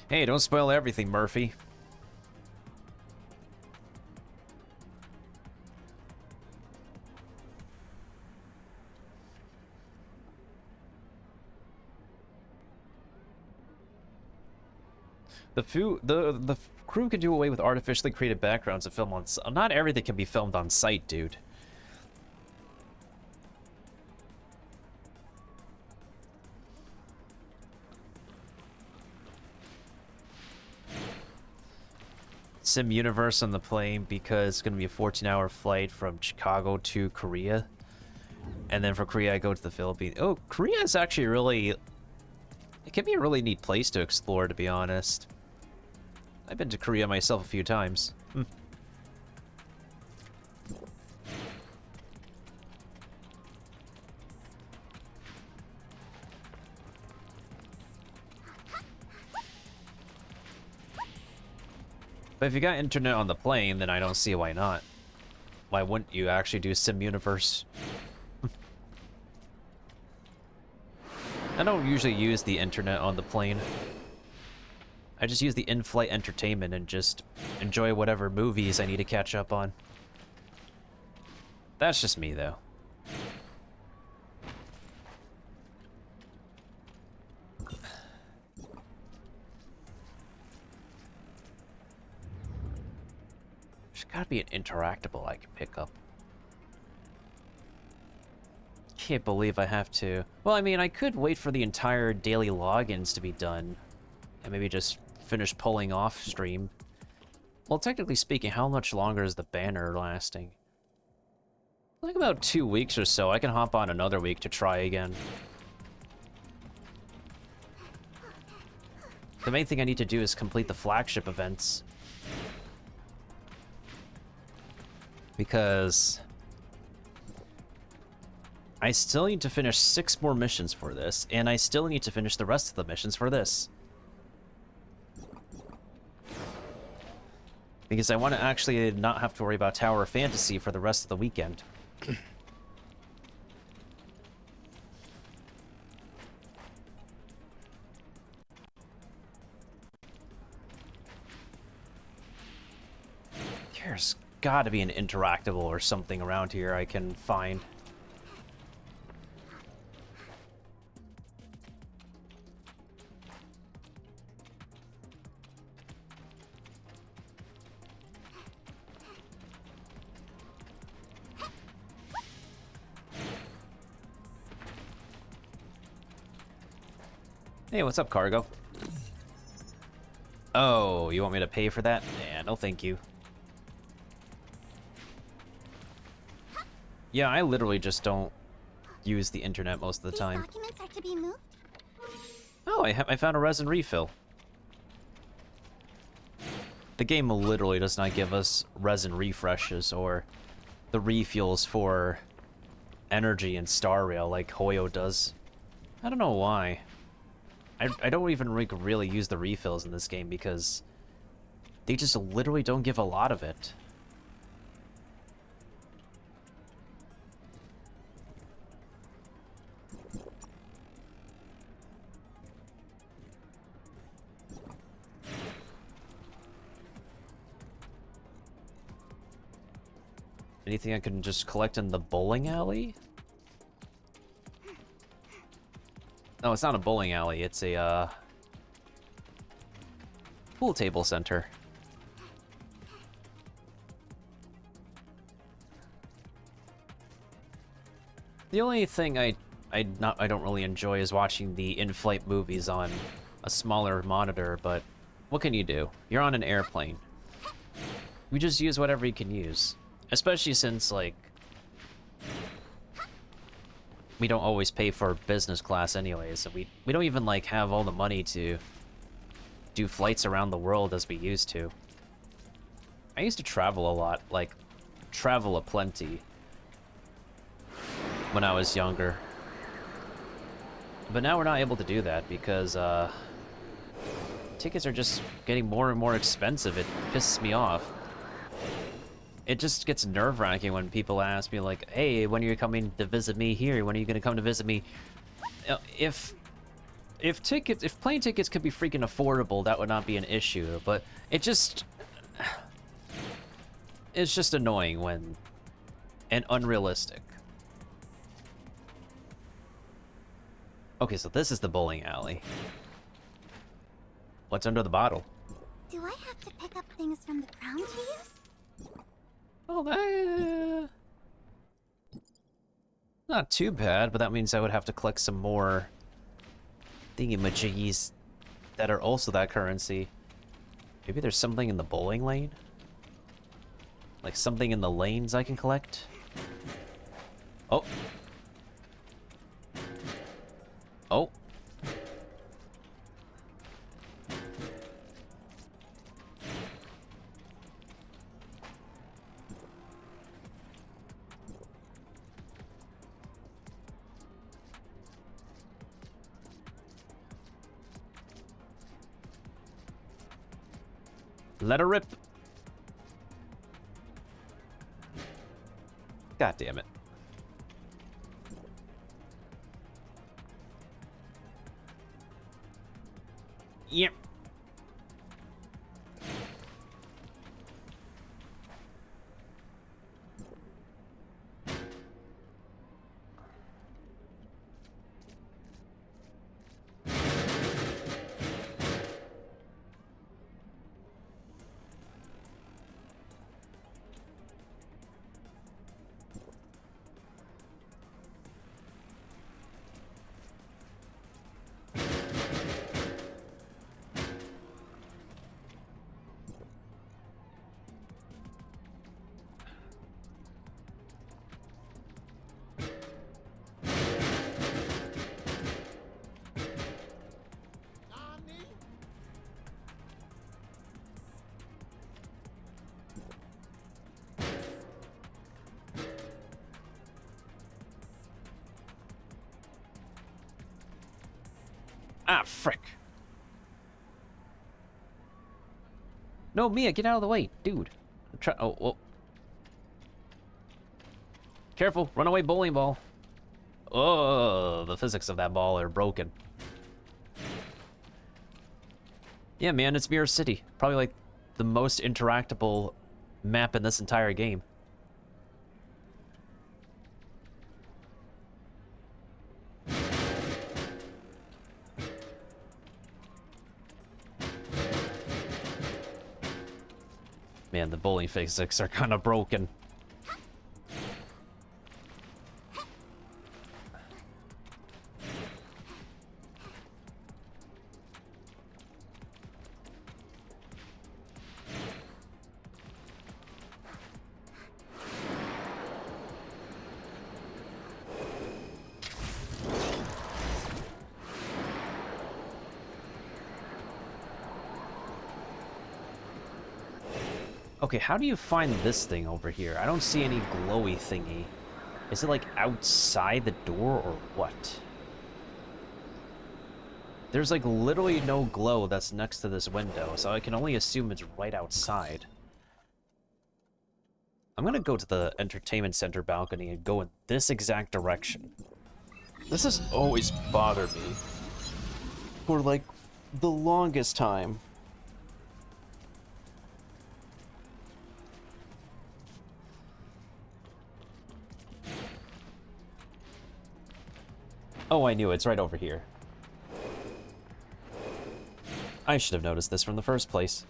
Hey, don't spoil everything, Murphy. The crew can do away with artificially created backgrounds to film on. Not everything can be filmed on site, dude. Sim Universe on the plane because it's going to be a 14-hour flight from Chicago to Korea. And then from Korea, I go to the Philippines. Oh, Korea is actually really... It can be a really neat place to explore, to be honest. I've been to Korea myself a few times. But if you got internet on the plane, then I don't see why not. Why wouldn't you actually do Sim Universe? I don't usually use the internet on the plane. I just use the in-flight entertainment and just enjoy whatever movies I need to catch up on. That's just me, though. There's gotta be an interactable I can pick up. Can't believe I have to... Well, I mean, I could wait for the entire daily logins to be done. And maybe just finish pulling off stream. Well, technically speaking, how much longer is the banner lasting? Like about 2 weeks or so. I can hop on another week to try again. The main thing I need to do is complete the flagship events. Because I still need to finish 6 more missions for this, and I still need to finish the rest of the missions for this. Because I want to actually not have to worry about Tower of Fantasy for the rest of the weekend. There's gotta be an interactable or something around here I can find. Hey, what's up, cargo? Oh, you want me to pay for that? Yeah, no thank you. Yeah, I literally just don't use the internet most of the time. These documents are to be moved? Oh, I found a resin refill. The game literally does not give us resin refreshes or the refuels for energy and Star Rail like Hoyo does. I don't know why. I don't even really use the refills in this game because they just literally don't give a lot of it. Anything I can just collect in the bowling alley? No, it's not a bowling alley. It's a, pool table center. The only thing I don't really enjoy is watching the in-flight movies on a smaller monitor, but what can you do? You're on an airplane. We just use whatever you can use. Especially since, like, we don't always pay for business class anyways, so we don't even, like, have all the money to do flights around the world as we used to. I used to travel a lot, like, travel aplenty when I was younger. But now we're not able to do that because, tickets are just getting more and more expensive. It pisses me off. It just gets nerve-wracking when people ask me, like, hey, when are you coming to visit me here? When are you going to come to visit me? If plane tickets could be freaking affordable, that would not be an issue. But it's just annoying when, and unrealistic. Okay, so this is the bowling alley. What's under the bottle? Do I have to pick up things from the ground to use? Oh, that... Not too bad, but that means I would have to collect some more thingy-majiggies that are also that currency. Maybe there's something in the bowling lane? Like something in the lanes I can collect? Oh. Oh. Let her rip. God damn it. Yep. Ah, frick. No, Mia, get out of the way, dude. Oh, whoa. Careful, runaway bowling ball. Oh, the physics of that ball are broken. Yeah, man, it's Mirror City. Probably like the most interactable map in this entire game. Man, the bowling physics are kind of broken. Okay, how do you find this thing over here? I don't see any glowy thingy. Is it like outside the door or what? There's like literally no glow that's next to this window, so I can only assume it's right outside. I'm gonna go to the entertainment center balcony and go in this exact direction. This has always bothered me for like the longest time. Oh, I knew it's right over here. I should have noticed this from the first place.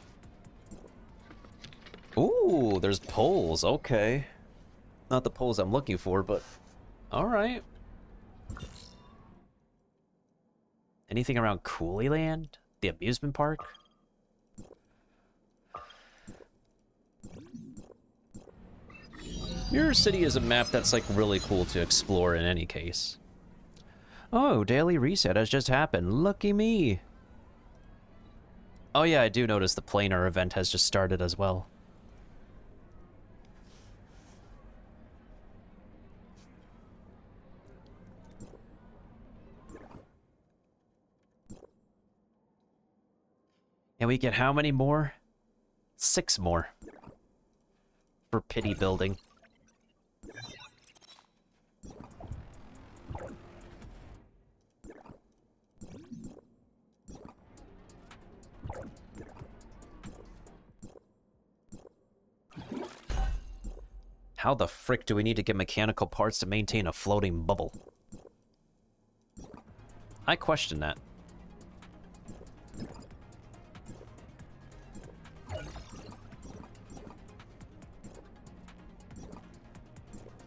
Ooh, there's poles, okay. Not the poles I'm looking for, but alright. Anything around Coolie Land? The amusement park? Mirror City is a map that's like really cool to explore in any case. Oh, daily reset has just happened. Lucky me. Oh yeah, I do notice the planar event has just started as well. And we get how many more? 6 more. For pity building. How the frick do we need to get mechanical parts to maintain a floating bubble? I question that.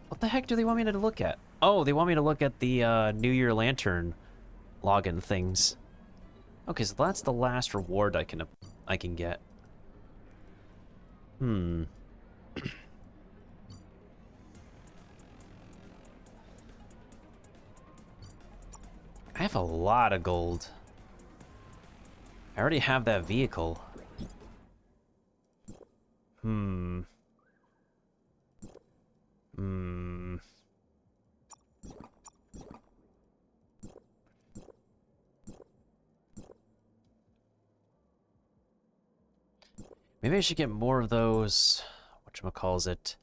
What the heck do they want me to look at? Oh, they want me to look at the New Year Lantern login things. Okay, so that's the last reward I can get. I have a lot of gold. I already have that vehicle. Maybe I should get more of those, whatchamacallit,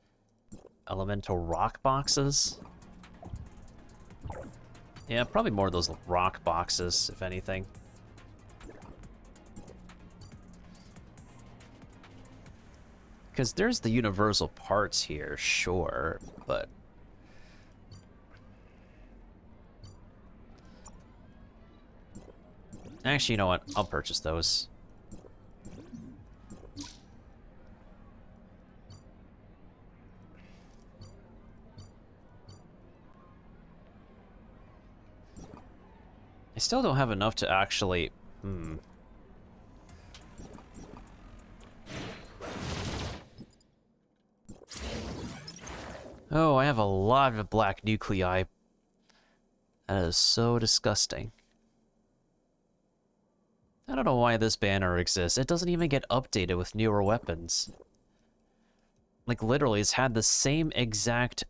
elemental rock boxes? Yeah, probably more of those rock boxes, if anything. Because there's the universal parts here, sure, but... Actually, you know what? I'll purchase those. I still don't have enough to actually... Oh, I have a lot of black nuclei. That is so disgusting. I don't know why this banner exists. It doesn't even get updated with newer weapons. Like, literally, it's had the same exact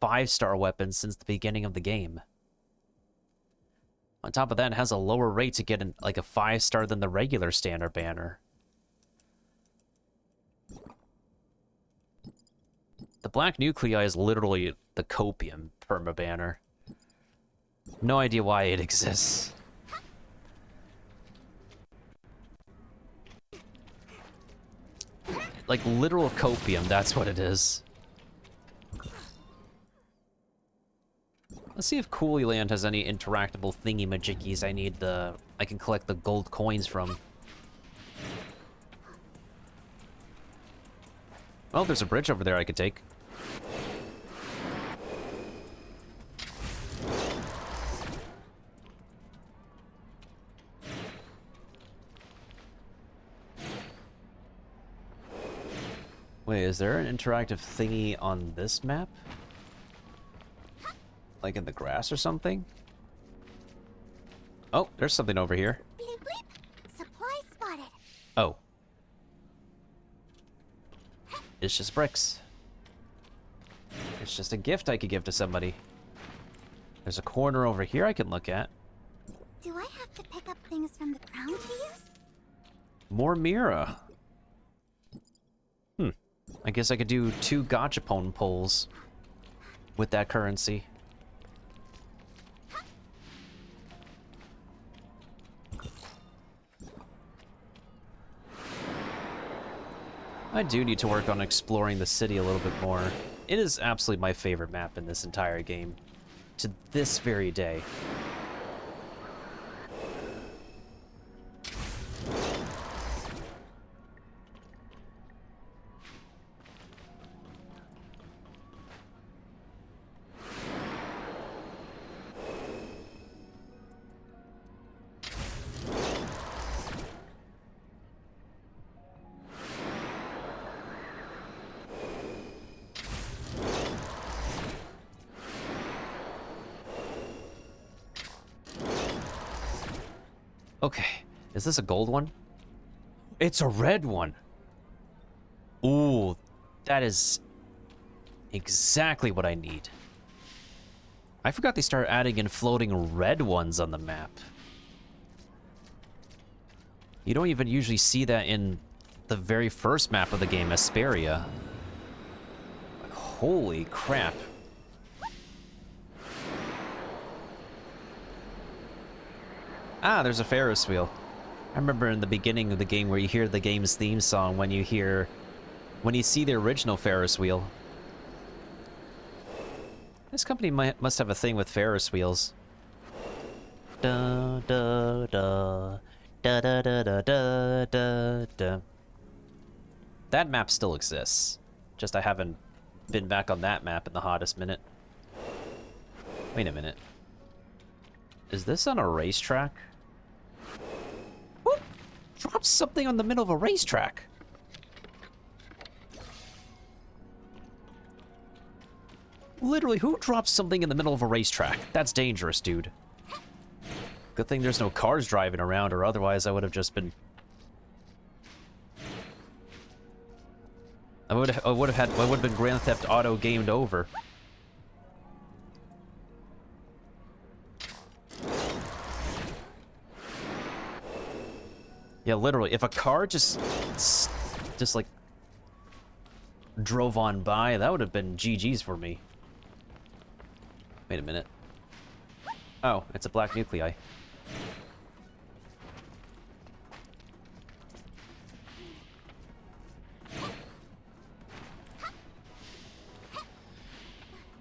5-star weapon since the beginning of the game. On top of that, it has a lower rate to get like a 5-star than the regular standard banner. The black nuclei is literally the copium perma banner. No idea why it exists. Like literal copium, that's what it is. Let's see if Coolie Land has any interactable thingy-majiggies I can collect the gold coins from. Well, there's a bridge over there I could take. Wait, is there an interactive thingy on this map? Like in the grass or something? Oh, there's something over here. Bleep bleep. Supply spotted. Oh. It's just bricks. It's just a gift I could give to somebody. There's a corner over here I can look at. Do I have to pick up things from the ground to use? More Mira. I guess I could do 2 gachapon pulls with that currency. I do need to work on exploring the city a little bit more. It is absolutely my favorite map in this entire game. To this very day. Okay, is this a gold one? It's a red one. Ooh, that is exactly what I need. I forgot they started adding in floating red ones on the map. You don't even usually see that in the very first map of the game, Asperia. Holy crap. Ah, there's a Ferris wheel. I remember in the beginning of the game where you hear the game's theme song when you see the original Ferris wheel. This company must have a thing with Ferris wheels. Da da da da da da da da da da. That map still exists. Just I haven't been back on that map in the hottest minute. Wait a minute. Is this on a racetrack? Who drops something on the middle of a racetrack? Literally, who drops something in the middle of a racetrack? That's dangerous, dude. Good thing there's no cars driving around, or otherwise I would have just been... I would have been Grand Theft Auto gamed over. Yeah, literally, if a car just like drove on by, that would have been GG's for me. Wait a minute. Oh, it's a black nuclei.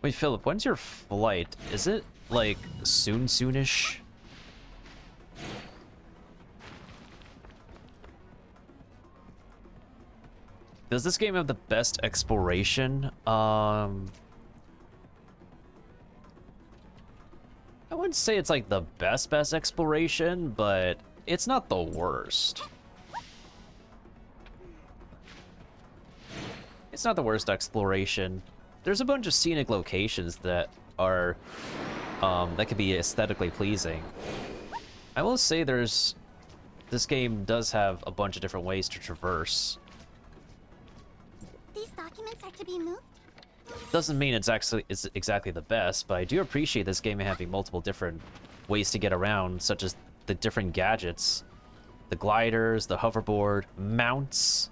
Wait, Philip, when's your flight? Is it, like, soonish? Does this game have the best exploration? I wouldn't say it's, like, the best exploration, but it's not the worst. It's not the worst exploration. There's a bunch of scenic locations that are, that could be aesthetically pleasing. I will say this game does have a bunch of different ways to traverse. These documents are to be moved? Doesn't mean it's exactly the best, but I do appreciate this game having multiple different ways to get around, such as the different gadgets. The gliders, the hoverboard, mounts.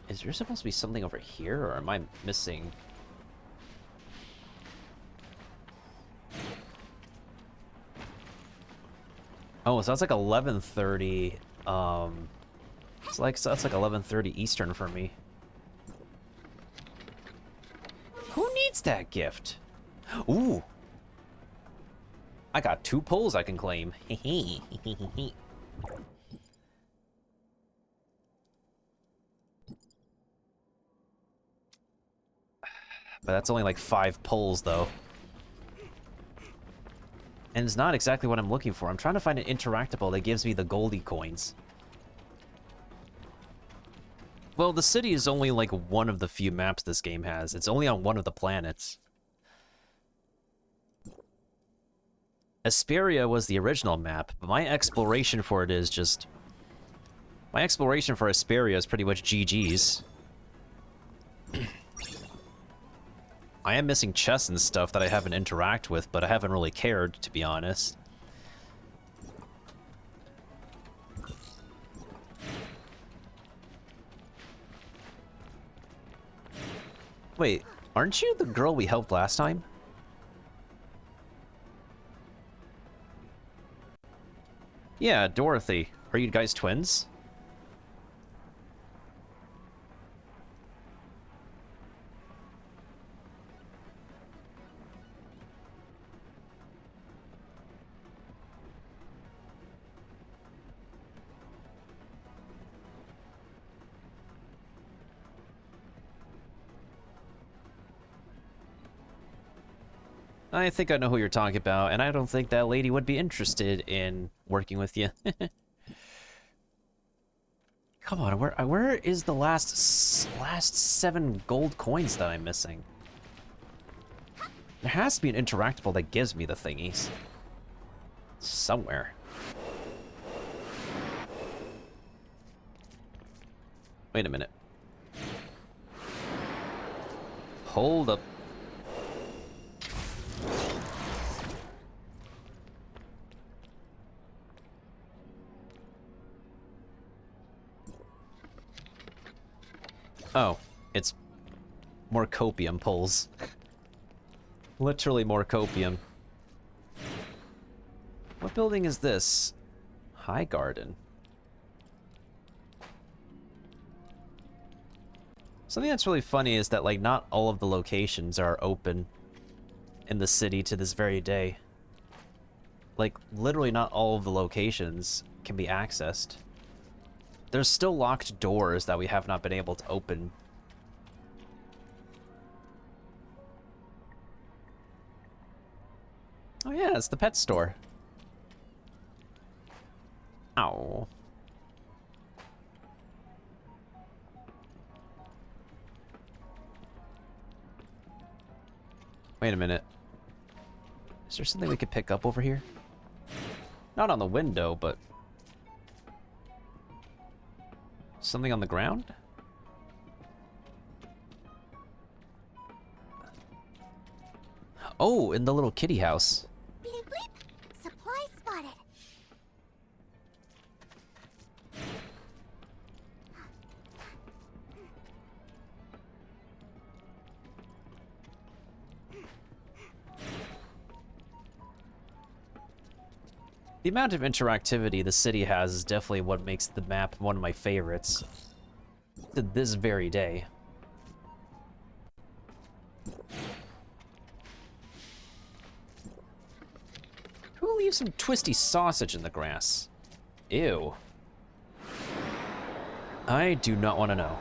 Is there supposed to be something over here, or am I missing? Oh, so that's like 11:30. So that's like 11:30 Eastern for me. Who needs that gift? Ooh. I got 2 pulls I can claim. But that's only like 5 pulls, though. And it's not exactly what I'm looking for. I'm trying to find an interactable that gives me the Goldie coins. Well, the city is only like one of the few maps this game has. It's only on one of the planets. Asperia was the original map, but my exploration for it is just... My exploration for Asperia is pretty much GG's. I am missing chests and stuff that I haven't interacted with, but I haven't really cared, to be honest. Wait, aren't you the girl we helped last time? Yeah, Dorothy. Are you guys twins? I think I know who you're talking about, and I don't think that lady would be interested in working with you. Come on, where is the last 7 gold coins that I'm missing? There has to be an interactable that gives me the thingies. Somewhere. Wait a minute. Hold up. Oh, it's more copium pulls. Literally more copium. What building is this? High Garden. Something that's really funny is that, like, not all of the locations are open in the city to this very day. Like, literally not all of the locations can be accessed. There's still locked doors that we have not been able to open. Oh yeah, it's the pet store. Ow. Wait a minute. Is there something we could pick up over here? Not on the window, but... something on the ground? Oh, in the little kitty house. Bleep bleep. Supply spotted. The amount of interactivity the city has is definitely what makes the map one of my favorites. To this very day. Who leaves some twisty sausage in the grass? Ew. I do not want to know.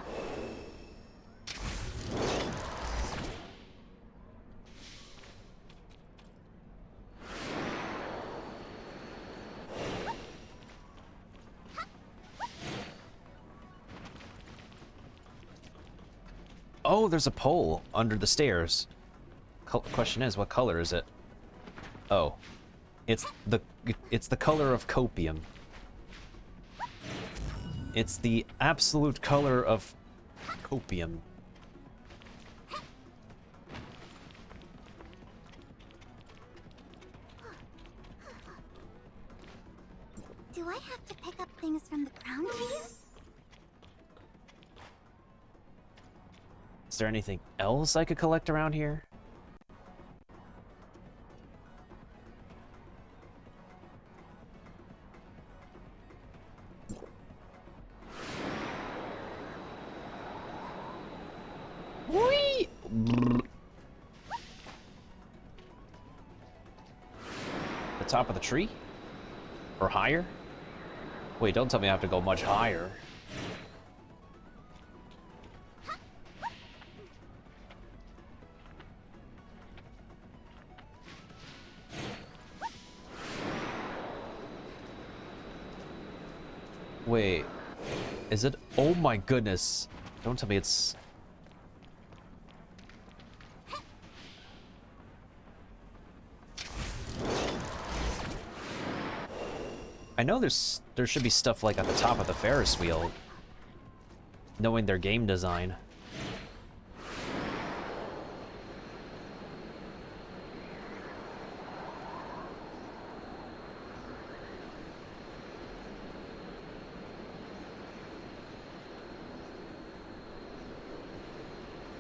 Oh, there's a pole under the stairs. Question is, what color is it? Oh, it's the color of copium. It's the absolute color of copium. Do I have to pick up things from the ground to use? Is there anything else I could collect around here? Whee! The top of the tree? Or higher? Wait, don't tell me I have to go much higher. Wait, is it? Oh my goodness. Don't tell me it's... I know there should be stuff like at the top of the Ferris wheel, knowing their game design.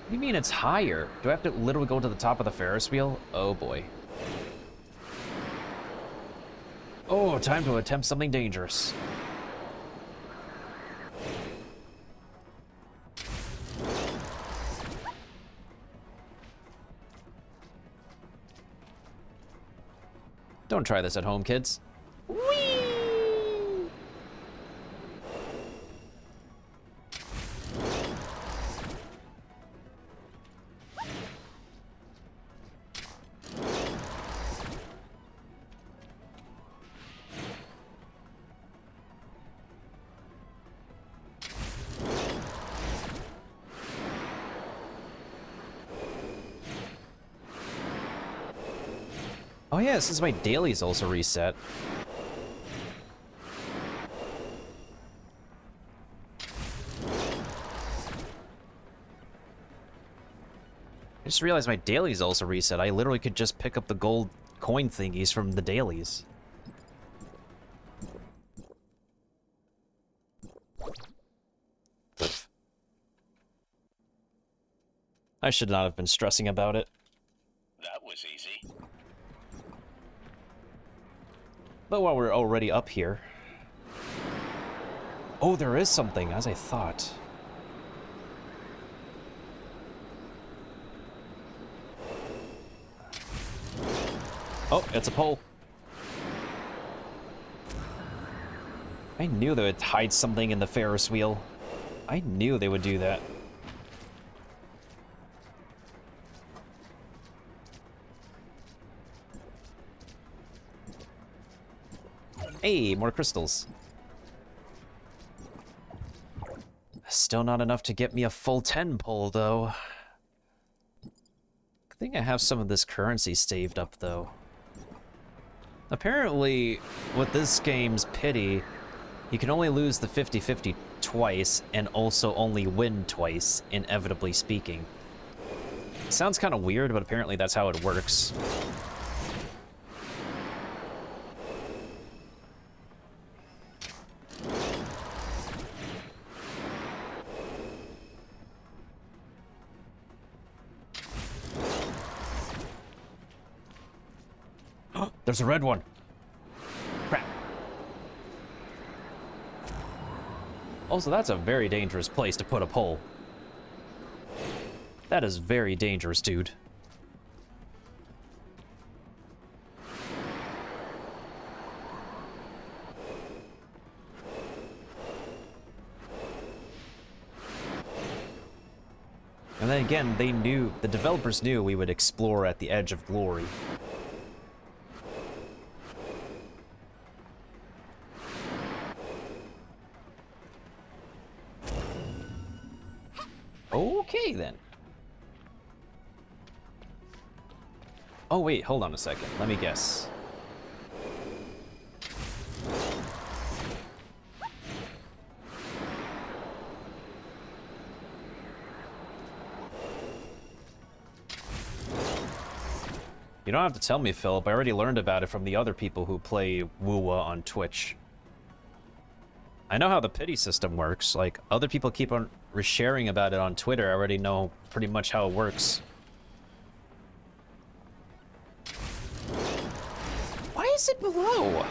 What do you mean it's higher? Do I have to literally go to the top of the Ferris wheel? Oh boy. Oh, time to attempt something dangerous. Don't try this at home, kids. Oh yeah, since my dailies also reset. I just realized my dailies also reset. I literally could just pick up the gold coin thingies from the dailies. I should not have been stressing about it. That was easy. But while we're already up here... Oh, there is something, as I thought. Oh, it's a pole. I knew they would hide something in the Ferris wheel. I knew they would do that. Hey, more crystals. Still not enough to get me a full 10 pull, though. I think I have some of this currency saved up, though. Apparently, with this game's pity, you can only lose the 50-50 twice, and also only win twice, inevitably speaking. Sounds kind of weird, but apparently that's how it works. There's a red one. Crap. Also, that's a very dangerous place to put a pole. That is very dangerous, dude. And then again, they knew, the developers knew we would explore at the edge of glory. Okay, then. Oh, wait, hold on a second. Let me guess. You don't have to tell me, Philip. I already learned about it from the other people who play Wuwa on Twitch. I know how the pity system works. Like, other people keep on resharing about it on Twitter. I already know pretty much how it works. Why is it below?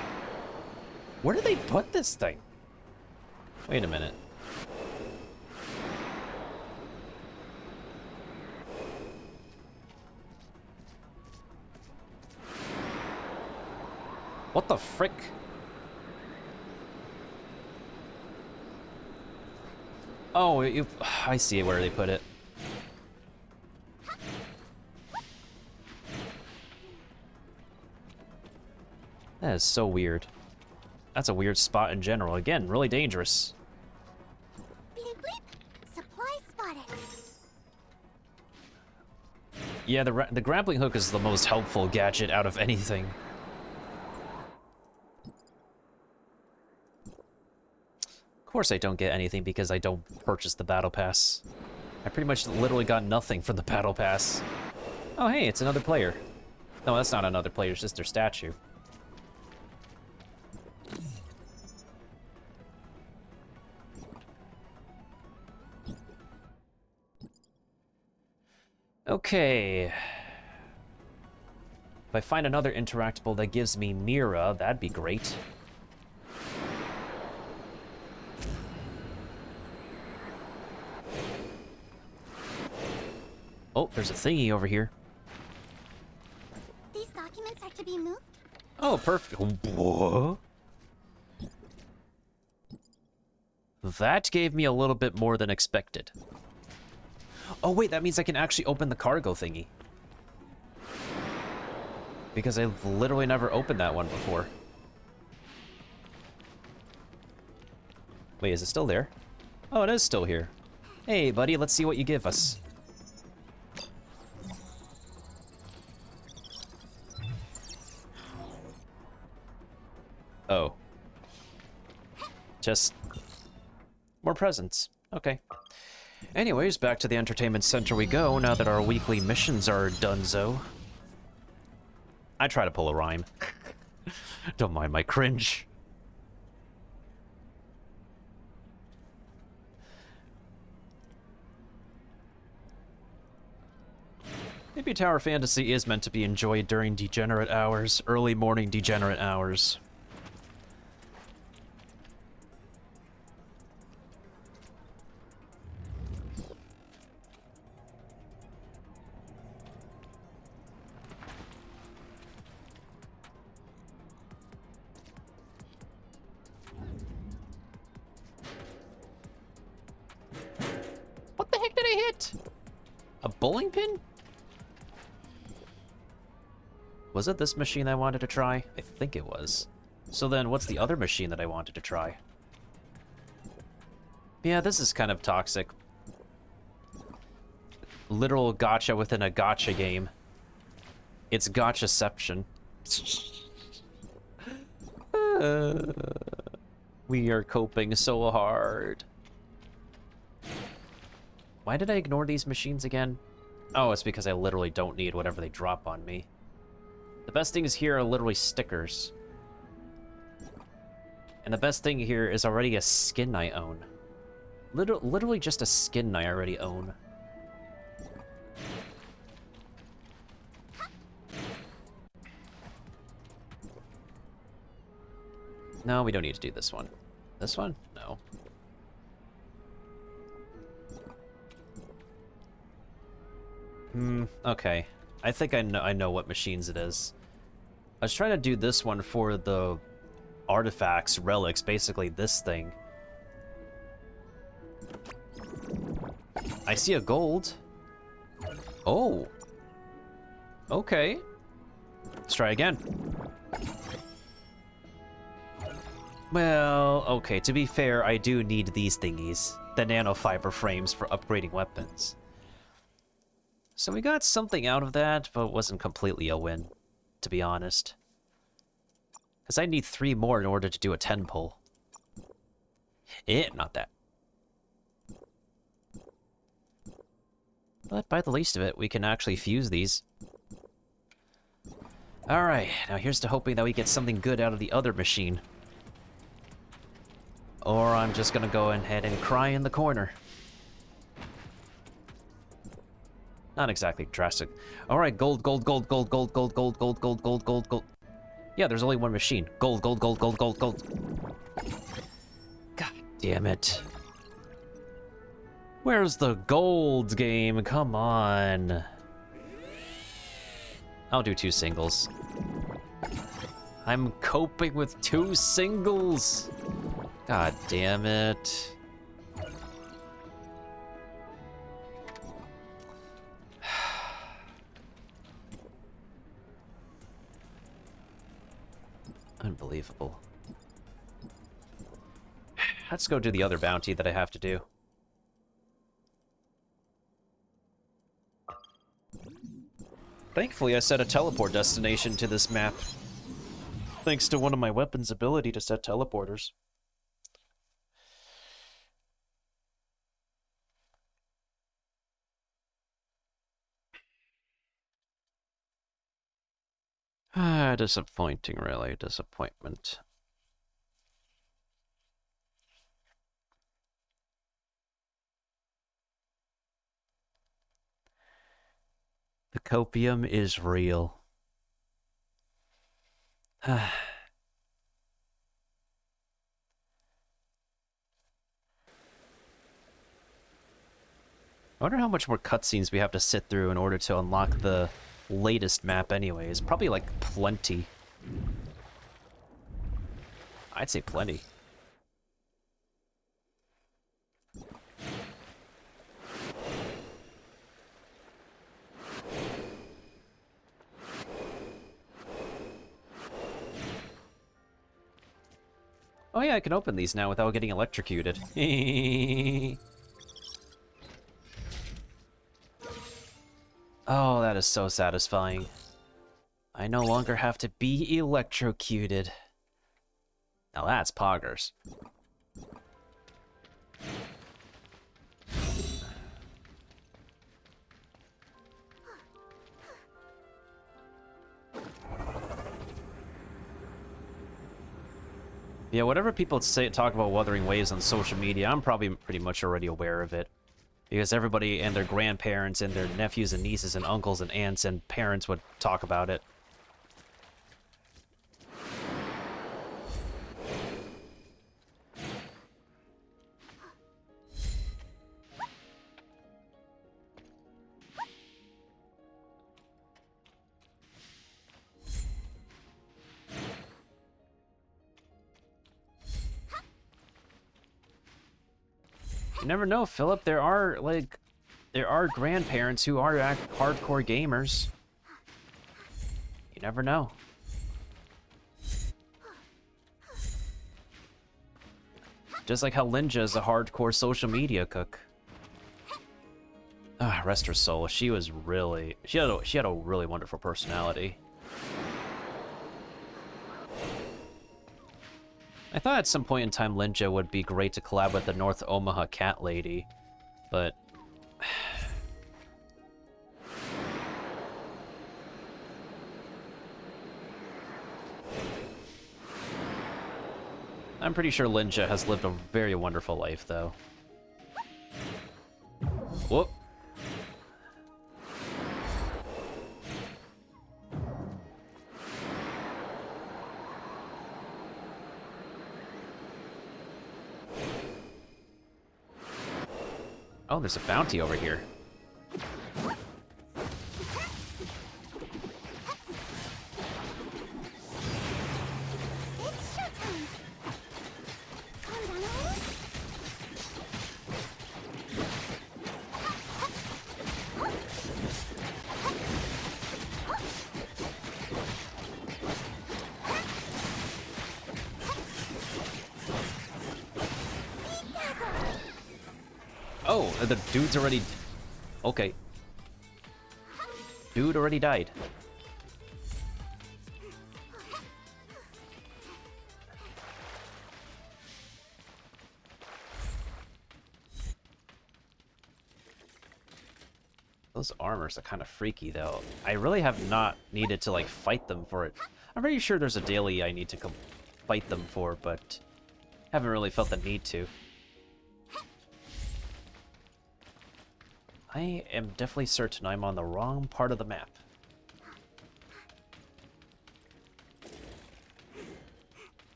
Where did they put this thing? Wait a minute. What the frick? Oh, I see where they put it. That is so weird. That's a weird spot in general. Again, really dangerous. Bleep bleep. Supply spotted. Yeah, the grappling hook is the most helpful gadget out of anything. Of course I don't get anything because I don't purchase the battle pass. I pretty much literally got nothing for the battle pass. Oh hey, it's another player. No, that's not another player, it's just their statue. Okay. If I find another interactable that gives me Mira, that'd be great. Oh, there's a thingy over here. These documents are to be moved? Oh, perfect. Whoa. That gave me a little bit more than expected. Oh wait, that means I can actually open the cargo thingy. Because I've literally never opened that one before. Wait, is it still there? Oh, it is still here. Hey, buddy, let's see what you give us. Oh. Just more presents. Okay. Anyways, back to the entertainment center we go, now that our weekly missions are donezo. I try to pull a rhyme. Don't mind my cringe. Maybe Tower Fantasy is meant to be enjoyed during degenerate hours, early morning degenerate hours. What the heck did I hit? A bowling pin? Was it this machine I wanted to try? I think it was. So then, what's the other machine that I wanted to try? Yeah, this is kind of toxic. Literal gacha within a gacha game. It's gachaception. We are coping so hard. Why did I ignore these machines again? Oh, it's because I literally don't need whatever they drop on me. The best things here are literally stickers. And the best thing here is already a skin I own. Literally just a skin I already own. No, we don't need to do this one. This one? No. Okay. I think I know what machines it is. I was trying to do this one for the artifacts, relics, basically this thing. I see a gold. Oh. Okay. Let's try again. Well, okay, to be fair, I do need these thingies. The nanofiber frames for upgrading weapons. So we got something out of that, but it wasn't completely a win, to be honest. Because I need 3 more in order to do a 10 pull. Not that. But by the least of it, we can actually fuse these. Alright, now here's to hoping that we get something good out of the other machine. Or I'm just gonna go ahead and cry in the corner. Not exactly drastic. Alright, gold, gold, gold, gold, gold, gold, gold, gold, gold, gold, gold, gold. Yeah, there's only one machine. Gold, gold, gold, gold, gold, gold. God damn it. Where's the gold game? Come on. I'll do 2 singles. I'm coping with 2 singles. God damn it. Unbelievable. Let's go do the other bounty that I have to do. Thankfully, I set a teleport destination to this map. Thanks to one of my weapons' ability to set teleporters. Ah, disappointing, really. Disappointment. The copium is real. I wonder how much more cutscenes we have to sit through in order to unlock the latest map anyways. Probably like plenty. I'd say plenty. Oh yeah, I can open these now without getting electrocuted. Oh, that is so satisfying. I no longer have to be electrocuted. Now that's poggers. Yeah, whatever people talk about Wuthering Waves on social media, I'm probably pretty much already aware of it. Because everybody and their grandparents and their nephews and nieces and uncles and aunts and parents would talk about it. You never know, Philip. There are grandparents who are hardcore gamers. You never know. Just like how Linja is a hardcore social media cook. Ah, rest her soul. She was really... She had a really wonderful personality. I thought at some point in time Linja would be great to collab with the North Omaha cat lady, but... I'm pretty sure Linja has lived a very wonderful life, though. Whoop. Oh, there's a bounty over here. It's showtime! Calm down a little. Oh, the dude's already... Okay. Dude already died. Those armors are kind of freaky, though. I really have not needed to, like, fight them for it. I'm pretty sure there's a daily I need to fight them for, but haven't really felt the need to. I am definitely certain I'm on the wrong part of the map.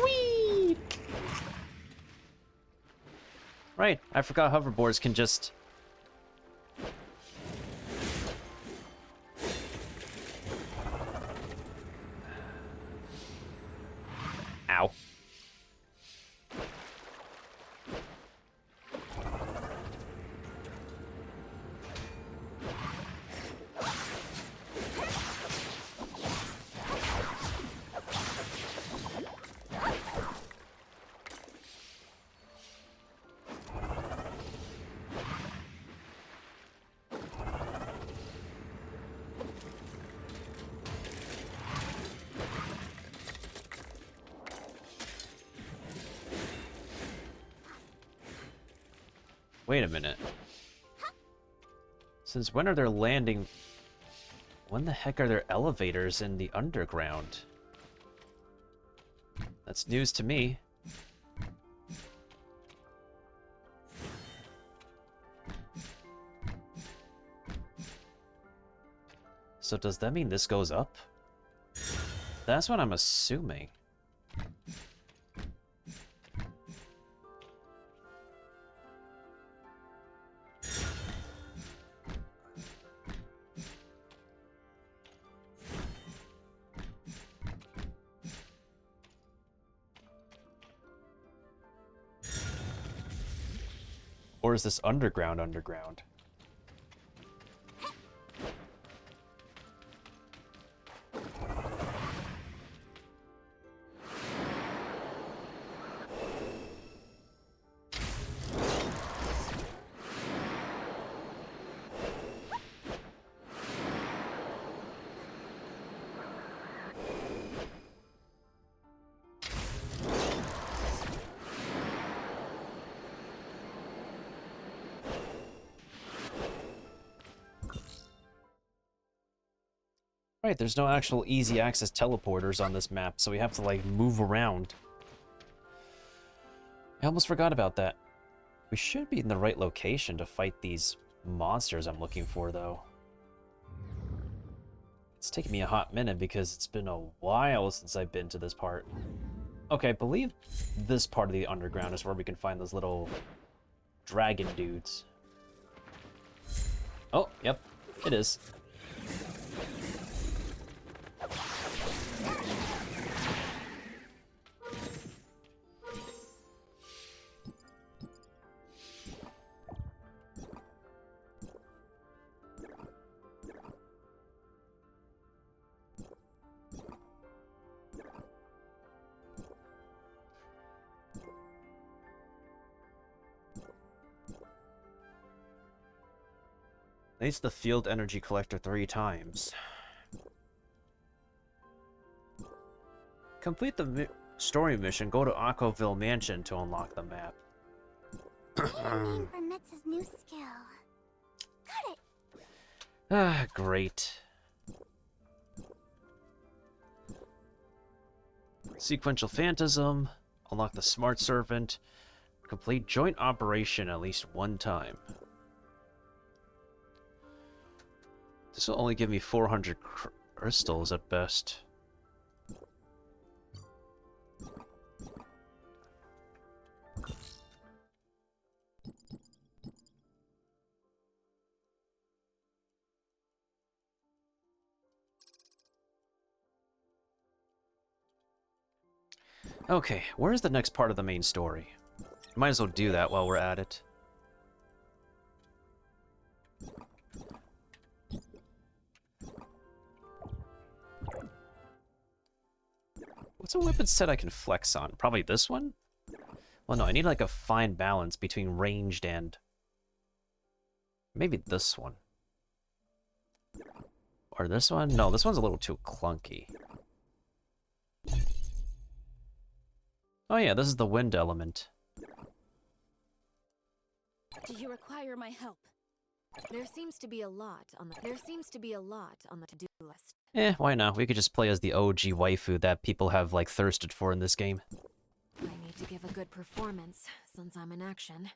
Whee! Right, I forgot hoverboards can just... Ow. Wait a minute. Since when are there landing... When the heck are there elevators in the underground? That's news to me. So does that mean this goes up? That's what I'm assuming. Or is this underground? Right, there's no actual easy access teleporters on this map, so we have to, like, move around. I almost forgot about that. We should be in the right location to fight these monsters I'm looking for, though. It's taken me a hot minute because it's been a while since I've been to this part. Okay, I believe this part of the underground is where we can find those little dragon dudes. Oh, yep, it is. Needs the field energy collector 3 times. Complete the story mission. Go to Aquaville Mansion to unlock the map. Waiting for Mitz's new skill. Got it. Ah, great. Sequential Phantasm. Unlock the Smart Servant. Complete joint operation at least 1 time. This will only give me 400 crystals at best. Okay, where's the next part of the main story? Might as well do that while we're at it. What's a weapon set I can flex on? Probably this one? Well, no, I need like a fine balance between ranged and... maybe this one. Or this one? No, this one's a little too clunky. Oh yeah, this is the wind element. Do you require my help? There seems to be a lot on the to-do list. Why not? We could just play as the OG waifu that people have, like, thirsted for in this game. I need to give a good performance since I'm in action.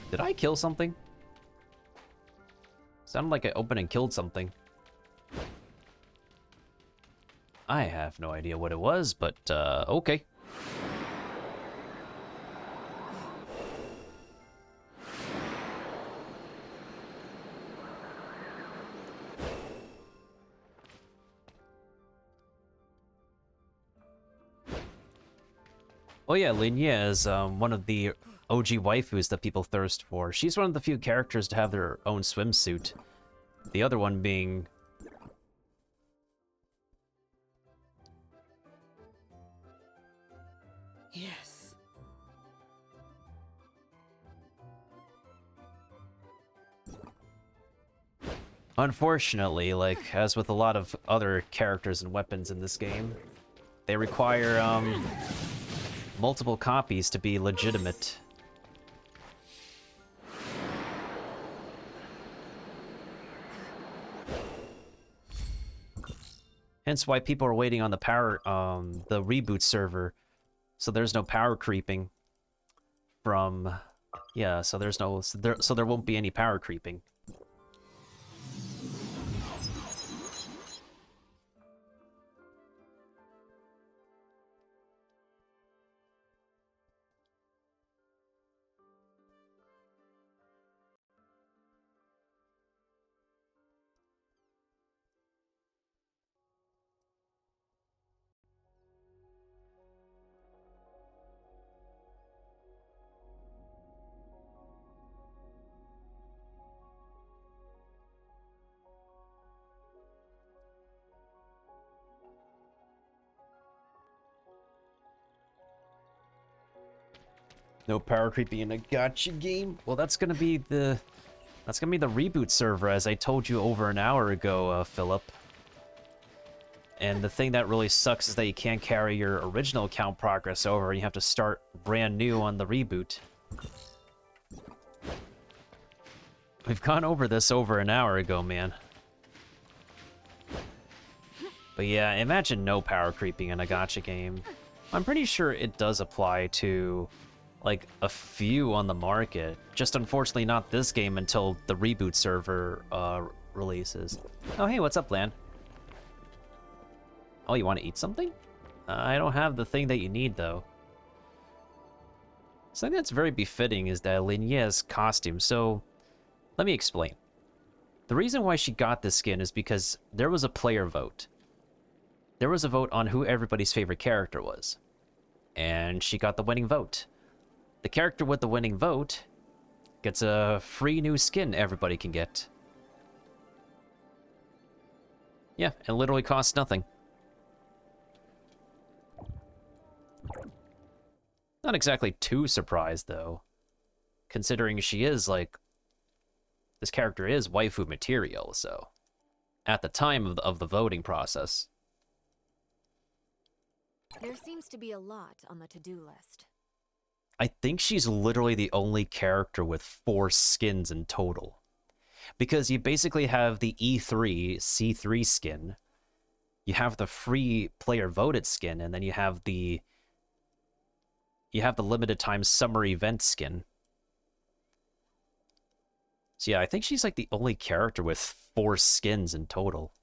Did I kill something? Sounded like I opened and killed something. I have no idea what it was, but, okay. Oh yeah, Linya is one of the OG waifus that people thirst for. She's one of the few characters to have their own swimsuit. The other one being... Yes. Unfortunately, like, as with a lot of other characters and weapons in this game, they require, multiple copies to be legitimate. Hence why people are waiting on the the reboot server, so there's no power creeping from, yeah, so there's no, so there won't be any power creeping. No power creeping in a gacha game? Well, that's gonna be the reboot server, as I told you over an hour ago, Philip. And the thing that really sucks is that you can't carry your original account progress over, and you have to start brand new on the reboot. We've gone over this over an hour ago, man. But yeah, imagine no power creeping in a gacha game. I'm pretty sure it does apply to, like, a few on the market. Just unfortunately not this game until the reboot server releases. Oh, hey, what's up, Lan? Oh, you want to eat something? I don't have the thing that you need, though. Something that's very befitting is that Linya's costume. So, let me explain. The reason why she got this skin is because there was a player vote. There was a vote on who everybody's favorite character was. And she got the winning vote. The character with the winning vote gets a free new skin everybody can get. Yeah, it literally costs nothing. Not exactly too surprised, though. Considering she is, like... This character is waifu material, so... At the time of the voting process. There seems to be a lot on the to-do list. I think she's literally the only character with 4 skins in total. Because you basically have the E3, C3 skin, you have the free player voted skin, and then you have the limited time summer event skin. So yeah, I think she's like the only character with 4 skins in total.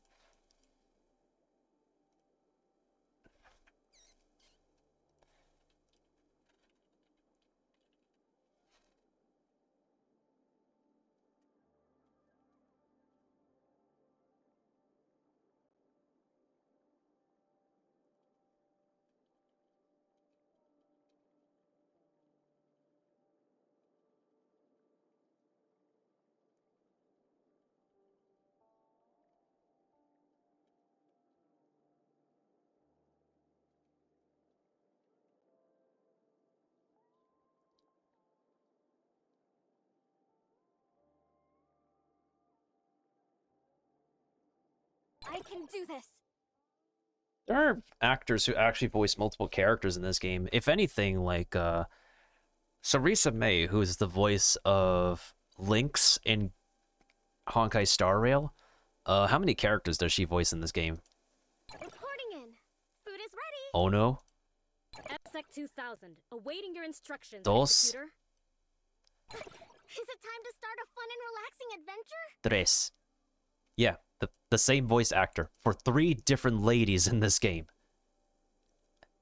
I can do this. There are actors who actually voice multiple characters in this game. If anything, like Sarisa May, who is the voice of Lynx in Honkai Star Rail. How many characters does she voice in this game? Reporting in. Food is ready. Ono? MSEC 2000, awaiting your instructions, Dos. executor. Is it time to start a fun and relaxing adventure? Tres. Yeah, the same voice actor for 3 different ladies in this game.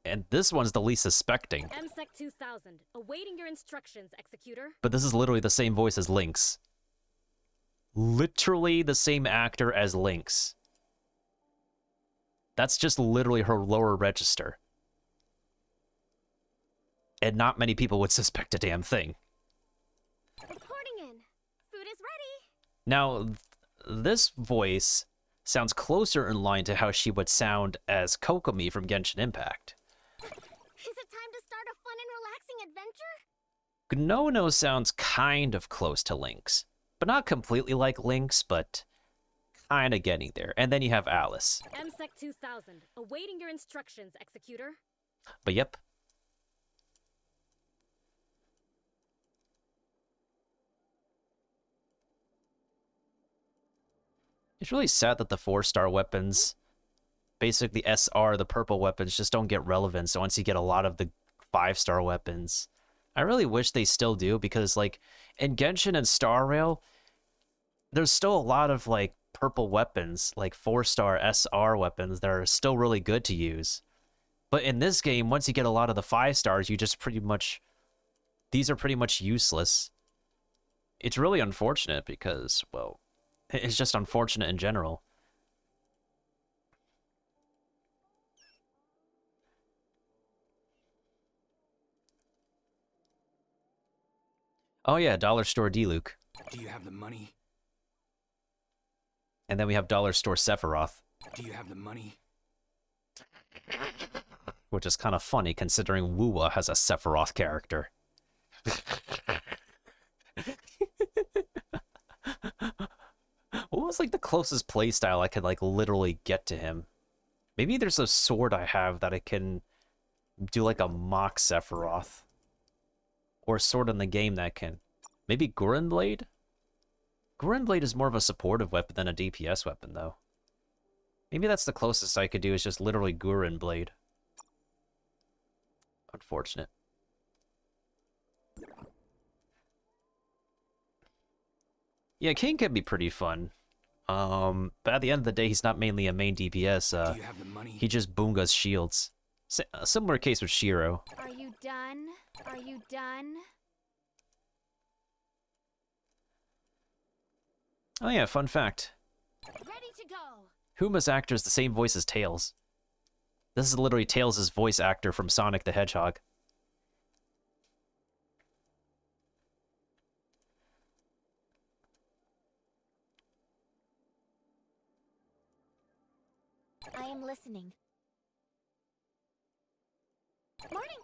And this one's the least suspecting. MSEC 2000, awaiting your instructions, executor. But this is literally the same voice as Lynx. Literally the same actor as Lynx. That's just literally her lower register. And not many people would suspect a damn thing. Reporting in. Food is ready. Now, this voice sounds closer in line to how she would sound as Kokomi from Genshin Impact. Is it time to start a fun and relaxing adventure? Gnono sounds kind of close to Lynx, but not completely like Lynx, but kind of getting there. And then you have Alice. MSEC 2000, awaiting your instructions, executor. But yep. It's really sad that the 4-star weapons, basically SR, the purple weapons, just don't get relevance once you get a lot of the 5-star weapons. I really wish they still do, because like in Genshin and Star Rail, there's still a lot of like purple weapons, like 4-star SR weapons that are still really good to use. But in this game, once you get a lot of the 5 stars, you just pretty much, these are pretty much useless. It's really unfortunate because, well, it's just unfortunate in general. Oh yeah, Dollar Store D-Luke. Do you have the money? And then we have Dollar Store Sephiroth. Do you have the money? Which is kind of funny considering Wuwa has a Sephiroth character. What was like the closest playstyle I could like literally get to him? Maybe there's a sword I have that I can do like a mock Sephiroth. Or a sword in the game that can. Maybe Gurren Blade? Gurren Blade is more of a supportive weapon than a DPS weapon though. Maybe that's the closest I could do is just literally Gurren Blade. Unfortunate. Yeah, King can be pretty fun. But at the end of the day, he's not mainly a main DPS. Do you have the money? He just boongas shields. A similar case with Shiro. Are you done? Are you done? Oh yeah, fun fact. Ready to go. Huma's actor is the same voice as Tails. This is literally Tails' voice actor from Sonic the Hedgehog. I am listening. Morning.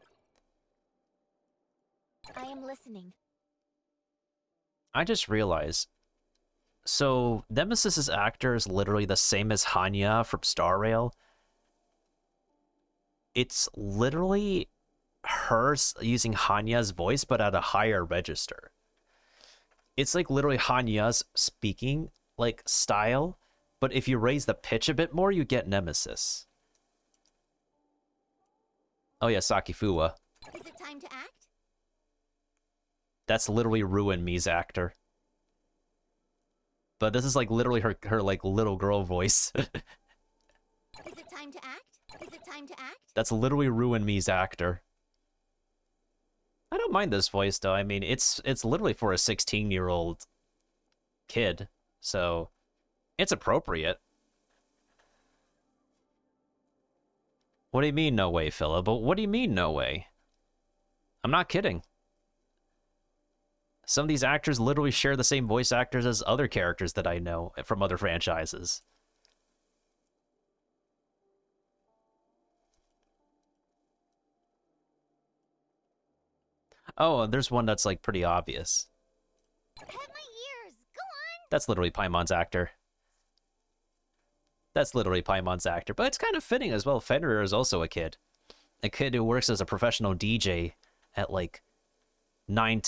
I am listening. I just realized. So, Nemesis' actor is literally the same as Hanya from Star Rail. It's literally her using Hanya's voice, but at a higher register. It's like literally Hanya's speaking, like, style, but if you raise the pitch a bit more, you get Nemesis. Oh yeah, Sakifuwa. Is it time to act? That's literally Ruin Me's actor. But this is like literally her like little girl voice. Is it time to act? Is it time to act? That's literally Ruin Me's actor. I don't mind this voice though. I mean, it's literally for a 16-year-old kid, so it's appropriate. What do you mean no way, Philip? But what do you mean no way? I'm not kidding. Some of these actors literally share the same voice actors as other characters that I know from other franchises. Oh, there's one that's like pretty obvious. Pet my ears. Go on. That's literally Paimon's actor. That's literally Paimon's actor, but it's kind of fitting as well. Fenrir is also a kid who works as a professional DJ at like 9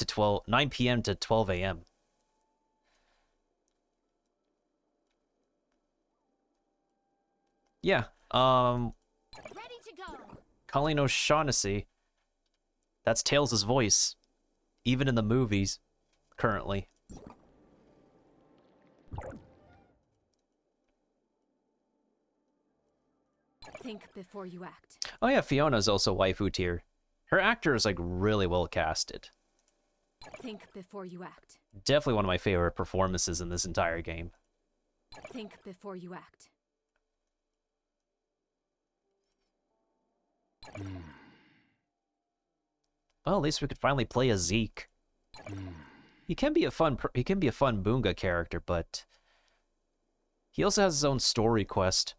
p.m. to 12 a.m. Yeah, Ready to go. Colleen O'Shaughnessy. That's Tails' voice, even in the movies, currently. Think before you act. Oh yeah, Fiona's also waifu tier. Her actor is like really well casted. Think before you act. Definitely one of my favorite performances in this entire game. Think before you act. Well, at least we could finally play as Zeke. He can be a fun Boonga character, but he also has his own story quest.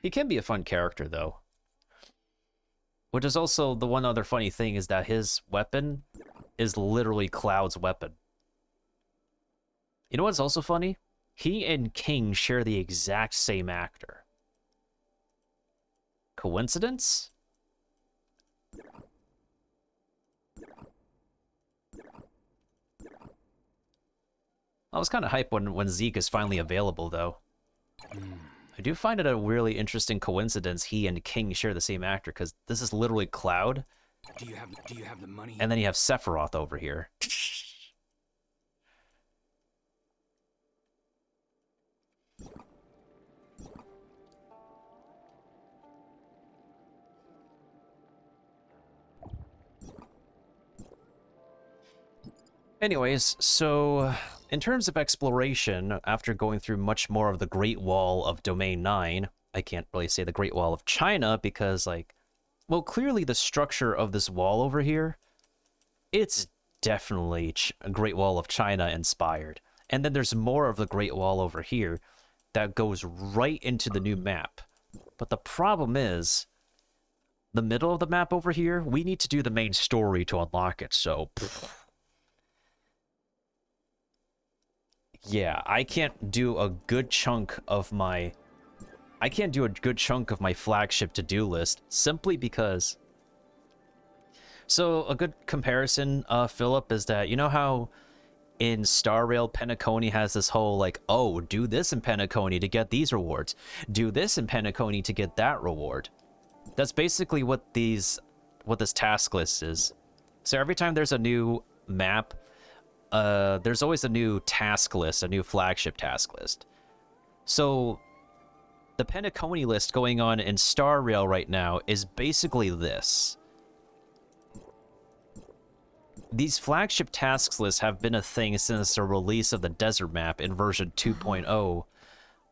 He can be a fun character, though. Which is also the one other funny thing is that his weapon is literally Cloud's weapon. You know what's also funny? He and King share the exact same actor. Coincidence? I was kind of hyped when Zeke is finally available, though. I do find it a really interesting coincidence he and King share the same actor, because this is literally Cloud. Do you have the money? And then you have Sephiroth over here. Anyways, so in terms of exploration, after going through much more of the Great Wall of Domain 9, I can't really say the Great Wall of China because, like, well, clearly the structure of this wall over here, it's definitely a Great Wall of China inspired. And then there's more of the Great Wall over here that goes right into the new map. But the problem is, the middle of the map over here, we need to do the main story to unlock it, so... Yeah, I can't do a good chunk of my... flagship to-do list, simply because... So, a good comparison, Philip, is that, you know how in Star Rail, Penacony has this whole, like, oh, do this in Penacony to get these rewards. Do this in Penacony to get that reward. That's basically what this task list is. So every time there's a new map, there's always a new task list, a new flagship task list. So the Penacony list going on in Star Rail right now is basically this. These flagship tasks lists have been a thing since the release of the desert map in version 2.0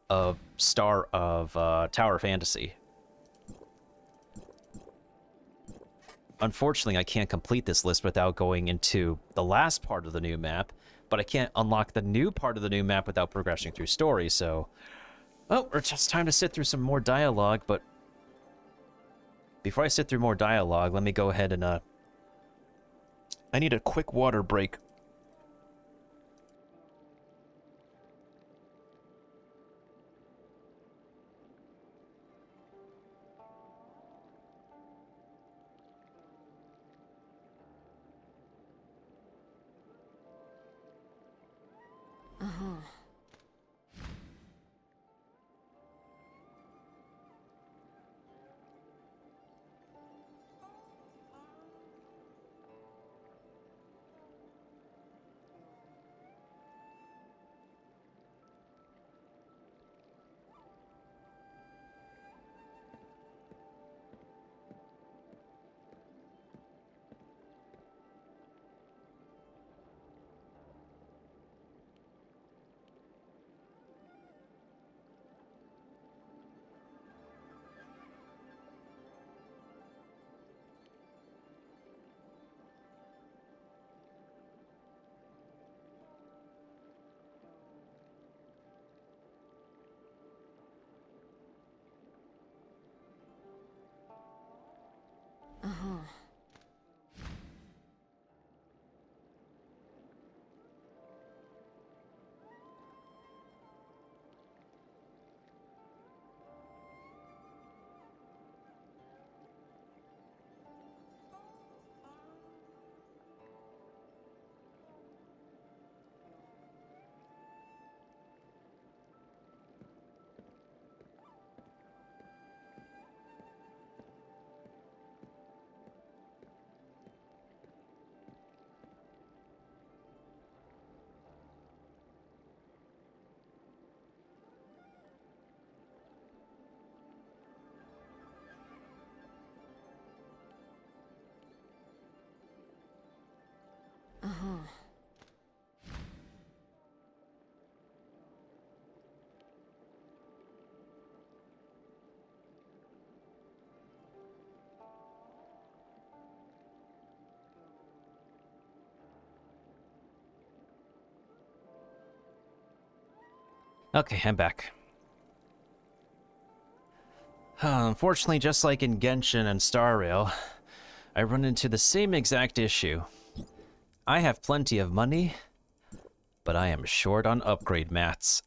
of Tower Fantasy. Unfortunately, I can't complete this list without going into the last part of the new map, but I can't unlock the new part of the new map without progressing through story, so... Oh, it's just time to sit through some more dialogue, but... Before I sit through more dialogue, let me go ahead and, I need a quick water break. Okay, I'm back. Unfortunately, just like in Genshin and Star Rail, I run into the same exact issue. I have plenty of money, but I am short on upgrade mats.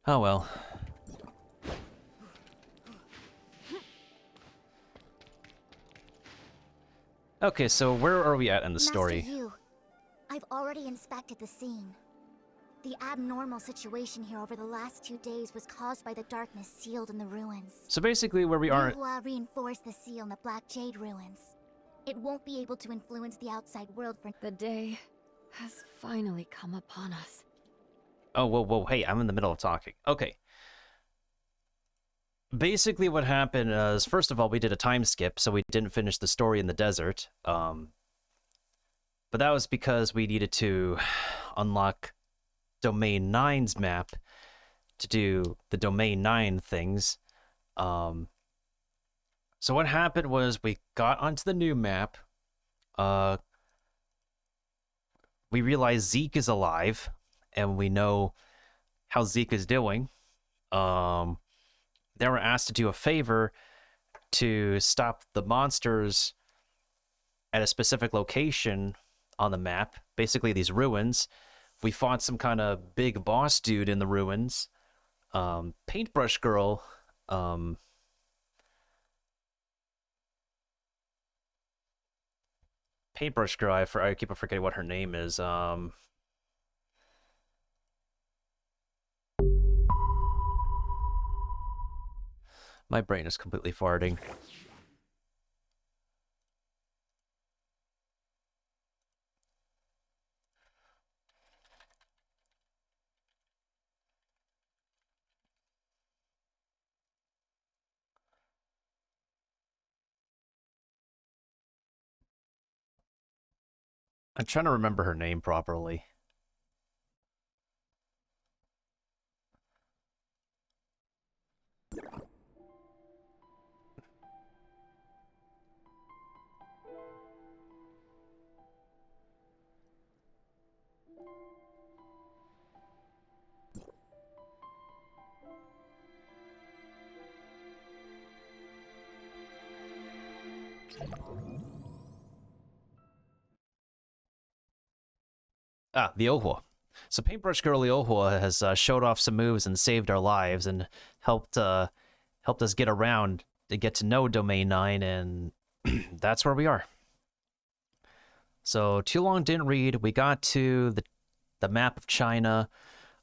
Oh well. Okay, so where are we at in the story? Master Yu, I've already inspected the scene. The abnormal situation here over the last 2 days was caused by the darkness sealed in the ruins. So basically where we are... Yuhua reinforced the seal in the Black Jade ruins. It won't be able to influence the outside world for... The day has finally come upon us. Oh, whoa, whoa, hey, I'm in the middle of talking. Okay. Basically what happened is, first of all, we did a time skip, so we didn't finish the story in the desert. But that was because we needed to unlock Domain 9's map to do the Domain 9 things. So what happened was we got onto the new map. We realized Zeke is alive, and we know how Zeke is doing. They were asked to do a favor to stop the monsters at a specific location on the map, basically these ruins. We fought some kind of big boss dude in the ruins. Paintbrush Girl, Paintbrush Girl, I keep forgetting what her name is. My brain is completely farting. I'm trying to remember her name properly. Ah, Liohua. So Paintbrush Girl Liohua has showed off some moves and saved our lives and helped us get around to get to know Domain 9, and that's where we are. So too long didn't read. We got to the map of China.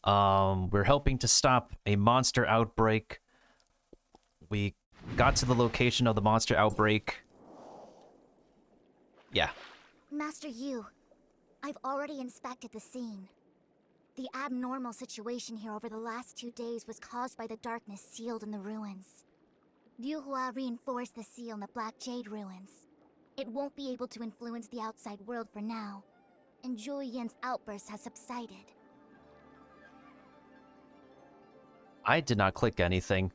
We're helping to stop a monster outbreak. We got to the location of the monster outbreak. Yeah. Master Yu, I've already inspected the scene. The abnormal situation here over the last 2 days was caused by the darkness sealed in the ruins. Yuhua reinforced the seal in the Black Jade ruins. It won't be able to influence the outside world for now, and Zhou Yan's outburst has subsided. I did not click anything.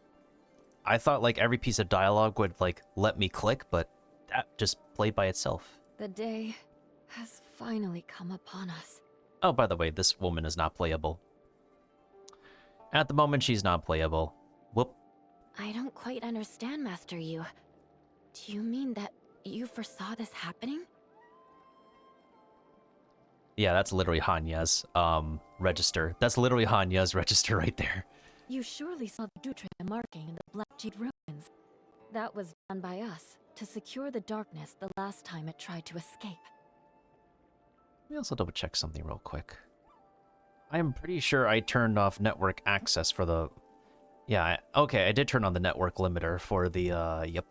I thought like every piece of dialogue would like let me click, but that just played by itself. The day has finally come upon us. Oh, by the way, this woman is not playable. At the moment, she's not playable. Whoop. I don't quite understand, Master Yu. Do you mean that you foresaw this happening? Yeah, that's literally Hanya's register. That's literally Hanya's register right there. You surely saw the Dutra marking in the Black Jade ruins. That was done by us to secure the darkness the last time it tried to escape. Let me also double check something real quick. I am pretty sure I turned off network access for the... Yeah, okay, I did turn on the network limiter for the, yep.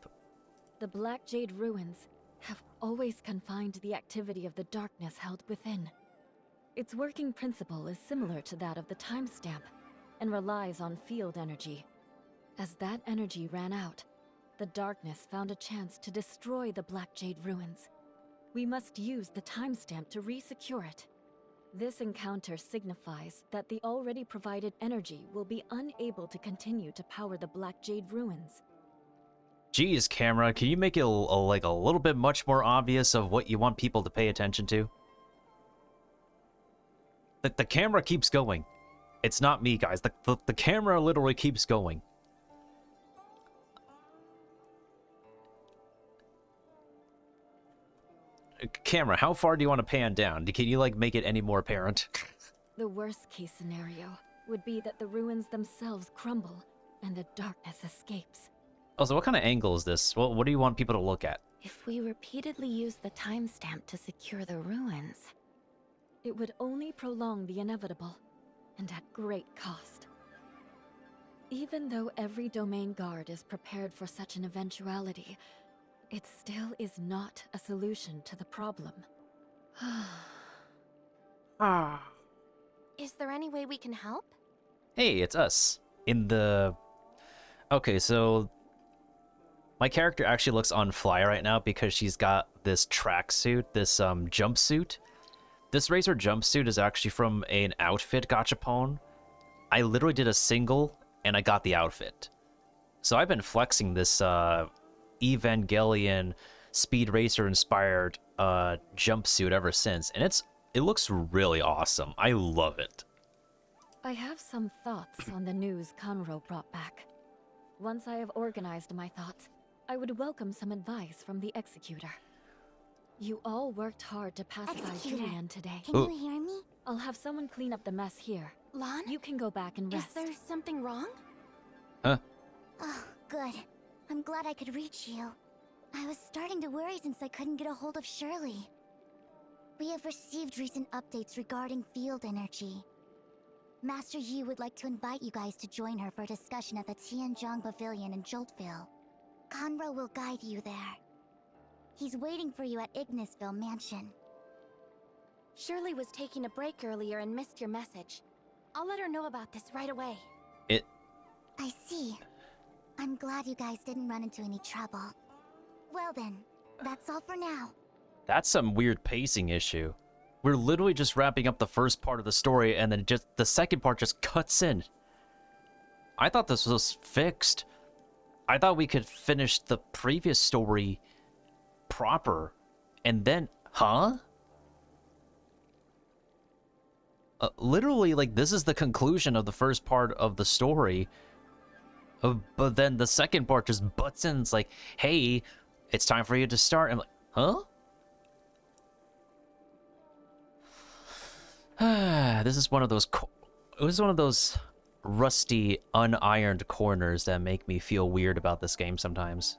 The Black Jade ruins have always confined the activity of the darkness held within. Its working principle is similar to that of the timestamp, and relies on field energy. As that energy ran out, The darkness found a chance to destroy the Black Jade ruins. We must use the timestamp to re-secure it. This encounter signifies that the already provided energy will be unable to continue to power the Black Jade ruins. Geez, camera, can you make it like a little bit much more obvious of what you want people to pay attention to? The camera keeps going. It's not me, guys. The camera literally keeps going. Camera, how far do you want to pan down? Can you, like, make it any more apparent? The worst case scenario would be that the ruins themselves crumble and the darkness escapes. Also, what kind of angle is this? Well, what do you want people to look at? If we repeatedly use the timestamp to secure the ruins... It would only prolong the inevitable, and at great cost. Even though every domain guard is prepared for such an eventuality, it still is not a solution to the problem. Is there any way we can help? Hey, it's us. In the... Okay, so... My character actually looks on fly right now because she's got this tracksuit, this jumpsuit. This Razor jumpsuit is actually from an outfit gachapon. I literally did a single, and I got the outfit. So I've been flexing this Evangelion Speed Racer inspired jumpsuit ever since, and it looks really awesome. I love it. I have some thoughts on the news Conro brought back. Once I have organized my thoughts, I would welcome some advice from the Executor. You all worked hard to pacify Executor, Julian today. Can you hear me? I'll have someone clean up the mess here. Lon? You can go back and rest. Is there something wrong? Huh? Oh, good. I'm glad I could reach you. I was starting to worry since I couldn't get a hold of Shirley. We have received recent updates regarding field energy. Master Yu would like to invite you guys to join her for a discussion at the Tianzhong Pavilion in Joltville. Conro will guide you there. He's waiting for you at Ignisville Mansion. Shirley was taking a break earlier and missed your message. I'll let her know about this right away. I see. I'm glad you guys didn't run into any trouble. Well then, that's all for now. That's some weird pacing issue. We're literally just wrapping up the first part of the story, and then just the second part just cuts in. I thought this was fixed. I thought we could finish the previous story proper, and then, huh? Literally, like, this is the conclusion of the first part of the story, but then the second part just butts in. It's like, hey, it's time for you to start. I'm like, huh? This is one of those rusty, unironed corners that make me feel weird about this game sometimes.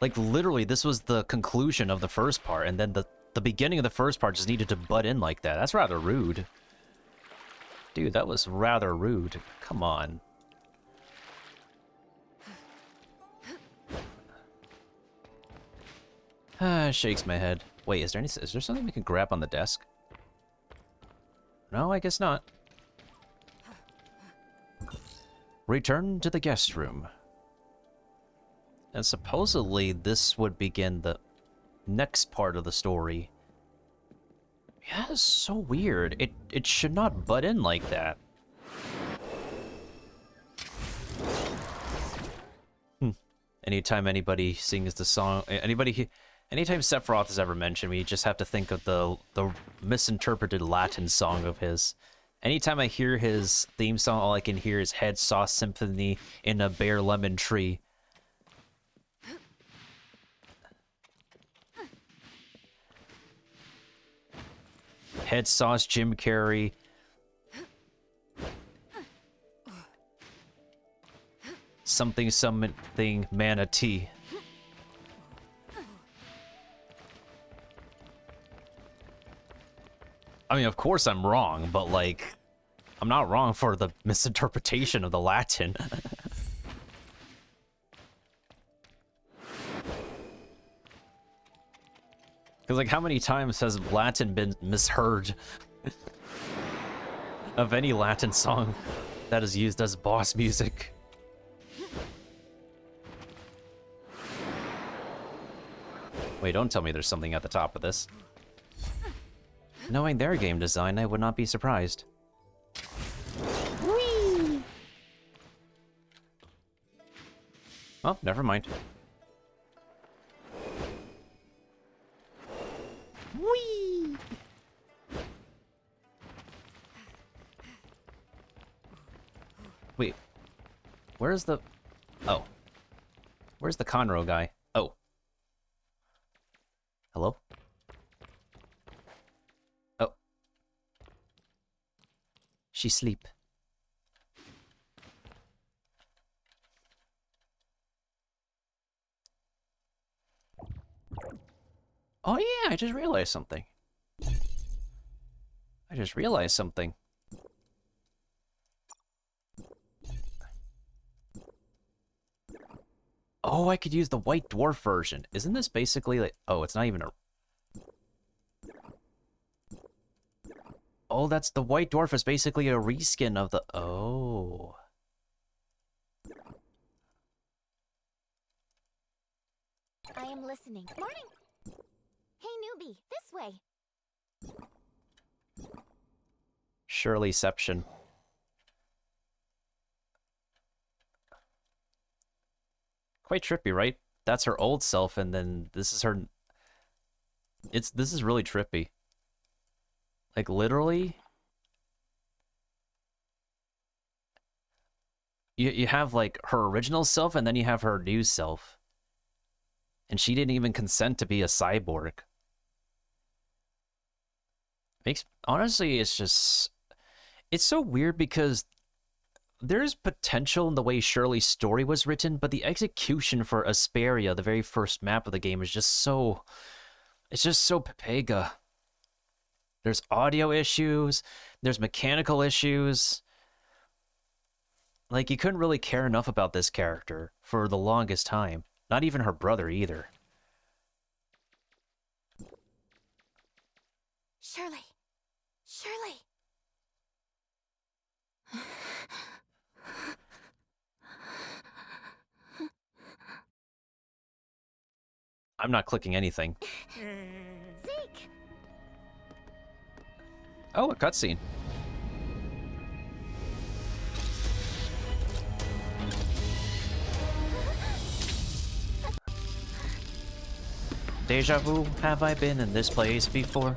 Like, literally, this was the conclusion of the first part, and then the beginning of the first part just needed to butt in like that. That's rather rude. Dude, that was rather rude. Come on. Shakes my head. Wait, is there something we can grab on the desk? No, I guess not. Return to the guest room. And supposedly this would begin the next part of the story. Yeah, it's so weird. It should not butt in like that. Anytime anybody sings the song, anytime Sephiroth is ever mentioned, we just have to think of the misinterpreted Latin song of his. Anytime I hear his theme song, all I can hear is Head Sauce Symphony in a Bare Lemon Tree. Head Sauce Jim Carrey. Something manatee. I mean, of course I'm wrong, but, like, I'm not wrong for the misinterpretation of the Latin. Because, like, how many times has Latin been misheard of any Latin song that is used as boss music? Wait, don't tell me there's something at the top of this. Knowing their game design, I would not be surprised. Whee! Oh, never mind. Whee! Wait. Where's the... Oh. Where's the Conroe guy? Oh. Hello? Oh. She sleep. Oh yeah, I just realized something. Oh, I could use the White Dwarf version. Isn't this basically like... Oh, it's not even a... Oh, that's... The White Dwarf is basically a reskin of the... Oh. I am listening. Morning! Hey, newbie, this way. Shirleyception. Quite trippy, right? That's her old self, and then this is her... This is really trippy. Like, literally... You have, like, her original self, and then you have her new self. And she didn't even consent to be a cyborg. Honestly, it's just... It's so weird because there's potential in the way Shirley's story was written, but the execution for Asperia, the very first map of the game, is just so... It's just so Pepega. There's audio issues, there's mechanical issues. Like, you couldn't really care enough about this character for the longest time. Not even her brother, either. Shirley. Shirley. I'm not clicking anything. Zeke! Oh, a cutscene. Deja vu, have I been in this place before?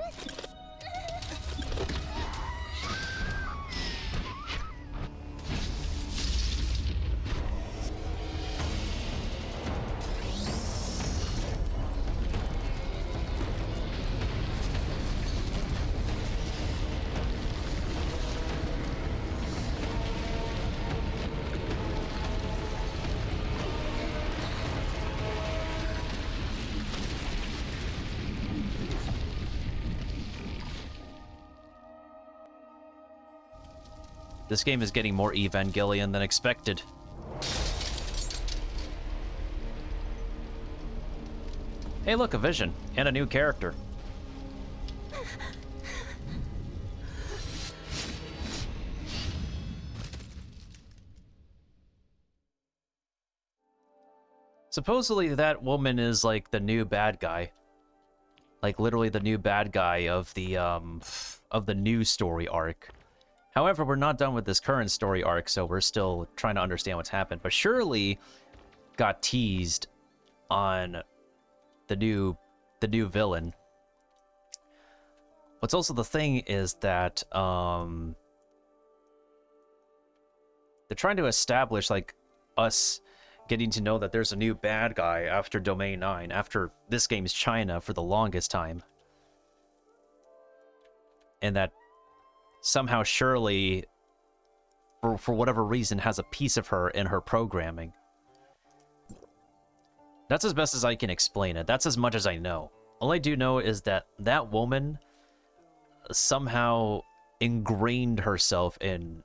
This game is getting more Evangelion than expected. Hey look, a vision, and a new character. Supposedly that woman is like the new bad guy. Like literally the new bad guy of the new story arc. However, we're not done with this current story arc, so we're still trying to understand what's happened. But Shirley got teased on the new villain. What's also the thing is that they're trying to establish like us getting to know that there's a new bad guy after Domain 9, after this game's China for the longest time. And that somehow Shirley, for whatever reason, has a piece of her in her programming. That's as best as I can explain it. That's as much as I know. All I do know is that that woman somehow ingrained herself in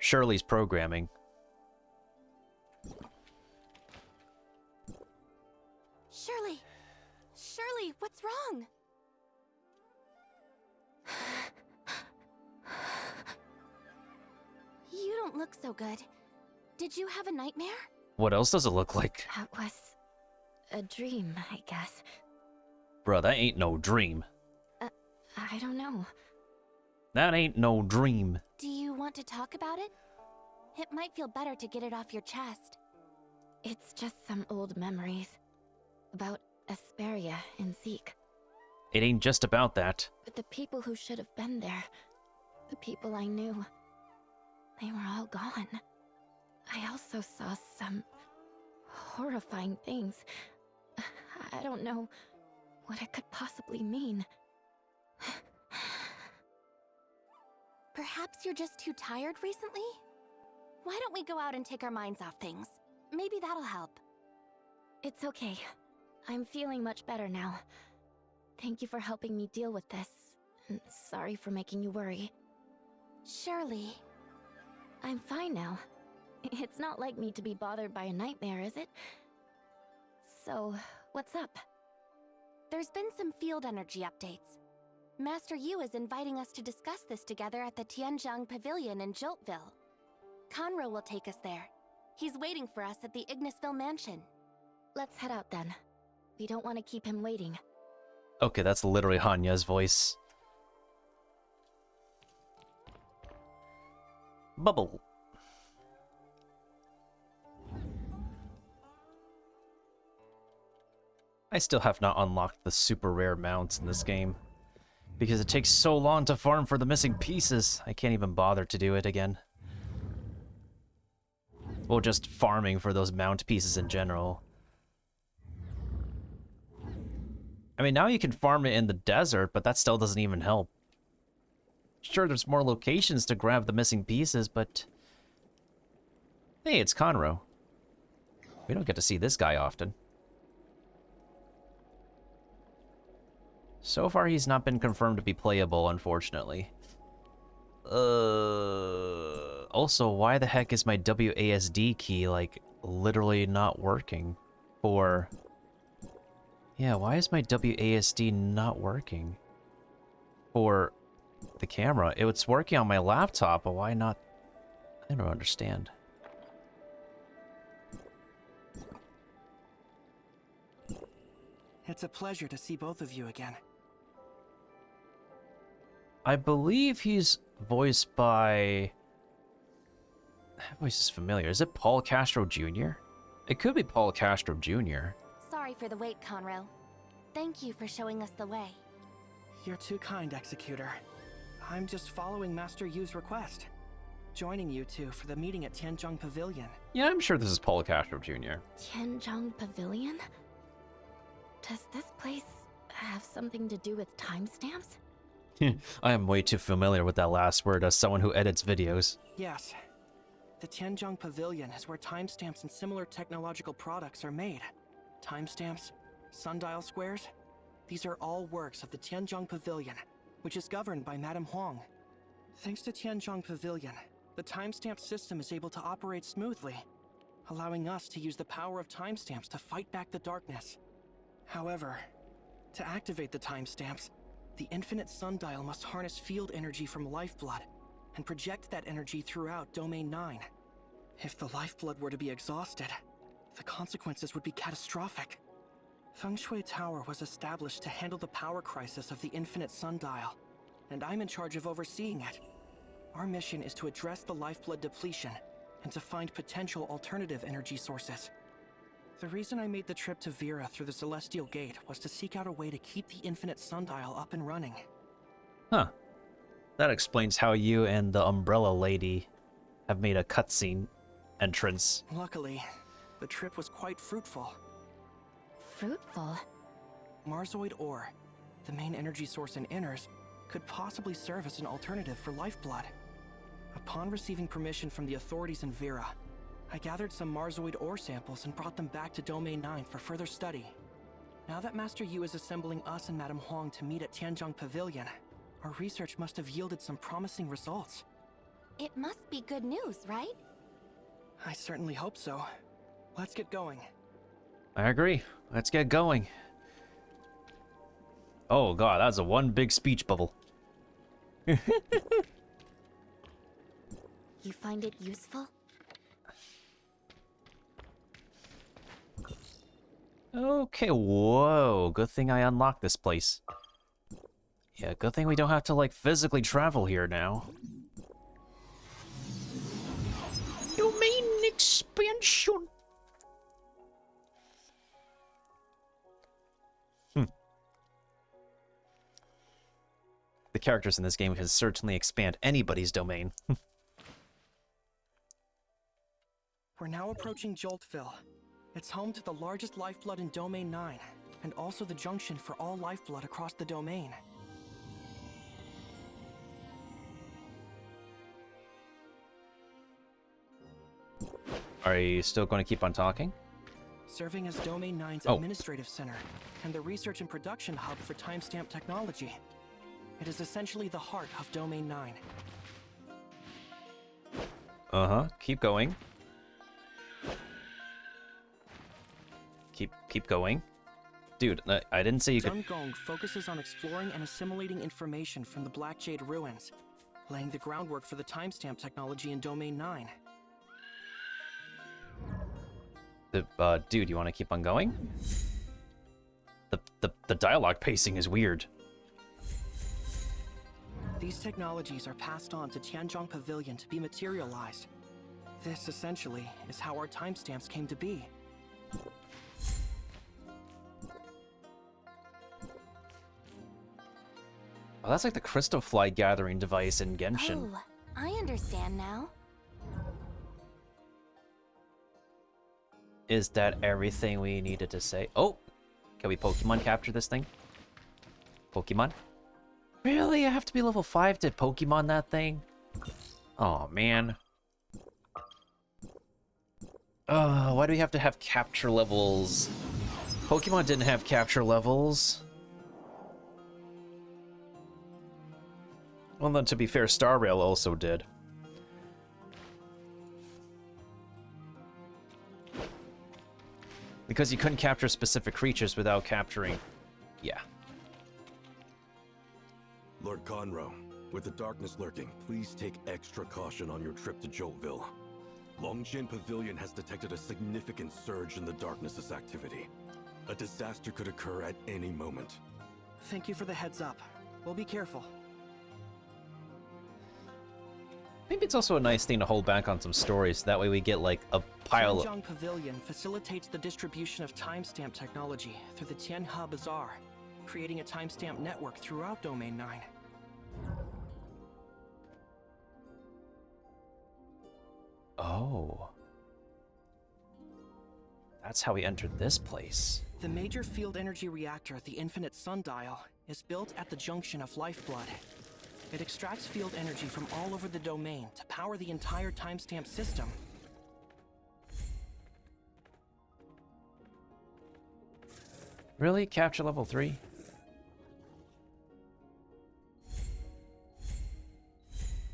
Shirley's programming. Shirley. Shirley, what's wrong? You don't look so good. Did you have a nightmare? What else does it look like? That was a dream, I guess. Bruh, that ain't no dream. I don't know. That ain't no dream. Do you want to talk about it? It might feel better to get it off your chest. It's just some old memories. About Asperia and Zeke. It ain't just about that. But the people who should have been there, the people I knew, they were all gone. I also saw some horrifying things. I don't know what it could possibly mean. Perhaps you're just too tired recently? Why don't we go out and take our minds off things? Maybe that'll help. It's okay. I'm feeling much better now. Thank you for helping me deal with this. And sorry for making you worry. Surely. I'm fine now. It's not like me to be bothered by a nightmare, is it? So, what's up? There's been some field energy updates. Master Yu is inviting us to discuss this together at the Tianzhang Pavilion in Joltville. Conroe will take us there. He's waiting for us at the Ignisville Mansion. Let's head out then. We don't want to keep him waiting. Okay, that's literally Hanya's voice. Bubble. I still have not unlocked the super rare mounts in this game. Because it takes so long to farm for the missing pieces, I can't even bother to do it again. Well, just farming for those mount pieces in general. I mean, now you can farm it in the desert, but that still doesn't even help. Sure, there's more locations to grab the missing pieces, but... Hey, it's Conroe. We don't get to see this guy often. So far, he's not been confirmed to be playable, unfortunately. Also, why the heck is my WASD key, like, literally not working for... Yeah, why is my WASD not working for the camera? It's working on my laptop, but why not? I don't understand. It's a pleasure to see both of you again. I believe he's voiced by... That voice is familiar. Is it Paul Castro Jr.? It could be Paul Castro Jr. Sorry for the wait, Conroe. Thank you for showing us the way. You're too kind, Executor. I'm just following Master Yu's request. Joining you two for the meeting at Tianzhang Pavilion. Yeah, I'm sure this is Paul Castro Jr. Tianzhang Pavilion? Does this place have something to do with timestamps? I am way too familiar with that last word as someone who edits videos. Yes. The Tianzhang Pavilion is where timestamps and similar technological products are made. Timestamps, sundial squares, these are all works of the Tianzhang Pavilion, which is governed by Madame Huang. Thanks to Tianzhang Pavilion, the timestamp system is able to operate smoothly, allowing us to use the power of timestamps to fight back the darkness. However, to activate the timestamps, the infinite sundial must harness field energy from lifeblood and project that energy throughout Domain 9. If the lifeblood were to be exhausted, the consequences would be catastrophic. Feng Shui Tower was established to handle the power crisis of the infinite sundial, and I'm in charge of overseeing it. Our mission is to address the lifeblood depletion and to find potential alternative energy sources. The reason I made the trip to Vera through the Celestial Gate was to seek out a way to keep the infinite sundial up and running. Huh. That explains how you and the Umbrella Lady have made a cutscene entrance. Luckily, the trip was quite fruitful. Fruitful? Marzoid ore, the main energy source in Inners, could possibly serve as an alternative for lifeblood. Upon receiving permission from the authorities in Vera, I gathered some Marzoid ore samples and brought them back to Domain 9 for further study. Now that Master Yu is assembling us and Madame Huang to meet at Tianzhang Pavilion, our research must have yielded some promising results. It must be good news, right? I certainly hope so. Let's get going. I agree. Let's get going. Oh god, that's a one big speech bubble. You find it useful? Okay, whoa. Good thing I unlocked this place. Yeah, good thing we don't have to, like, physically travel here now. Domain expansion! The characters in this game can certainly expand anybody's domain. We're now approaching Joltville. It's home to the largest lifeblood in Domain 9, and also the junction for all lifeblood across the domain. Are you still going to keep on talking? Serving as Domain 9's Oh. administrative center, and the research and production hub for timestamp technology. It is essentially the heart of Domain 9. Uh-huh. Keep going. Keep going. Dude, I didn't say you could... Gong focuses on exploring and assimilating information from the Black Jade ruins, laying the groundwork for the timestamp technology in Domain 9. Dude, you want to keep on going? The dialogue pacing is weird. These technologies are passed on to Tianzhong Pavilion to be materialized. This, essentially, is how our timestamps came to be. Oh, that's like the crystal fly gathering device in Genshin. Oh, I understand now. Is that everything we needed to say? Oh! Can we Pokemon capture this thing? Pokemon? Really? I have to be level 5 to Pokemon that thing? Oh, man. Why do we have to have capture levels? Pokemon didn't have capture levels. Well, then, to be fair, Star Rail also did. Because you couldn't capture specific creatures without capturing... Yeah. Lord Conroe, with the darkness lurking, please take extra caution on your trip to Joltville. Longqian Pavilion has detected a significant surge in the darkness's activity. A disaster could occur at any moment. Thank you for the heads up. We'll be careful. Maybe it's also a nice thing to hold back on some stories. That way we get, like, a pile of... Tianzhong Pavilion facilitates the distribution of timestamp technology through the Tianhe Bazaar, creating a timestamp network throughout Domain 9. Oh. That's how we entered this place. The major field energy reactor, the Infinite Sundial, is built at the junction of Lifeblood. It extracts field energy from all over the domain to power the entire timestamp system. Really? Capture level 3?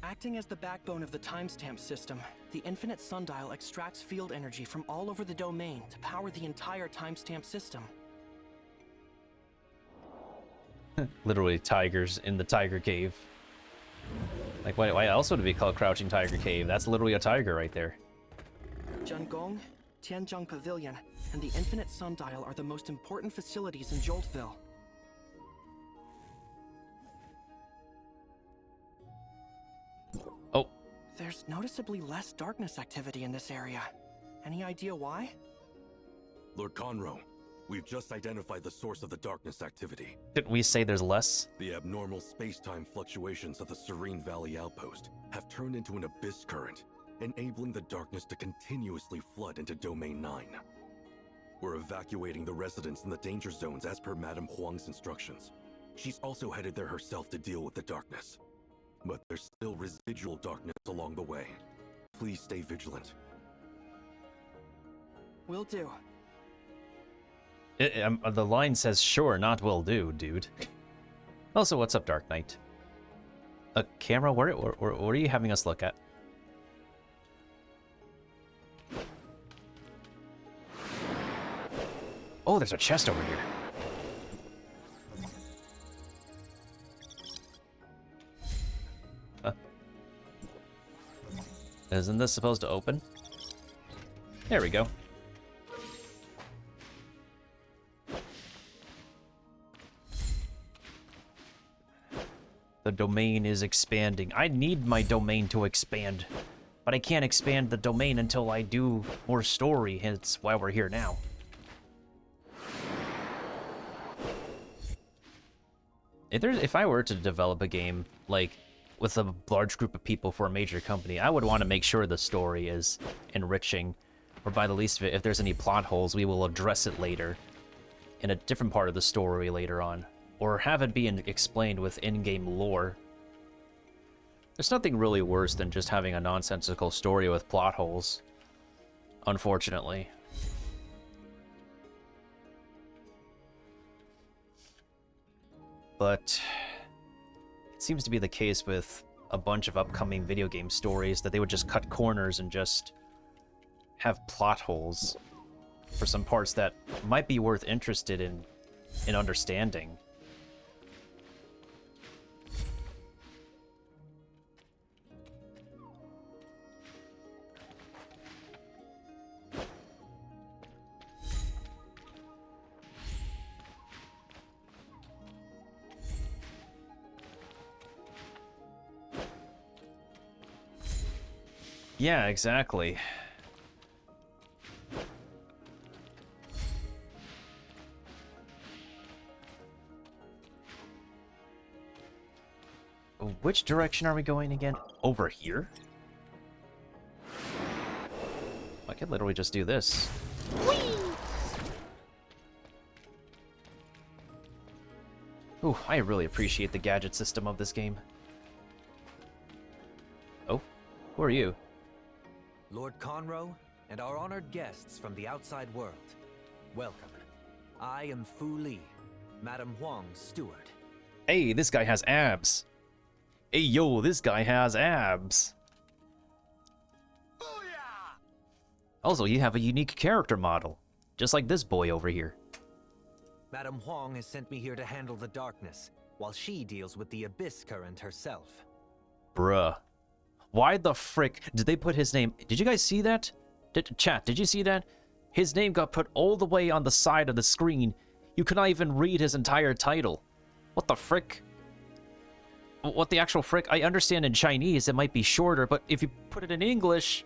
Acting as the backbone of the timestamp system, the Infinite Sundial extracts field energy from all over the domain to power the entire timestamp system. Literally tigers in the tiger cave. Like, why else would it be called Crouching Tiger Cave? That's literally a tiger right there. Gong, Tianzhong Pavilion, and the Infinite Sundial are the most important facilities in Joltville. Oh. There's noticeably less darkness activity in this area. Any idea why? Lord Conroe, we've just identified the source of the darkness activity. Didn't we say there's less? The abnormal space-time fluctuations of the Serene Valley outpost have turned into an abyss current, enabling the darkness to continuously flood into Domain 9. We're evacuating the residents in the danger zones as per Madame Huang's instructions. She's also headed there herself to deal with the darkness. But there's still residual darkness along the way. Please stay vigilant. Will do. The line says sure, not will do, dude. Also, what's up, Dark Knight? A camera? What are you having us look at? Oh, there's a chest over here. Huh. Isn't this supposed to open? There we go. The domain is expanding. I need my domain to expand. But I can't expand the domain until I do more story, hence why we're here now. If I were to develop a game, like, with a large group of people for a major company, I would want to make sure the story is enriching. Or by the least of it, if there's any plot holes, we will address it later. In a different part of the story later on. Or have it be explained with in-game lore. There's nothing really worse than just having a nonsensical story with plot holes. Unfortunately. But it seems to be the case with a bunch of upcoming video game stories that they would just cut corners and just have plot holes for some parts that might be worth interested in understanding. Yeah, exactly. Which direction are we going again? Over here? I could literally just do this. Whee! Ooh, I really appreciate the gadget system of this game. Oh, who are you? Lord Conroe, and our honored guests from the outside world. Welcome. I am Fu Li, Madame Huang's steward. Hey, this guy has abs. Hey, yo, this guy has abs. Booyah! Also, you have a unique character model, just like this boy over here. Madame Huang has sent me here to handle the darkness, while she deals with the abyss current herself. Bruh. Why the frick did they put his name? Did you guys see that? Chat, did you see that? His name got put all the way on the side of the screen. You could not even read his entire title. What the frick? What the actual frick? I understand in Chinese it might be shorter, but if you put it in English,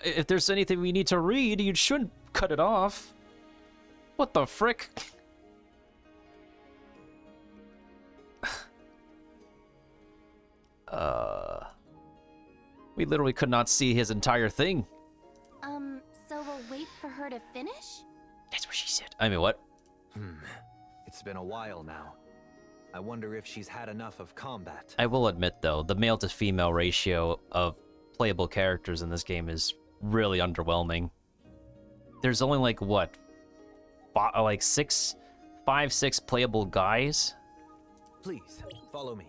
if there's anything we need to read, you shouldn't cut it off. What the frick? We literally could not see his entire thing. So we'll wait for her to finish? That's what she said. I mean, what? It's been a while now. I wonder if she's had enough of combat. I will admit, though, the male to female ratio of playable characters in this game is really underwhelming. There's only, like, what? Like, 6 playable guys? Please, follow me.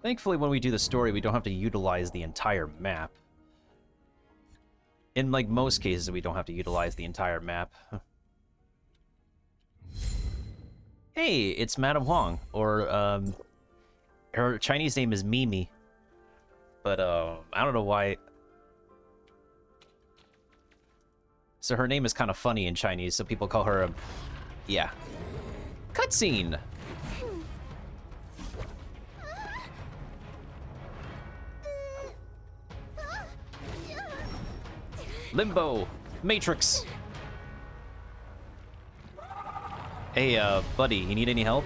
Thankfully, when we do the story, we don't have to utilize the entire map. In, like, most cases, we don't have to utilize the entire map. Hey, it's Madame Huang, or, her Chinese name is Mimi. But, I don't know why. So her name is kind of funny in Chinese, so people call her yeah. Cutscene! Limbo! Matrix! Hey, buddy, you need any help?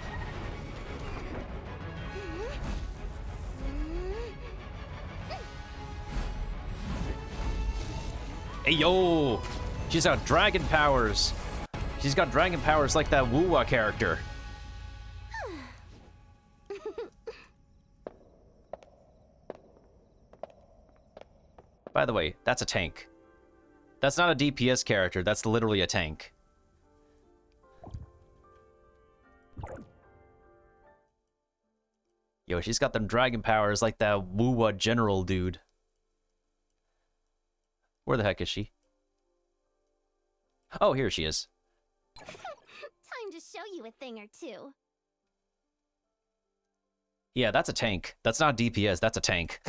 Hey, yo! She's got dragon powers! She's got dragon powers like that Wuwa character. By the way, that's a tank. That's not a DPS character, that's literally a tank. Yo, she's got them dragon powers like that Wuwa general dude. Where the heck is she? Oh, here she is. Time to show you a thing or two. Yeah, that's a tank. That's not DPS, that's a tank.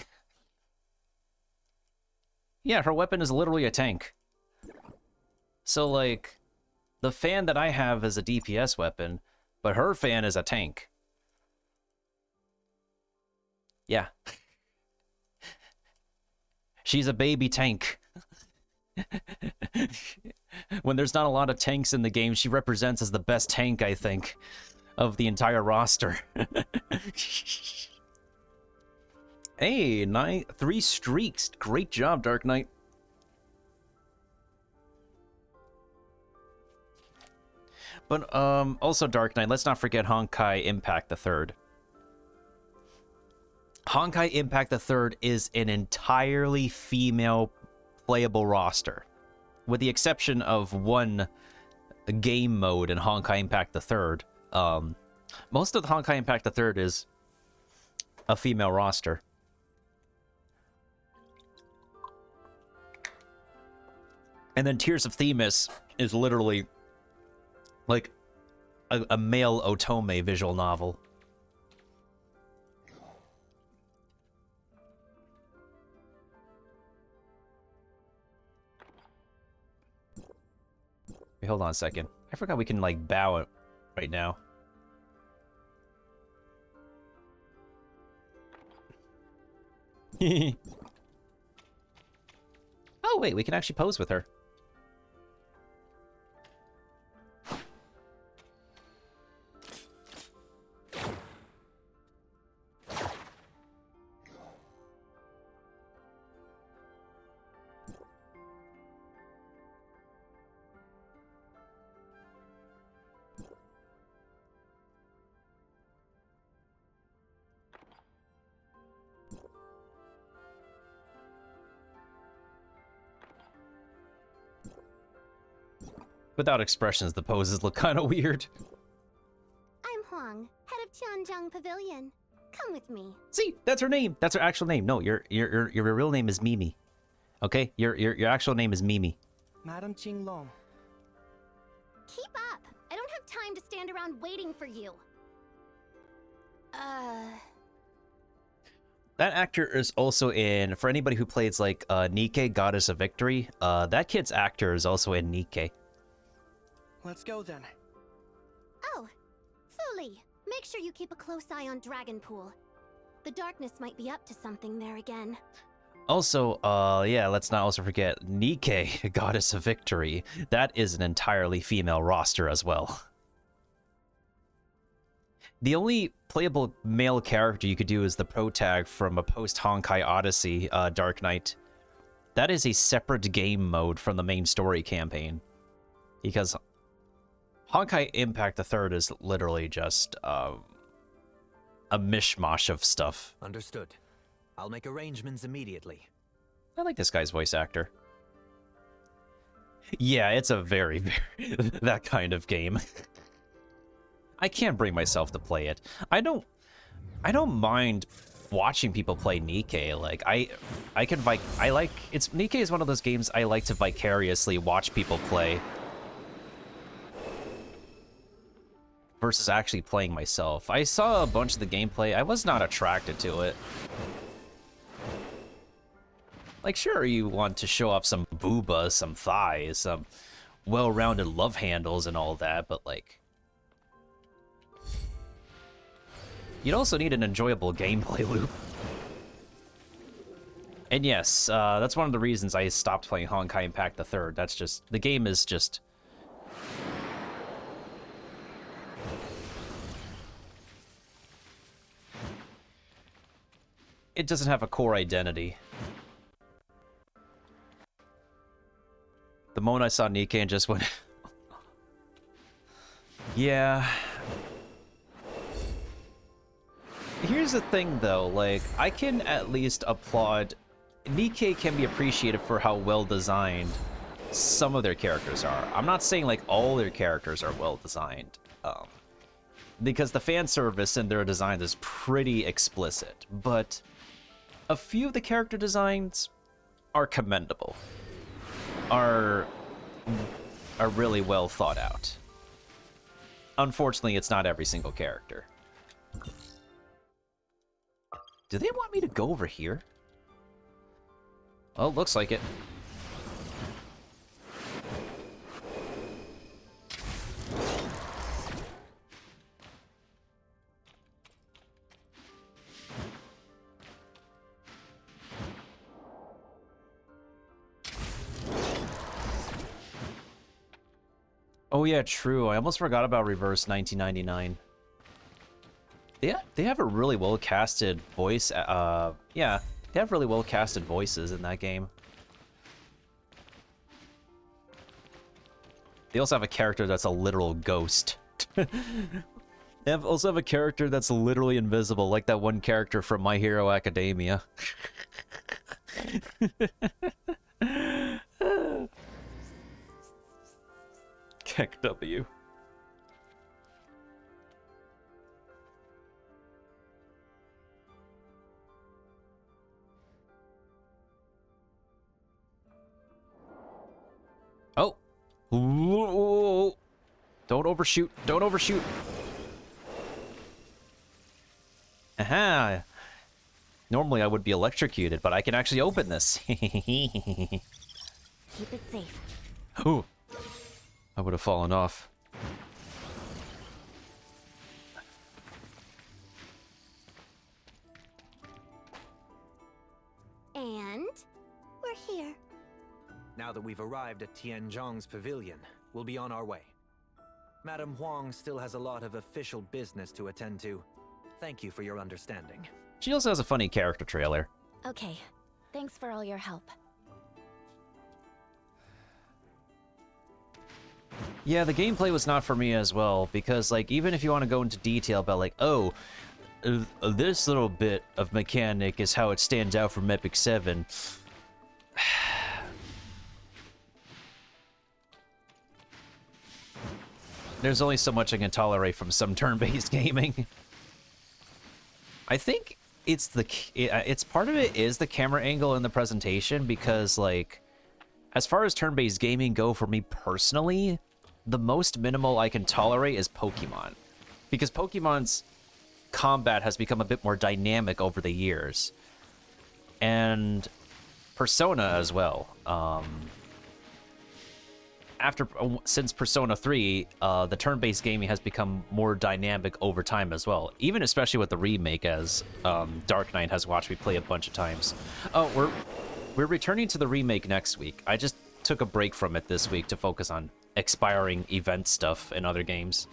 Yeah, her weapon is literally a tank. So, like, the fan that I have is a DPS weapon, but her fan is a tank. Yeah. She's a baby tank. When there's not a lot of tanks in the game, she represents as the best tank, I think, of the entire roster. Hey, 3 streaks. Great job, Dark Knight. But also Dark Knight, let's not forget Honkai Impact III. Honkai Impact III is an entirely female playable roster, with the exception of one game mode in Honkai Impact III. Most of the Honkai Impact III is a female roster. And then Tears of Themis is literally like a male otome visual novel. Wait, hold on a second. I forgot we can, like, bow it right now. Oh, wait, we can actually pose with her. Without expressions, the poses look kind of weird. I'm Huang, head of Tianjong Pavilion. Come with me. See, that's her name. That's her actual name. No, your real name is Mimi. Okay, your actual name is Mimi. Madam Qinglong. Keep up. I don't have time to stand around waiting for you. That actor is also in, for anybody who plays like Nikke, Goddess of Victory, that kid's actor is also in Nikke. Let's go then. Oh, Fuli, make sure you keep a close eye on Dragonpool. The darkness might be up to something there again. Also, yeah, let's not also forget Nikke, Goddess of Victory. That is an entirely female roster as well. The only playable male character you could do is the protag from a post-Honkai Odyssey, Dark Knight. That is a separate game mode from the main story campaign. Because Honkai Impact III is literally just a mishmash of stuff. Understood. I'll make arrangements immediately. I like this guy's voice actor. Yeah, it's a very, very that kind of game. I can't bring myself to play it. I don't mind watching people play Nikke. Like Nikke is one of those games I like to vicariously watch people play versus actually playing myself. I saw a bunch of the gameplay. I was not attracted to it. Like, sure, you want to show off some booba, some thighs, some well-rounded love handles and all that, but, like, you'd also need an enjoyable gameplay loop. And yes, that's one of the reasons I stopped playing Honkai Impact III. That's just, the game is just... it doesn't have a core identity. The moment I saw Nikke and just went... yeah. Here's the thing, though. Like, I can at least applaud... Nikke can be appreciated for how well-designed some of their characters are. I'm not saying, like, all their characters are well-designed. Because the fan service in their designs is pretty explicit. But a few of the character designs are commendable. Are really well thought out. Unfortunately, it's not every single character. Do they want me to go over here? Oh, looks like it. Oh yeah, true. I almost forgot about Reverse 1999. They have a really well casted voice. Yeah, they have really well casted voices in that game. They also have a character that's a literal ghost. They also have a character that's literally invisible, like that one character from My Hero Academia. Keck W. Oh. Ooh. Don't overshoot. Don't overshoot. Aha. Normally I would be electrocuted, but I can actually open this. Keep it safe. Ooh. I would have fallen off. And we're here. Now that we've arrived at Tianzhong's pavilion, we'll be on our way. Madame Huang still has a lot of official business to attend to. Thank you for your understanding. She also has a funny character trailer. Okay. Thanks for all your help. Yeah, the gameplay was not for me as well, because, like, even if you want to go into detail about, like, oh, this little bit of mechanic is how it stands out from Epic 7. There's only so much I can tolerate from some turn-based gaming. I think it's part of it is the camera angle in the presentation, because, like, as far as turn-based gaming go for me personally, the most minimal I can tolerate is Pokemon. Because Pokemon's combat has become a bit more dynamic over the years. And Persona as well. Since Persona 3, the turn-based gaming has become more dynamic over time as well. Even especially with the remake, as Dark Knight has watched me play a bunch of times. Oh, we're returning to the remake next week. I just took a break from it this week to focus on expiring event stuff in other games.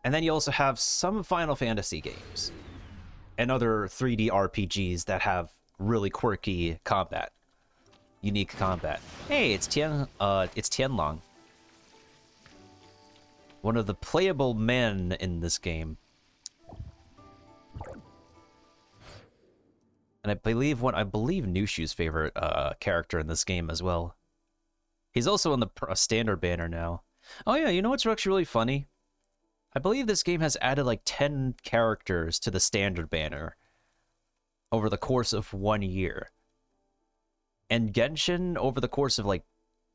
And then you also have some Final Fantasy games and other 3D RPGs that have really quirky combat, unique combat. Hey, it's Tianlong, one of the playable men in this game. And I believe Nushu's favorite character in this game as well. He's also on the standard banner now. Oh yeah, you know what's actually really funny? I believe this game has added like 10 characters to the standard banner over the course of 1 year. And Genshin, over the course of like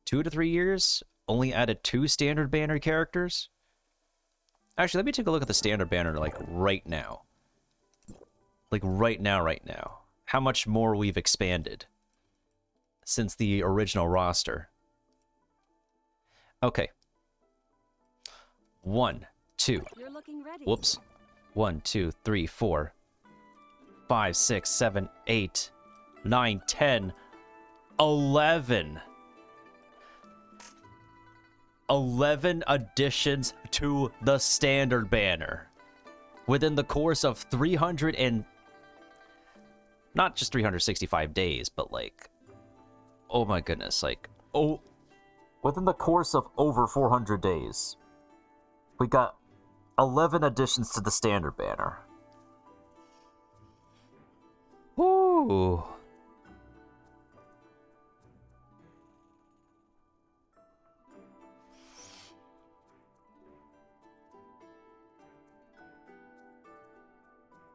2 to 3 years, only added 2 standard banner characters. Actually, let me take a look at the standard banner like right now. Like right now. How much more we've expanded since the original roster. Okay. 1, 2. You're looking ready. Whoops. 1, 2, 3, 4, 5, 6, 7, 8, 9, 10, 11. 11 additions to the standard banner within the course of 300 and not just 365 days, but like, oh my goodness, like, oh, within the course of over 400 days, we got 11 additions to the standard banner. Woo!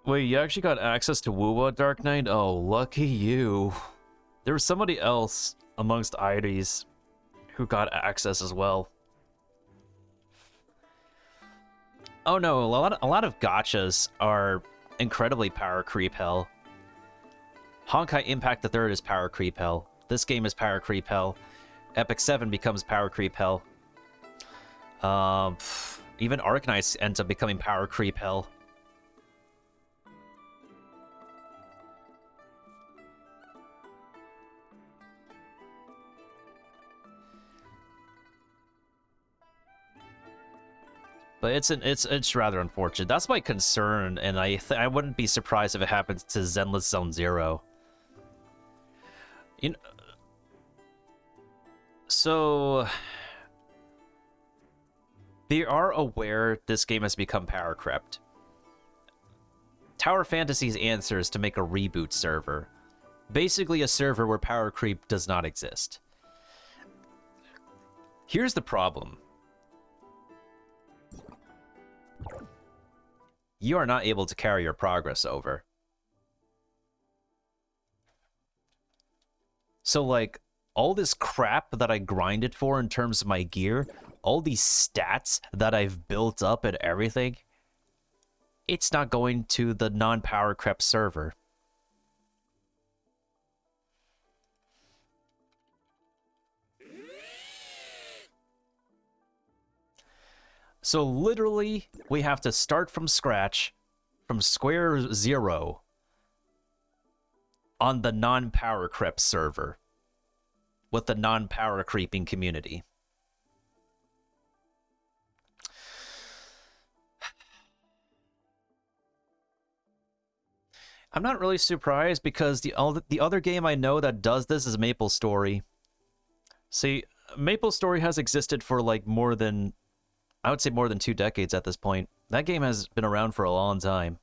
Wait, you actually got access to Wuwa, Dark Knight? Oh, lucky you. There was somebody else amongst IDs who got access as well. Oh no, a lot of gachas are incredibly power creep hell. Honkai Impact the Third is power creep hell. This game is power creep hell. Epic 7 becomes power creep hell. Even Arknights ends up becoming power creep hell. But it's rather unfortunate. That's my concern, and I wouldn't be surprised if it happens to Zenless Zone Zero. You know, so they are aware this game has become power crept. Tower Fantasy's answer is to make a reboot server. Basically a server where power creep does not exist. Here's the problem. You are not able to carry your progress over. So, like, all this crap that I grinded for in terms of my gear, all these stats that I've built up and everything, it's not going to the non-power crept server. So literally, we have to start from scratch, from square zero, on the non-power creep server, with the non-power creeping community. I'm not really surprised because the other game I know that does this is MapleStory. See, MapleStory has existed for like more than, I would say more than 2 decades at this point. That game has been around for a long time.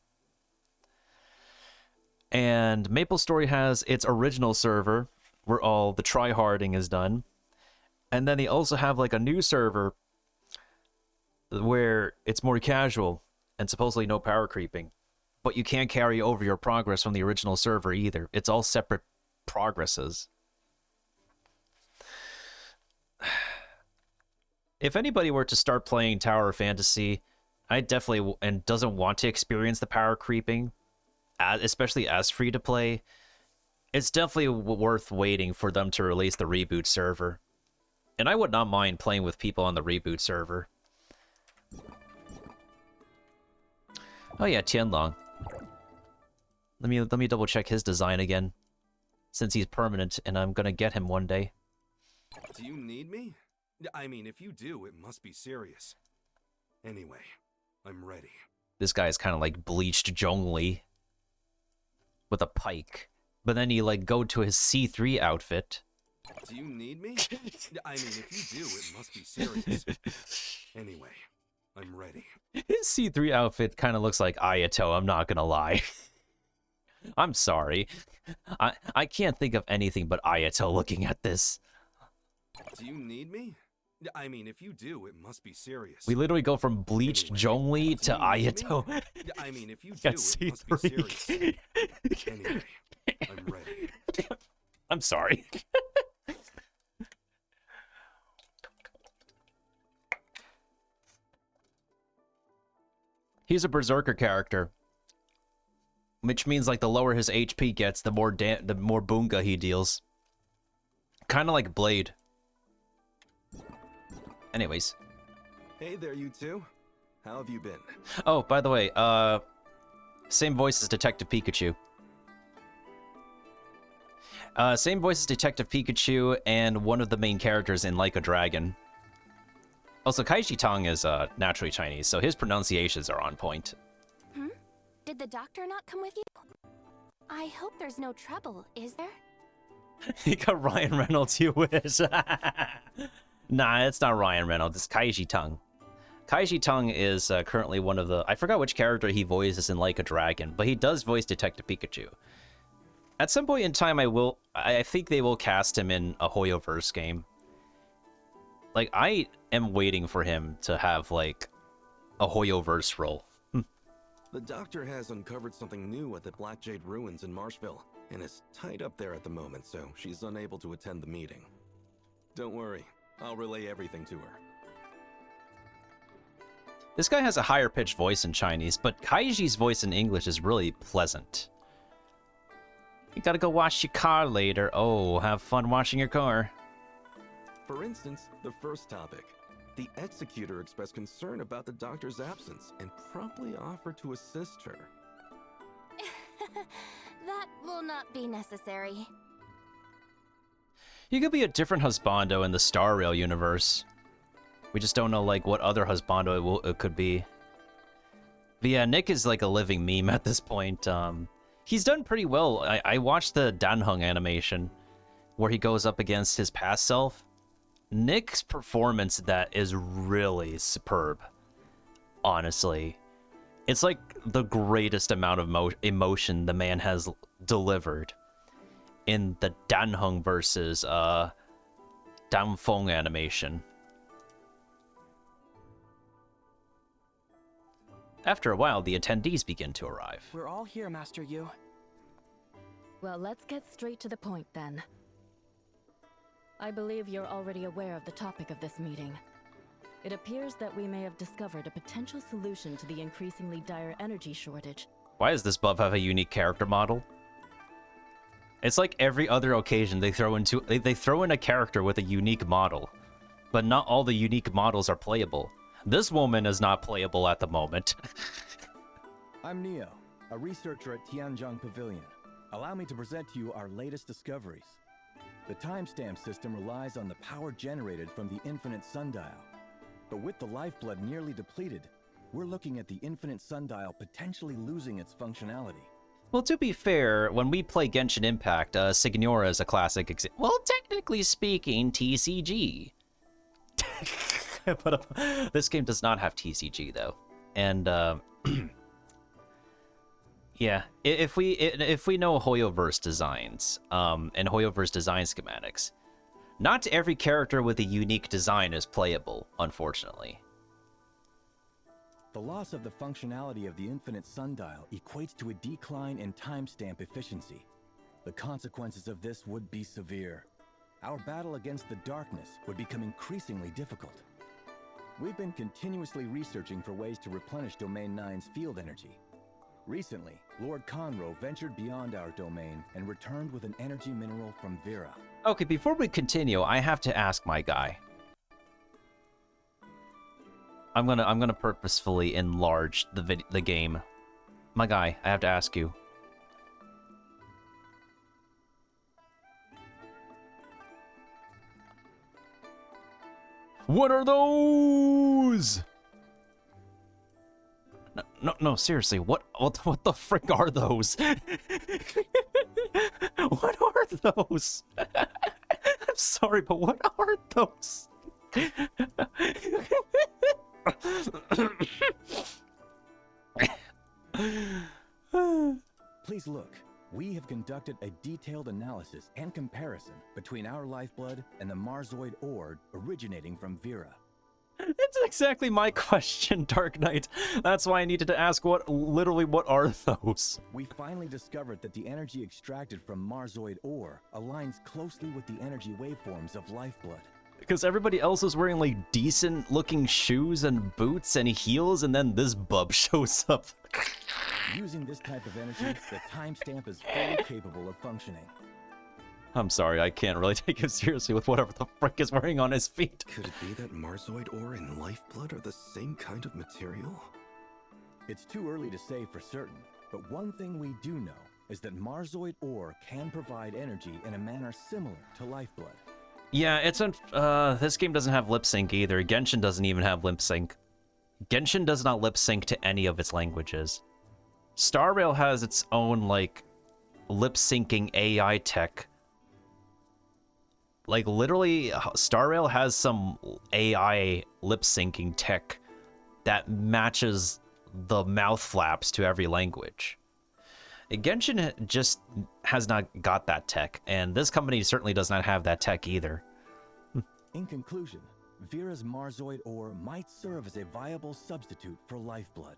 And MapleStory has its original server, where all the tryharding is done. And then they also have like a new server, where it's more casual, and supposedly no power creeping. But you can't carry over your progress from the original server either. It's all separate progresses. If anybody were to start playing Tower Fantasy, I definitely, and doesn't want to experience the power creeping, especially as free-to-play, it's definitely worth waiting for them to release the reboot server. And I would not mind playing with people on the reboot server. Oh yeah, Tianlong. Let me double check his design again, since he's permanent and I'm gonna get him one day. Do you need me? I mean, if you do, it must be serious. Anyway, I'm ready. This guy is kind of like bleached Zhongli with a pike, but then you like go to his C3 outfit. Do you need me? I mean, if you do, it must be serious. Anyway, I'm ready. His C3 outfit kind of looks like Ayato, I'm not gonna lie. I'm sorry. I can't think of anything but Ayato looking at this. Do you need me? I mean, if you do, it must be serious. We literally go from bleached Zhongli to Ayato. I mean, if you do, it must be serious. Anyway, I'm ready. I'm sorry. He's a berserker character, which means like the lower his HP gets, the more boonga he deals. Kind of like Blade. Anyways. Hey there, you two. How have you been? Oh, by the way, same voice as Detective Pikachu. Same voice as Detective Pikachu and one of the main characters in Like a Dragon. Also, Kaiji Tong is naturally Chinese, so his pronunciations are on point. Did the doctor not come with you? I hope there's no trouble, is there? He got Ryan Reynolds, you wish. Nah, it's not Ryan Reynolds, it's Kaiji Tong. Kaiji Tong is currently one of the... I forgot which character he voices in Like a Dragon, but he does voice Detective Pikachu. At some point in time, I think they will cast him in a Hoyoverse game. Like, I am waiting for him to have, like, a Hoyoverse role. The doctor has uncovered something new at the Black Jade Ruins in Marshville, and is tied up there at the moment, so she's unable to attend the meeting. Don't worry, I'll relay everything to her. This guy has a higher pitched voice in Chinese, but Kaiji's voice in English is really pleasant. You gotta go wash your car later. Oh, have fun washing your car. For instance, the first topic. The executor expressed concern about the doctor's absence and promptly offered to assist her. That will not be necessary. You could be a different husbando in the Star Rail universe. We just don't know, like, what other husbando it could be. But yeah, Nick is like a living meme at this point. He's done pretty well. I watched the Danheng animation where he goes up against his past self. Nick's performance that is really superb, honestly. It's like the greatest amount of emotion the man has delivered in the Danheng versus Danfeng animation. After a while, the attendees begin to arrive. We're all here, Master Yu. Well, let's get straight to the point then. I believe you're already aware of the topic of this meeting. It appears that we may have discovered a potential solution to the increasingly dire energy shortage. Why does this buff have a unique character model? It's like every other occasion they throw in a character with a unique model, but not all the unique models are playable. This woman is not playable at the moment. I'm Neo, a researcher at Tianzhong Pavilion. Allow me to present to you our latest discoveries. The timestamp system relies on the power generated from the infinite sundial. But with the lifeblood nearly depleted, we're looking at the infinite sundial potentially losing its functionality. Well, to be fair, when we play Genshin Impact, Signora is a classic example. Well, technically speaking, TCG. But this game does not have TCG, though. And, yeah, if we know Hoyoverse designs, and Hoyoverse design schematics, not every character with a unique design is playable, unfortunately. The loss of the functionality of the infinite sundial equates to a decline in timestamp efficiency. The consequences of this would be severe. Our battle against the darkness would become increasingly difficult. We've been continuously researching for ways to replenish Domain 9's field energy. Recently, Lord Conroe ventured beyond our domain and returned with an energy mineral from Vera. Okay, before we continue, I have to ask my guy. I'm gonna purposefully enlarge the game. My guy, I have to ask you. What are those? No, seriously, what the frick are those? What are those? I'm sorry, but what are those? Please look. We have conducted a detailed analysis and comparison between our lifeblood and the Marzoid ore originating from Vera. It's exactly my question, Dark Knight. That's why I needed to ask what are those? We finally discovered that the energy extracted from Marzoid ore aligns closely with the energy waveforms of lifeblood. Because everybody else is wearing like decent looking shoes and boots and heels, and then this bub shows up. Using this type of energy, the timestamp is fully capable of functioning. I'm sorry, I can't really take him seriously with whatever the frick is wearing on his feet. Could it be that Marzoid ore and lifeblood are the same kind of material? It's too early to say for certain, but one thing we do know is that Marzoid ore can provide energy in a manner similar to lifeblood. Yeah, this game doesn't have lip sync either. Genshin doesn't even have lip sync. Genshin does not lip sync to any of its languages. Star Rail has its own, like, lip syncing AI tech. Like, literally, Star Rail has some AI lip syncing tech that matches the mouth flaps to every language. Genshin just has not got that tech, and this company certainly does not have that tech either. In conclusion, Vera's Marzoid ore might serve as a viable substitute for lifeblood.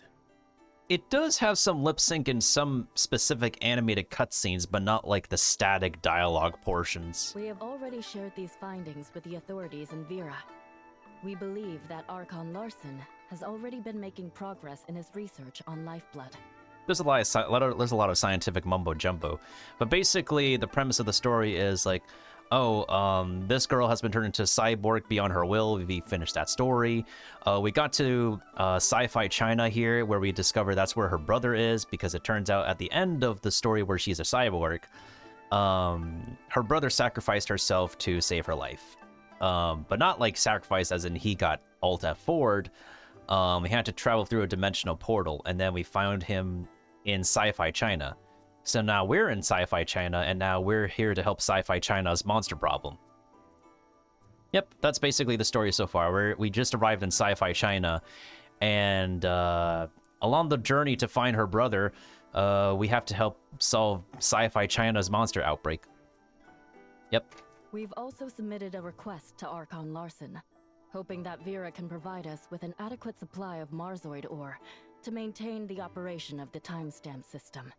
It does have some lip sync in some specific animated cutscenes, but not like the static dialogue portions. We have already shared these findings with the authorities in Vera. We believe that Archon Larson has already been making progress in his research on lifeblood. There's a lot of scientific mumbo jumbo, but basically the premise of the story is like, this girl has been turned into a cyborg beyond her will. We finished that story. We got to sci-fi China here, where we discover that's where her brother is, because it turns out at the end of the story where she's a cyborg, her brother sacrificed herself to save her life. But not like sacrifice as in he got Alt F4'd. We had to travel through a dimensional portal, and then we found him in sci-fi China. So now we're in sci-fi China, and now we're here to help sci-fi China's monster problem. Yep, that's basically the story so far. We just arrived in sci-fi China, and along the journey to find her brother, we have to help solve sci-fi China's monster outbreak. Yep. We've also submitted a request to Archon Larson, hoping that Vera can provide us with an adequate supply of Marzoid ore to maintain the operation of the timestamp system.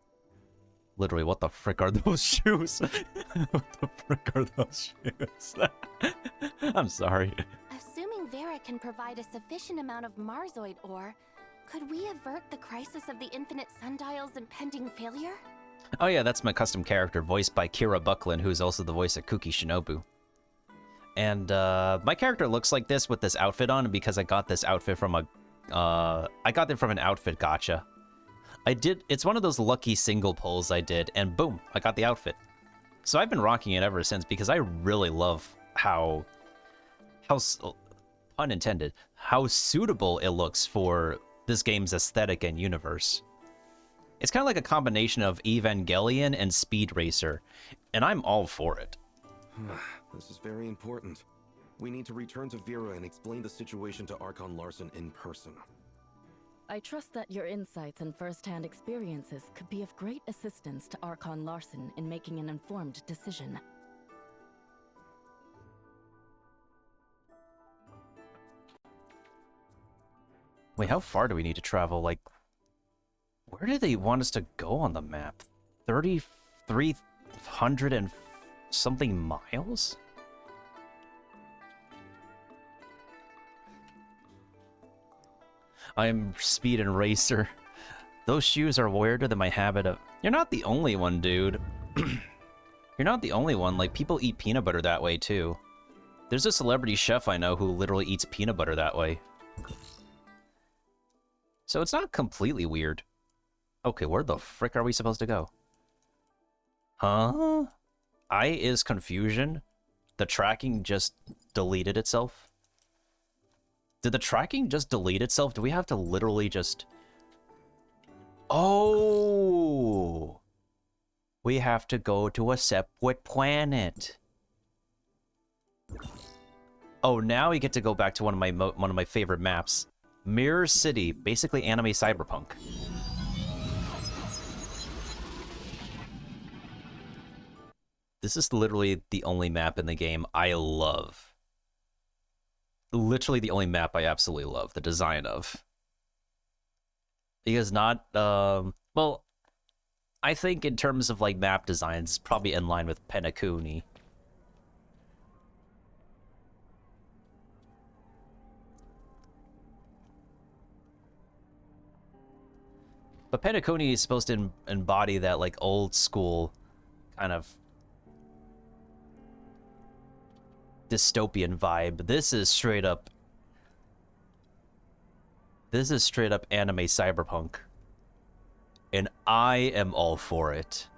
Literally, what the frick are those shoes? What the frick are those shoes? I'm sorry. Assuming Vera can provide a sufficient amount of Marzoid ore, could we avert the crisis of the Infinite Sundial's impending failure? Oh yeah, that's my custom character, voiced by Kira Buckland, who's also the voice of Kuki Shinobu. And my character looks like this with this outfit on because I got this outfit from an outfit gacha. It's one of those lucky single pulls I did, and boom, I got the outfit. So I've been rocking it ever since because I really love how unintended, how suitable it looks for this game's aesthetic and universe. It's kind of like a combination of Evangelion and Speed Racer, and I'm all for it. This is very important. We need to return to Vera and explain the situation to Archon Larson in person. I trust that your insights and first-hand experiences could be of great assistance to Archon Larson in making an informed decision. Wait, how far do we need to travel? Like, where do they want us to go on the map? 3,300 and something miles? I'm Speed and Racer. Those shoes are weirder than my habit of... You're not the only one, dude. You're not the only one. Like, people eat peanut butter that way, too. There's a celebrity chef I know who literally eats peanut butter that way. So it's not completely weird. Okay, where the frick are we supposed to go? Huh? I is confusion. The tracking just deleted itself. Did the tracking just delete itself? Do we have to literally just... Oh! We have to go to a separate planet. Oh, now we get to go back to one of my favorite maps. Mirror City, basically anime cyberpunk. This is literally the only map in the game I love. Literally the only map I absolutely love the design of. Because not, well, I think in terms of like map designs, it's probably in line with Penacuni. But Penacuni is supposed to embody that like old school kind of dystopian vibe. This is straight up anime cyberpunk. And I am all for it.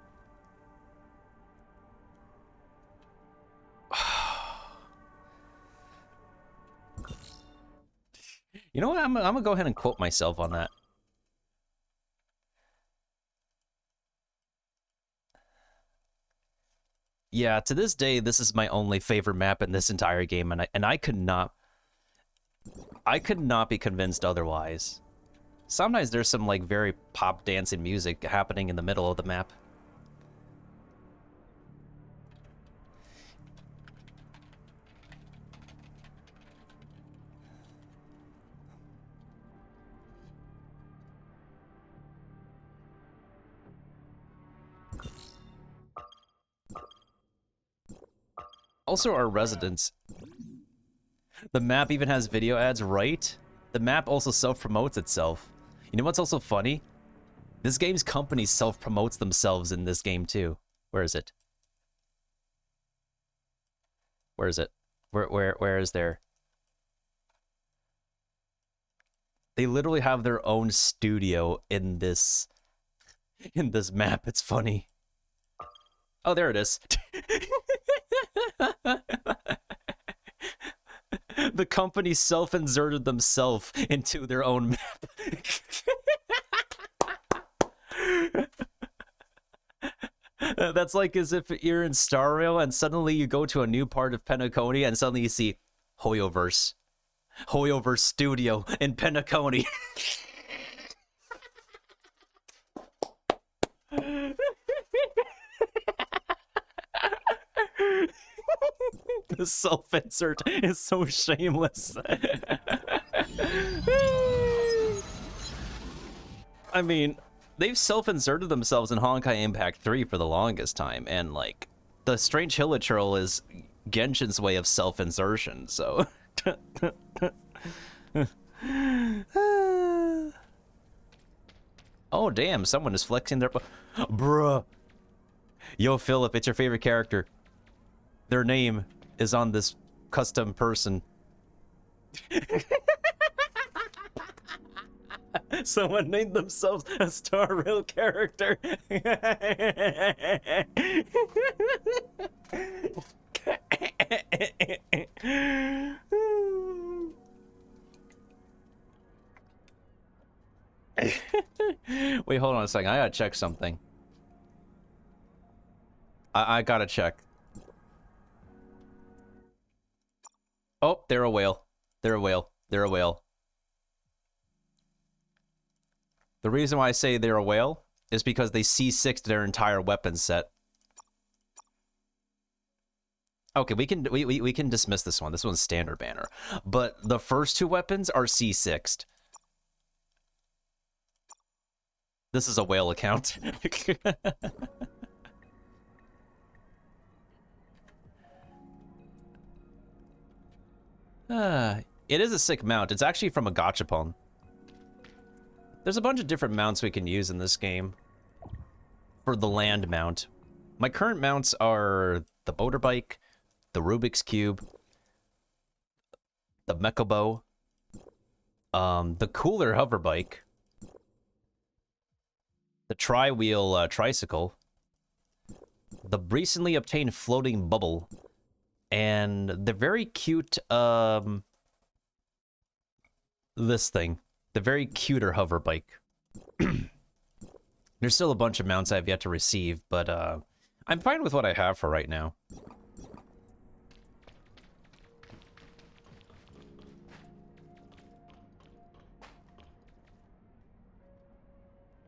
You know what? I'm gonna go ahead and quote myself on that. Yeah, to this day, this is my only favorite map in this entire game, and I could not be convinced otherwise. Sometimes there's some like very pop dancing music happening in the middle of the map. Also, our residents. The map even has video ads, right? The map also self-promotes itself. You know what's also funny? This game's company self-promotes themselves in this game too. Where is it? Where is it? Where is there? They literally have their own studio in this map. It's funny. Oh, there it is. The company self-inserted themselves into their own map. That's like as if you're in Star Rail and suddenly you go to a new part of Penacony and suddenly you see Hoyoverse. Hoyoverse Studio in Penacony. The self-insert is so shameless. I mean, they've self-inserted themselves in Honkai Impact 3 for the longest time, and like, the Strange Hilichurl is Genshin's way of self-insertion, so... Oh damn, someone is flexing their... Bruh. Yo, Philip, it's your favorite character. Their name is on this custom person. Someone named themselves a Star Rail character. Wait, hold on a second. I gotta check something. I gotta check. Oh, they're a whale. They're a whale. They're a whale. The reason why I say they're a whale is because they C6'd their entire weapon set. Okay, we can dismiss this one. This one's standard banner. But the first two weapons are C6'd. This is a whale account. It is a sick mount. It's actually from a gachapon. There's a bunch of different mounts we can use in this game for the land mount. My current mounts are the motorbike, the Rubik's Cube, the Mecha Bow, the cooler hoverbike, the tri-wheel tricycle, the recently obtained floating bubble, and the very cute, this thing. The very cuter hover bike. There's still a bunch of mounts I've yet to receive, but I'm fine with what I have for right now.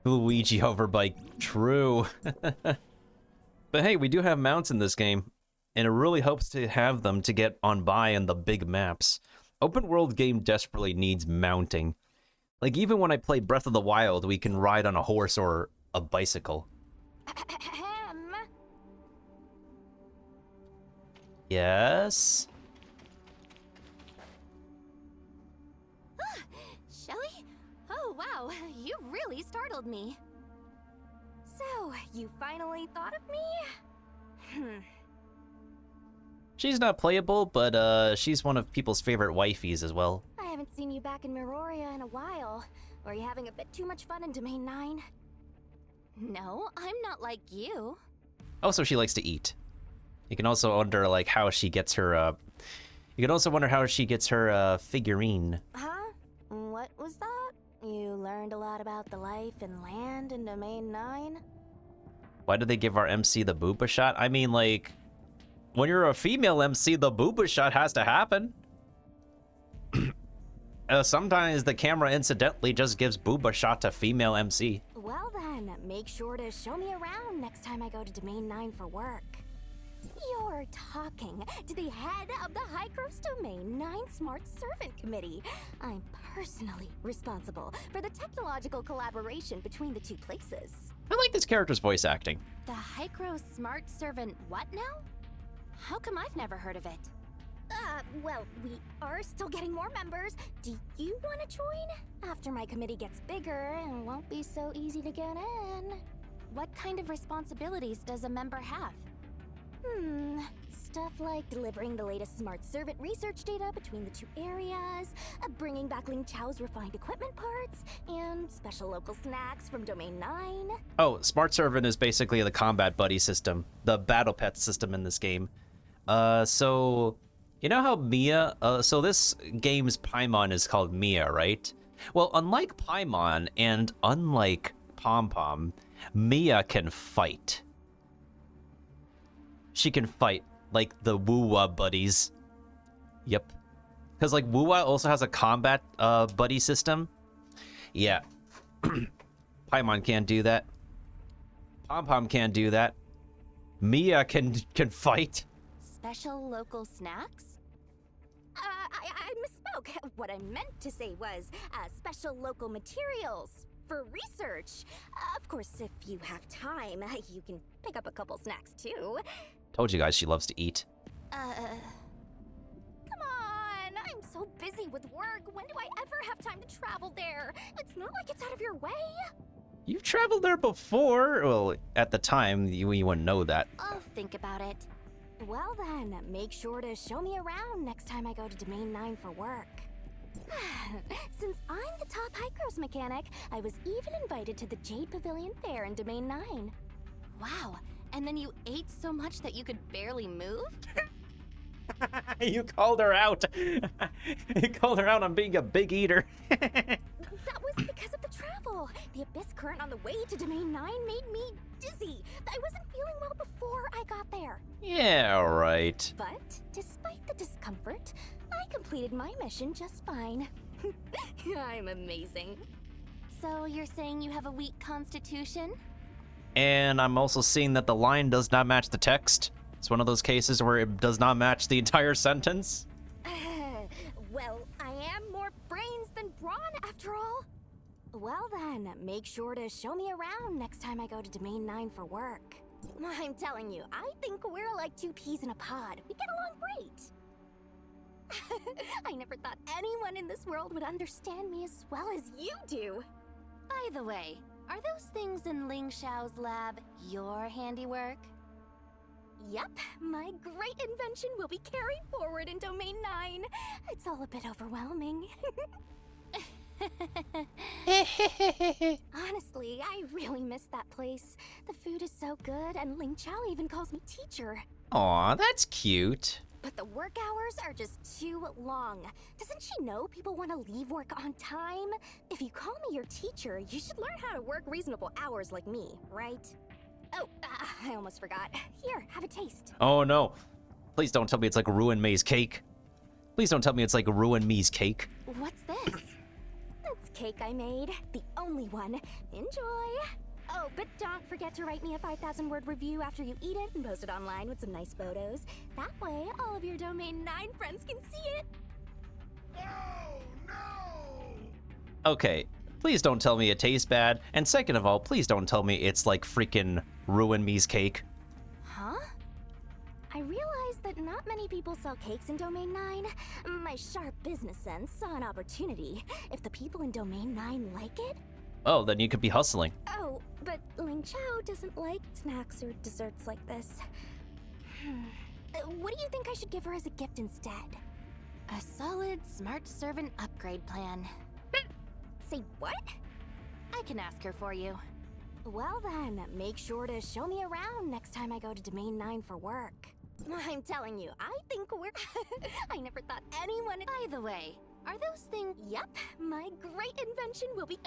Luigi hover bike, true. But hey, we do have mounts in this game, and it really helps to have them to get on by in the big maps. Open world game desperately needs mounting. Like, even when I play Breath of the Wild, we can ride on a horse or a bicycle. Yes? Shelly? Oh, wow. You really startled me. So, you finally thought of me? She's not playable, but she's one of people's favorite wifeys as well. I haven't seen you back in Meroria in a while. Are you having a bit too much fun in Domain 9? No, I'm not like you. Also, she likes to eat. You can also wonder, like, how she gets her, You can also wonder how she gets her, figurine. Huh? What was that? You learned a lot about the life and land in Domain 9? Why did they give our MC the booba shot? I mean, like, when you're a female MC, the booba shot has to happen. Sometimes the camera incidentally just gives booba shot to female MC. Well then, make sure to show me around next time I go to Domain 9 for work. You're talking to the head of the High Gross Domain 9 Smart Servant Committee. I'm personally responsible for the technological collaboration between the two places. I like this character's voice acting. The High Gross Smart Servant what now? How come I've never heard of it? Well, we are still getting more members. Do you want to join? After my committee gets bigger, it won't be so easy to get in. What kind of responsibilities does a member have? Stuff like delivering the latest smart servant research data between the two areas, bringing back Ling Chao's refined equipment parts, and special local snacks from Domain 9. Oh, Smart Servant is basically the combat buddy system, the battle pet system in this game. So, you know how Mia, so this game's Paimon is called Mia, right? Well, unlike Paimon and unlike Pom Pom, Mia can fight. She can fight like the Wuwa buddies. Yep. Because like Wuwa also has a combat buddy system. Yeah. Paimon can't do that. Pom Pom can't do that. Mia can fight. Special local snacks? I misspoke. What I meant to say was special local materials for research. Of course, if you have time, you can pick up a couple snacks too. Told you guys she loves to eat. Come on! I'm so busy with work. When do I ever have time to travel there? It's not like it's out of your way. You've traveled there before. Well, at the time, you wouldn't know that. I'll think about it. Well then, make sure to show me around next time I go to Domain 9 for work. Since I'm the top Hycros mechanic, I was even invited to the Jade Pavilion Fair in Domain 9. Wow, and then you ate so much that you could barely move? You called her out. You called her out on being a big eater. That was because of the travel. The abyss current on the way to Domain 9 made me dizzy. I wasn't feeling well before I got there. Yeah, right. But despite the discomfort, I completed my mission just fine. I'm amazing. So you're saying you have a weak constitution? And I'm also seeing that the line does not match the text. It's one of those cases where it does not match the entire sentence. Well, I am more brains than brawn after all. Well then, make sure to show me around next time I go to Domain 9 for work. I'm telling you, I think we're like two peas in a pod. We get along great. I never thought anyone in this world would understand me as well as you do. By the way, are those things in Ling Xiao's lab your handiwork? Yep, my great invention will be carried forward in Domain 9. It's all a bit overwhelming. Honestly, I really miss that place. The food is so good, and Ling Chao even calls me teacher. Aw, that's cute. But the work hours are just too long. Doesn't she know people want to leave work on time? If you call me your teacher, you should learn how to work reasonable hours like me, right? Oh, I almost forgot. Here, have a taste. Oh no. Please don't tell me it's like Ruin May's cake. Please don't tell me it's like Ruin Me's cake. What's this? That's cake I made. The only one. Enjoy. Oh, but don't forget to write me a 5,000-word review after you eat it and post it online with some nice photos. That way, all of your Domain 9 friends can see it. Okay, please don't tell me it tastes bad. And second of all, please don't tell me it's like freaking Ruin Me's cake. Huh? I realized that not many people sell cakes in Domain 9. My sharp business sense saw an opportunity. If the people in Domain 9 like it... Oh, then you could be hustling. Oh, but Ling Chao doesn't like snacks or desserts like this. What do you think I should give her as a gift instead? A solid smart servant upgrade plan. Say what? I can ask her for you. Well then, make sure to show me around next time I go to Domain 9 for work. I'm telling you, I think we're... I never thought anyone... By the way, are those things... Yep, my great invention will be...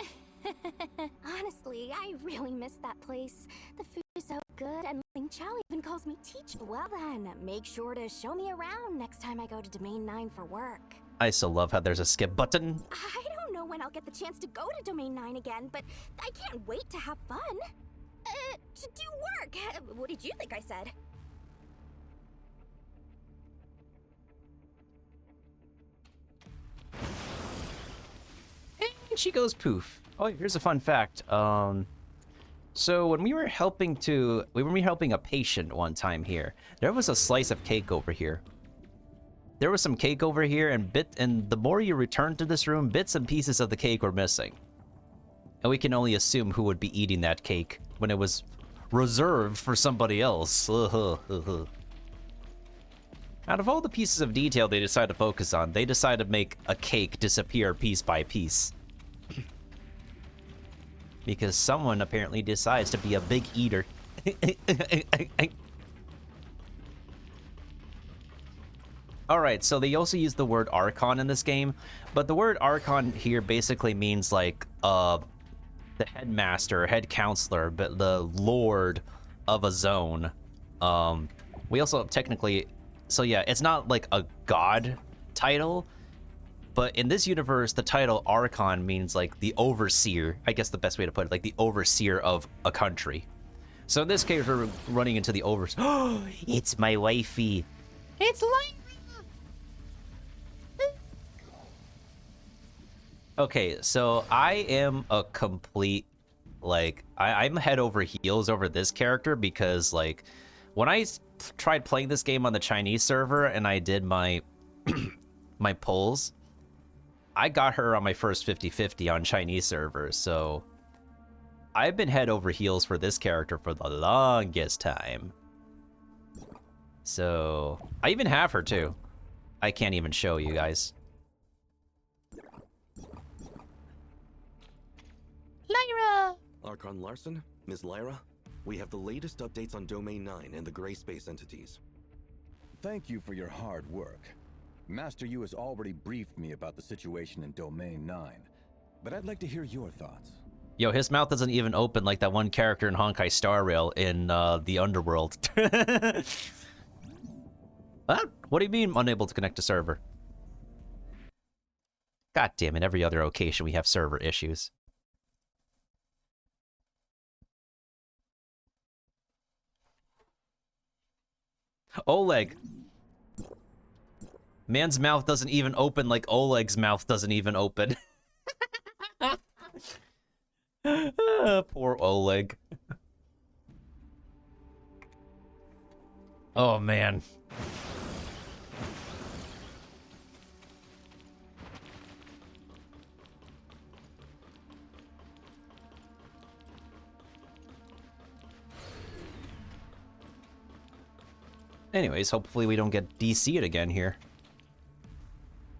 Honestly, I really miss that place. The food is so good, and Ling Chao even calls me teacher. Well then, make sure to show me around next time I go to Domain 9 for work. I still love how there's a skip button. I don't know when I'll get the chance to go to Domain 9 again, but I can't wait to have fun. To do work. What did you think I said? And she goes poof. Oh, here's a fun fact. So when we were helping a patient one time here, there was a slice of cake over here. There was some cake over here, and the more you returned to this room, bits and pieces of the cake were missing. And we can only assume who would be eating that cake when it was reserved for somebody else. Out of all the pieces of detail they decided to focus on, they decided to make a cake disappear piece by piece. Because someone apparently decides to be a big eater. Alright, so they also use the word Archon in this game, but the word Archon here basically means like the headmaster, head counselor, but the lord of a zone. We also technically, so yeah, it's not like a god title, but in this universe, the title Archon means like the overseer, I guess the best way to put it, like the overseer of a country. So in this case, we're running into the overseer. Oh, it's my wifey. It's Lyra. Okay, so I am a complete, like, I'm head over heels over this character because, like, when I tried playing this game on the Chinese server and I did my my polls, I got her on my first 50-50 on Chinese servers, so I've been head over heels for this character for the longest time. So, I even have her too. I can't even show you guys. Lyra! Archon Larson, Ms. Lyra, we have the latest updates on Domain 9 and the Gray Space entities. Thank you for your hard work. Master Yu has already briefed me about the situation in Domain 9, but I'd like to hear your thoughts. Yo, his mouth doesn't even open like that one character in Honkai Star Rail in the Underworld. What do you mean unable to connect to server? God damn it, every other occasion we have server issues. Oleg. Man's mouth doesn't even open like Oleg's mouth doesn't even open. Poor Oleg. Oh, man. Anyways, hopefully we don't get DC'd again here.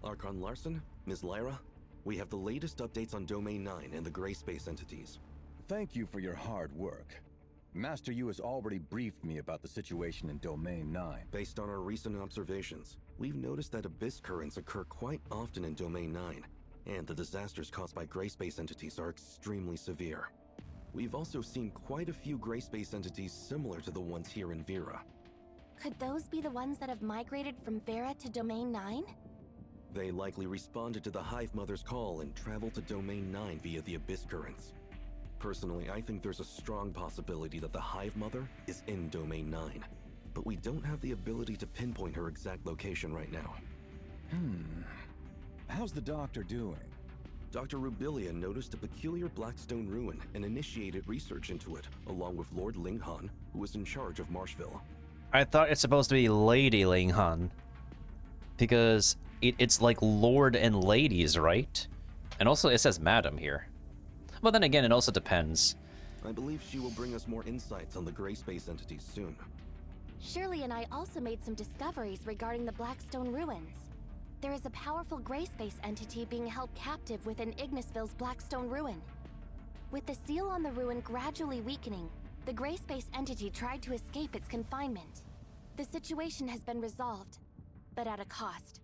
Archon Larson, Ms. Lyra, we have the latest updates on Domain 9 and the Gray Space entities. Thank you for your hard work. Master Yu has already briefed me about the situation in Domain 9. Based on our recent observations, we've noticed that abyss currents occur quite often in Domain 9, and the disasters caused by Gray Space entities are extremely severe. We've also seen quite a few Gray Space entities similar to the ones here in Vera. Could those be the ones that have migrated from Vera to Domain 9? They likely responded to the Hive Mother's call and traveled to Domain 9 via the abyss currents. Personally, I think there's a strong possibility that the Hive Mother is in Domain 9, but we don't have the ability to pinpoint her exact location right now. How's the doctor doing? Dr. Rubilia noticed a peculiar Blackstone ruin and initiated research into it, along with Lord Linghan, who is in charge of Marshville. I thought it's supposed to be Lady Linghan. Because it's like Lord and Ladies, right? And also it says Madam here. But then again, it also depends. I believe she will bring us more insights on the Gray Space entities soon. Shirley and I also made some discoveries regarding the Blackstone ruins. There is a powerful Gray Space entity being held captive within Ignisville's Blackstone ruin. With the seal on the ruin gradually weakening, the Gray Space entity tried to escape its confinement. The situation has been resolved, but at a cost.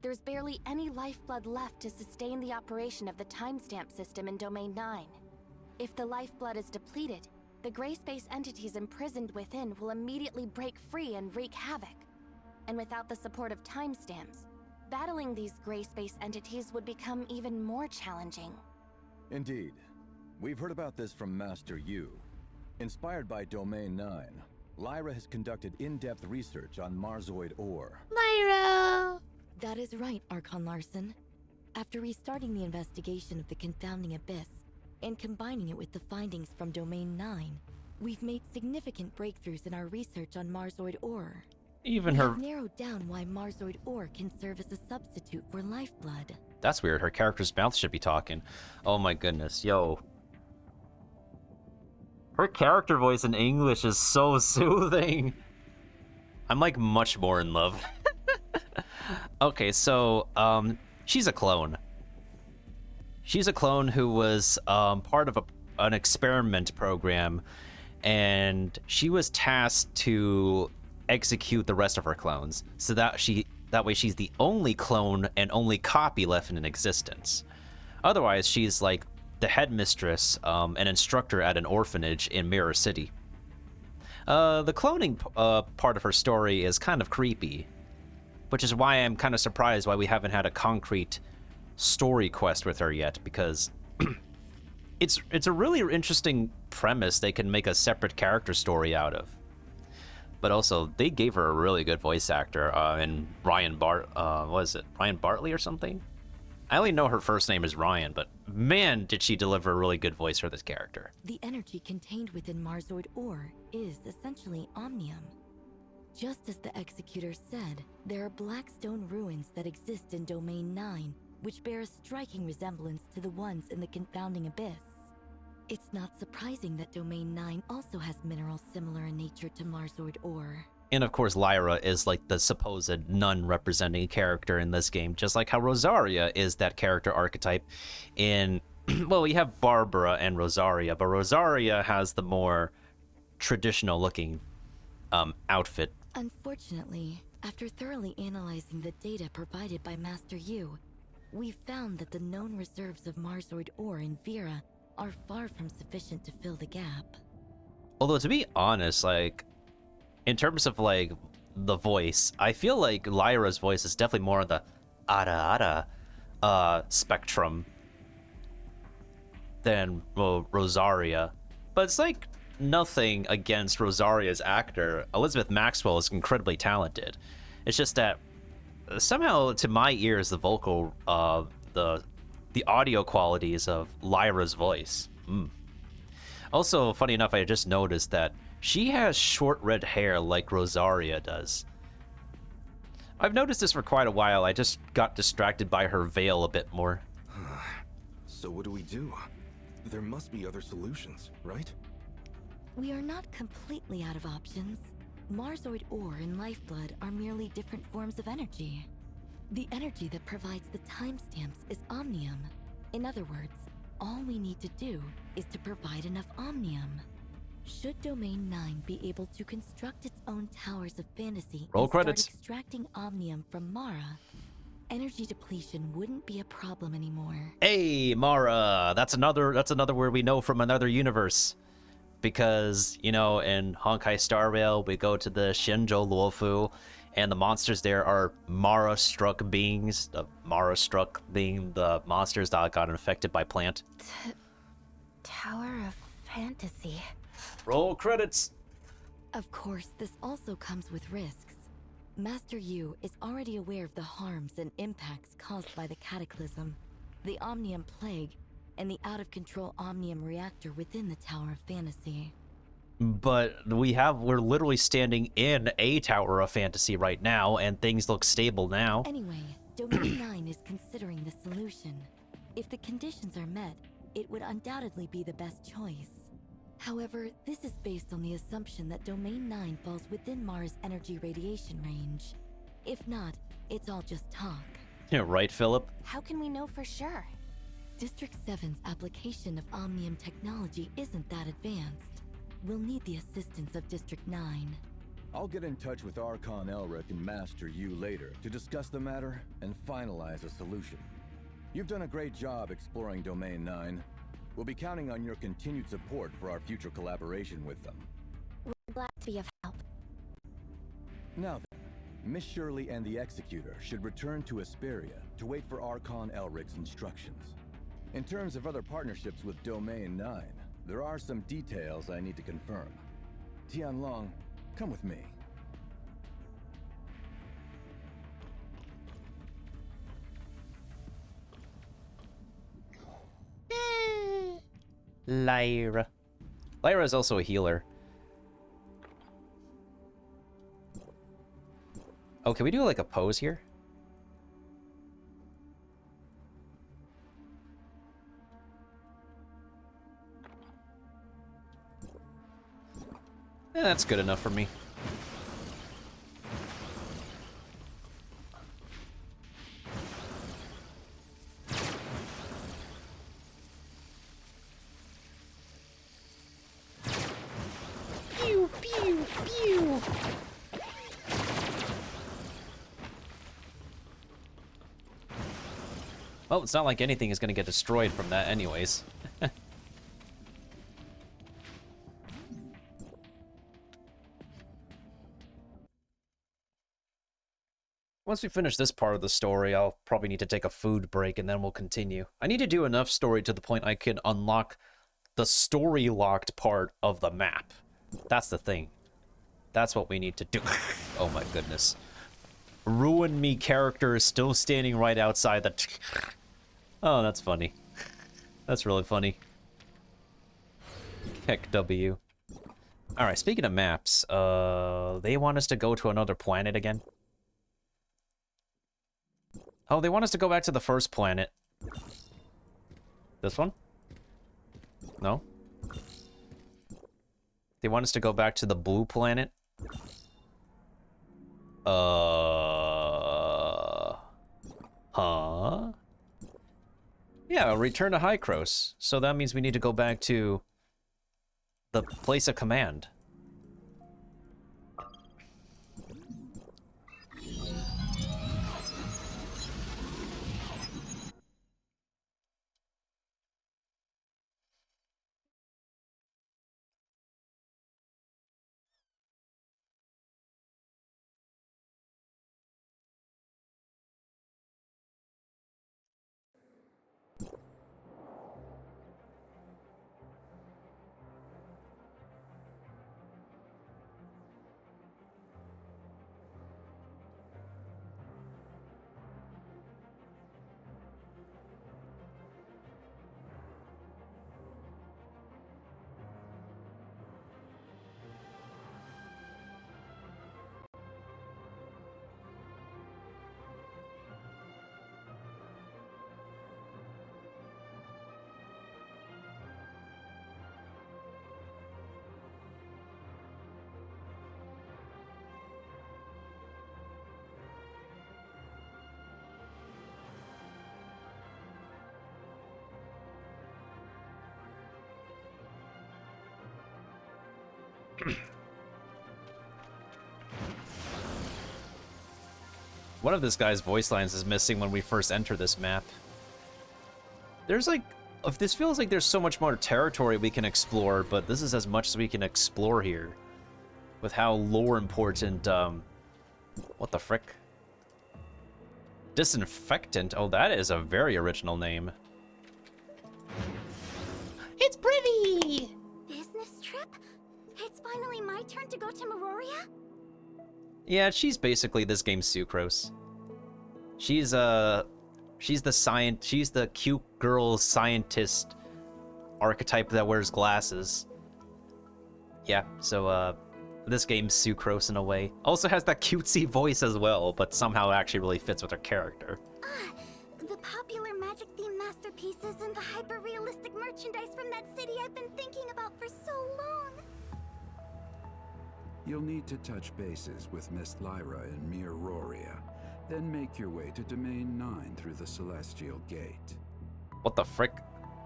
There's barely any lifeblood left to sustain the operation of the timestamp system in Domain 9. If the lifeblood is depleted, the Gray Space entities imprisoned within will immediately break free and wreak havoc. And without the support of timestamps, battling these Gray Space entities would become even more challenging. Indeed. We've heard about this from Master Yu. Inspired by Domain 9, Lyra has conducted in-depth research on Marzoid ore. Lyra! That is right, Archon Larson. After restarting the investigation of the confounding abyss, and combining it with the findings from Domain 9, we've made significant breakthroughs in our research on Marzoid ore. Even We her... have narrowed down why Marzoid ore can serve as a substitute for lifeblood. That's weird. Her character's mouth should be talking. Oh my goodness. Yo. Her character voice in English is so soothing. I'm like much more in love. Okay, so she's a clone. She's a clone who was part of an experiment program, and she was tasked to execute the rest of her clones, so that way she's the only clone and only copy left in existence. Otherwise, she's like the headmistress, an instructor at an orphanage in Mirror City. The cloning part of her story is kind of creepy, which is why I'm kind of surprised why we haven't had a concrete story quest with her yet, because it's a really interesting premise they can make a separate character story out of. But also, they gave her a really good voice actor in Ryan Ryan Bartley or something? I only know her first name is Ryan, but man, did she deliver a really good voice for this character. The energy contained within Marzoid ore is essentially omnium. Just as the Executor said, there are Blackstone ruins that exist in Domain 9, which bear a striking resemblance to the ones in the Confounding Abyss. It's not surprising that Domain 9 also has minerals similar in nature to Marzoid ore. And of course, Lyra is like the supposed nun representing character in this game, just like how Rosaria is that character archetype in... Well, we have Barbara and Rosaria, but Rosaria has the more traditional looking outfit. Unfortunately, after thoroughly analyzing the data provided by Master Yu, we found that the known reserves of Marzoid ore in Vera are far from sufficient to fill the gap. Although, to be honest, like, in terms of, like, the voice, I feel like Lyra's voice is definitely more on the ara spectrum than, well, Rosaria. But it's like nothing against Rosaria's actor. Elizabeth Maxwell is incredibly talented. It's just that somehow, to my ears, the vocal, the audio qualities of Lyra's voice. Also, funny enough, I just noticed that she has short red hair like Rosaria does. I've noticed this for quite a while. I just got distracted by her veil a bit more. So what do we do? There must be other solutions, right? We are not completely out of options. Marzoid ore and lifeblood are merely different forms of energy. The energy that provides the timestamps is omnium. In other words, all we need to do is to provide enough omnium. Should Domain 9 be able to construct its own towers of fantasy Roll and credits. start extracting omnium from Mara, energy depletion wouldn't be a problem anymore. Hey, Mara! That's another word we know from another universe. Because, you know, in Honkai Star Rail, we go to the Shinjo Luofu, and the monsters there are Mara-struck beings. The Mara-struck being the monsters that got infected by plant. Tower of Fantasy. Roll credits! Of course, this also comes with risks. Master Yu is already aware of the harms and impacts caused by the Cataclysm, the Omnium Plague, and the out-of-control Omnium Reactor within the Tower of Fantasy. But we're literally standing in a Tower of Fantasy right now, and things look stable now. Anyway, Domain 9 is considering the solution. If the conditions are met, it would undoubtedly be the best choice. However, this is based on the assumption that Domain 9 falls within Mara's energy radiation range. If not, it's all just talk. Yeah, right, Philip? How can we know for sure? District 7's application of Omnium technology isn't that advanced. We'll need the assistance of District 9. I'll get in touch with Archon Elric and Master Yu later to discuss the matter and finalize a solution. You've done a great job exploring Domain 9. We'll be counting on your continued support for our future collaboration with them. We're glad to be of help. Now then, Miss Shirley and the Executor should return to Asperia to wait for Archon Elric's instructions. In terms of other partnerships with Domain 9, there are some details I need to confirm. Tianlong, come with me. Lyra. Lyra is also a healer. Oh, can we do like a pose here? Yeah, that's good enough for me. Pew, pew, pew. Well, it's not like anything is going to get destroyed from that anyways. Once we finish this part of the story, I'll probably need to take a food break and then we'll continue. I need to do enough story to the point I can unlock the story-locked part of the map. That's the thing. That's what we need to do. Oh my goodness. Ruin Me character is still standing right outside the... Oh, that's funny. That's really funny. Heck W. Alright, speaking of maps, they want us to go to another planet again? Oh, they want us to go back to the first planet. This one? No? They want us to go back to the blue planet? Huh? Yeah, return to Hycros. So that means we need to go back to the place of command. One of this guy's voice lines is missing when we first enter this map. There's like... This feels like there's so much more territory we can explore, but this is as much as we can explore here. With how lore important, what the frick? Disinfectant? Oh, that is a very original name. It's Privy! Business trip? It's finally my turn to go to Meroria? Yeah, she's basically this game's Sucrose. She's the cute girl scientist archetype that wears glasses. Yeah, so this game's Sucrose in a way. Also has that cutesy voice as well, but somehow actually really fits with her character. Ah, the popular magic-themed masterpieces and the hyper-realistic merchandise from that city I've been thinking about for so long. You'll need to touch bases with Miss Lyra in Meroria, then make your way to Domain 9 through the Celestial Gate. What the frick?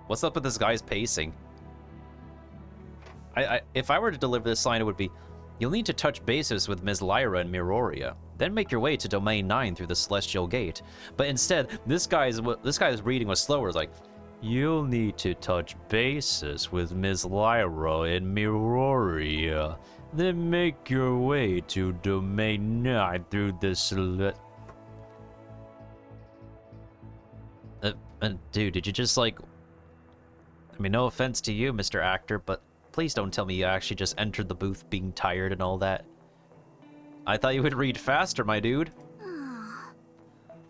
What's up with this guy's pacing? If I were to deliver this line, it would be, you'll need to touch bases with Ms. Lyra in Meroria, then make your way to Domain 9 through the Celestial Gate. But instead, this guy's reading was slower. It's like, you'll need to touch bases with Ms. Lyra in Meroria, then make your way to Domain 9 through the dude, did you just like... I mean, no offense to you, Mr. Actor, but please don't tell me you actually just entered the booth being tired and all that. I thought you would read faster, my dude. Oh,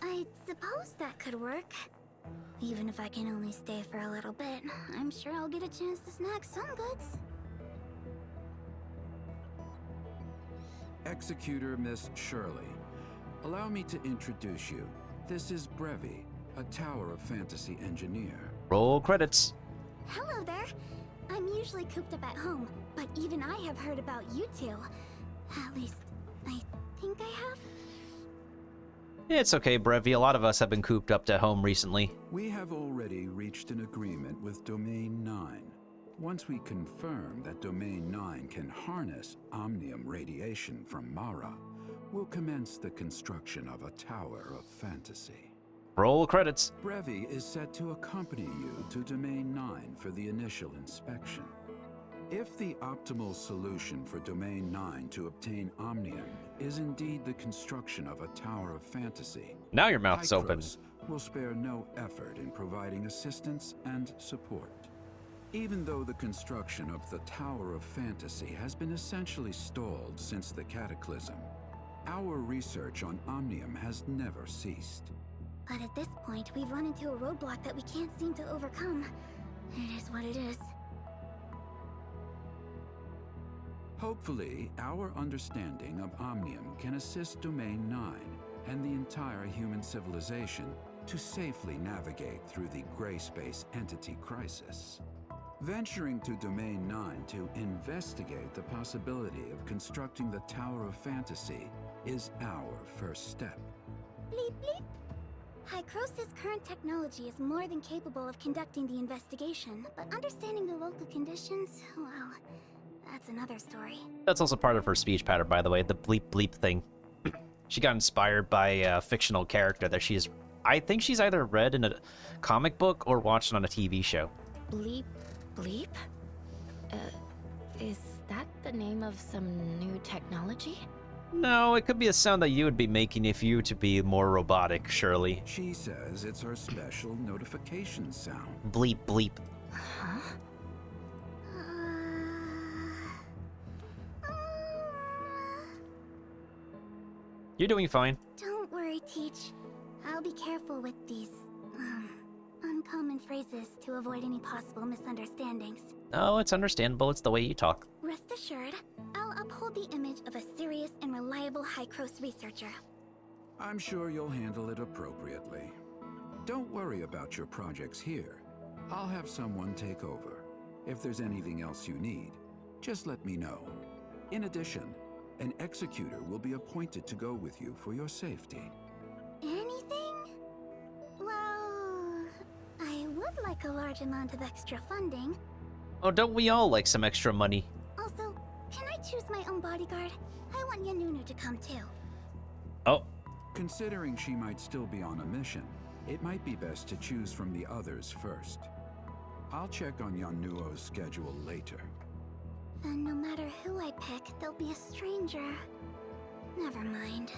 I suppose that could work. Even if I can only stay for a little bit, I'm sure I'll get a chance to snack some goods. Executor Miss Shirley, Allow me to introduce you. This is Brevi, a Tower of Fantasy engineer. Roll credits. Hello there. I'm usually cooped up at home, but even I have heard about you two. At least, I think I have. It's okay, Brevi. A lot of us have been cooped up at home recently. We have already reached an agreement with Domain 9. Once we confirm that Domain 9 can harness omnium radiation from Mara, we'll commence the construction of a Tower of Fantasy. Roll credits. Brevi is set to accompany you to Domain 9 for the initial inspection. If the optimal solution for Domain 9 to obtain omnium is indeed the construction of a Tower of Fantasy, Now your mouth's open. Hykros will spare no effort in providing assistance and support. Even though the construction of the Tower of Fantasy has been essentially stalled since the Cataclysm, our research on omnium has never ceased. But at this point, we've run into a roadblock that we can't seem to overcome. It is what it is. Hopefully, our understanding of omnium can assist Domain 9 and the entire human civilization to safely navigate through the gray space entity crisis. Venturing to Domain 9 to investigate the possibility of constructing the Tower of Fantasy is our first step. Bleep bleep. Hykros' current technology is more than capable of conducting the investigation, but understanding the local conditions, well, that's another story. That's also part of her speech pattern, by the way, the bleep bleep thing. She got inspired by a fictional character that she's... I think she's either read in a comic book or watched on a TV show. Bleep bleep? Is that the name of some new technology? No, it could be a sound that you would be making if you to be more robotic, surely. She says it's her special notification sound. Bleep bleep. Huh? You're doing fine. Don't worry, Teach. I'll be careful with these, uncommon phrases to avoid any possible misunderstandings. Oh, it's understandable. It's the way you talk. Rest assured, I'll uphold the image of a serious and reliable Hykros researcher. I'm sure you'll handle it appropriately. Don't worry about your projects here. I'll have someone take over. If there's anything else you need, just let me know. In addition, an executor will be appointed to go with you for your safety. Anything? Well, I would like a large amount of extra funding. Oh, don't we all like some extra money? Also, can I choose my own bodyguard? I want Yanuo to come too. Oh. Considering she might still be on a mission, it might be best to choose from the others first. I'll check on Yanuo's schedule later. Then no matter who I pick, there'll be a stranger. Never mind.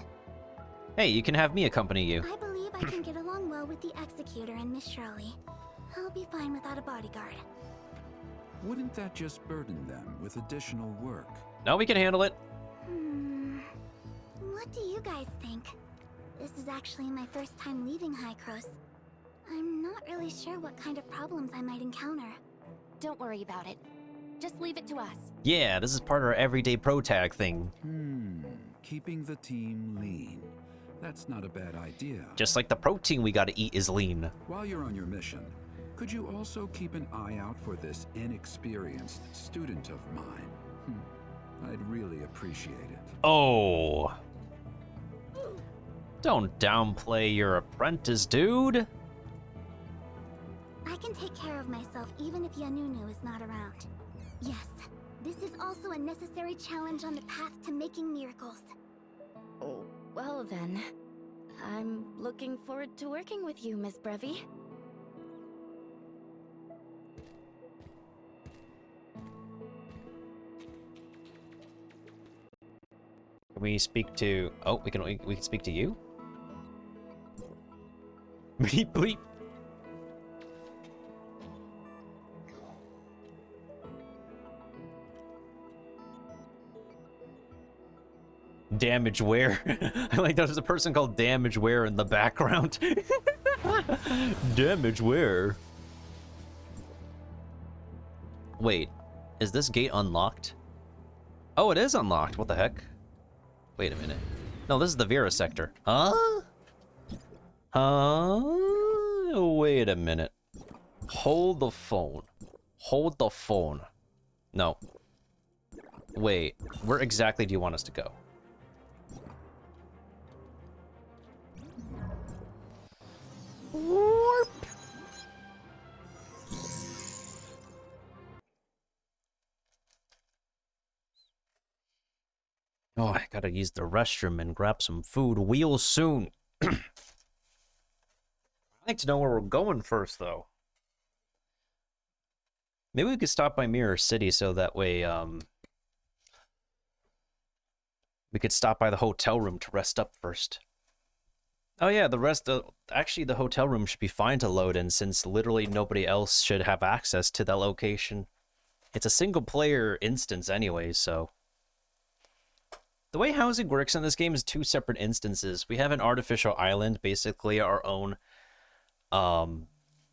Hey, you can have me accompany you. I believe I can get along well with the Executor and Miss Shirley. I'll be fine without a bodyguard. Wouldn't that just burden them with additional work? No, we can handle it. What do you guys think? This is actually my first time leaving Hykros. I'm not really sure what kind of problems I might encounter. Don't worry about it. Just leave it to us. Yeah, this is part of our everyday pro tag thing. Keeping the team lean. That's not a bad idea. Just like the protein we gotta eat is lean. While you're on your mission, could you also keep an eye out for this inexperienced student of mine? I'd really appreciate it. Oh. Don't downplay your apprentice, dude. I can take care of myself even if Yanuo is not around. Yes, this is also a necessary challenge on the path to making miracles. Oh, well then. I'm looking forward to working with you, Miss Brevi. Can we speak to... Oh, we can speak to you? Bleep bleep. Damage where? I like there's a person called Damage where in the background. Damage where? Wait, is this gate unlocked? Oh, it is unlocked. What the heck? Wait a minute. No, this is the Vera sector. Huh? Wait a minute. Hold the phone. Hold the phone. No. Wait, where exactly do you want us to go? Warp. Oh, I gotta use the restroom and grab some food real soon. I'd like to know where we're going first, though. Maybe we could stop by Mirror City so that way, we could stop by the hotel room to rest up first. Oh yeah, actually the hotel room should be fine to load in since literally nobody else should have access to that location. It's a single player instance anyway, so. The way housing works in this game is two separate instances. We have an artificial island, basically our own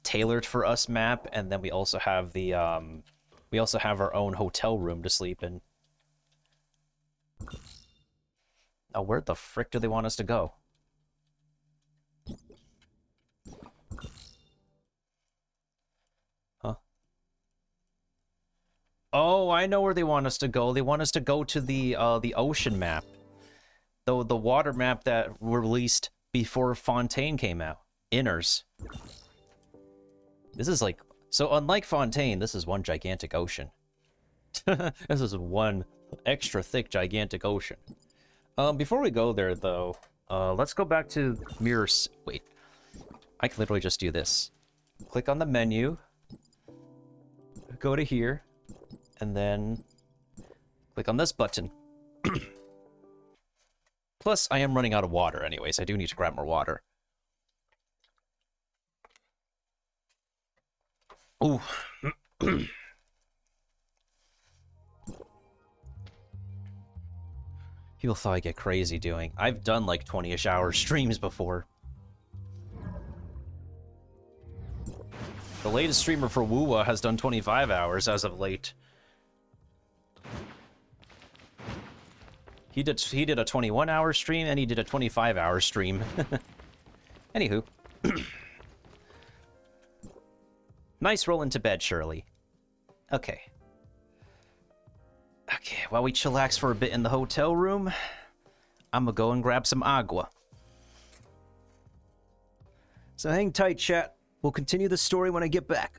tailored for us map, and then we also have the our own hotel room to sleep in. Now, where the frick do they want us to go? Huh? Oh, I know where they want us to go. They want us to go to the ocean map. The water map that released before Fontaine came out. Inners. This is like... So unlike Fontaine, this is one gigantic ocean. This is one extra thick gigantic ocean. Before we go there, though, let's go back to Mirrors. Wait. I can literally just do this. Click on the menu. Go to here. And then click on this button. Plus, I am running out of water anyways. I do need to grab more water. Ooh. People thought I get crazy doing. I've done like 20-ish hour streams before. The latest streamer for Wuwa has done 25 hours as of late. He did a 21-hour stream and he did a 25-hour stream. Anywho. Nice roll into bed, Shirley. Okay. Okay, while we chillax for a bit in the hotel room, I'm gonna go and grab some agua. So hang tight, chat. We'll continue the story when I get back.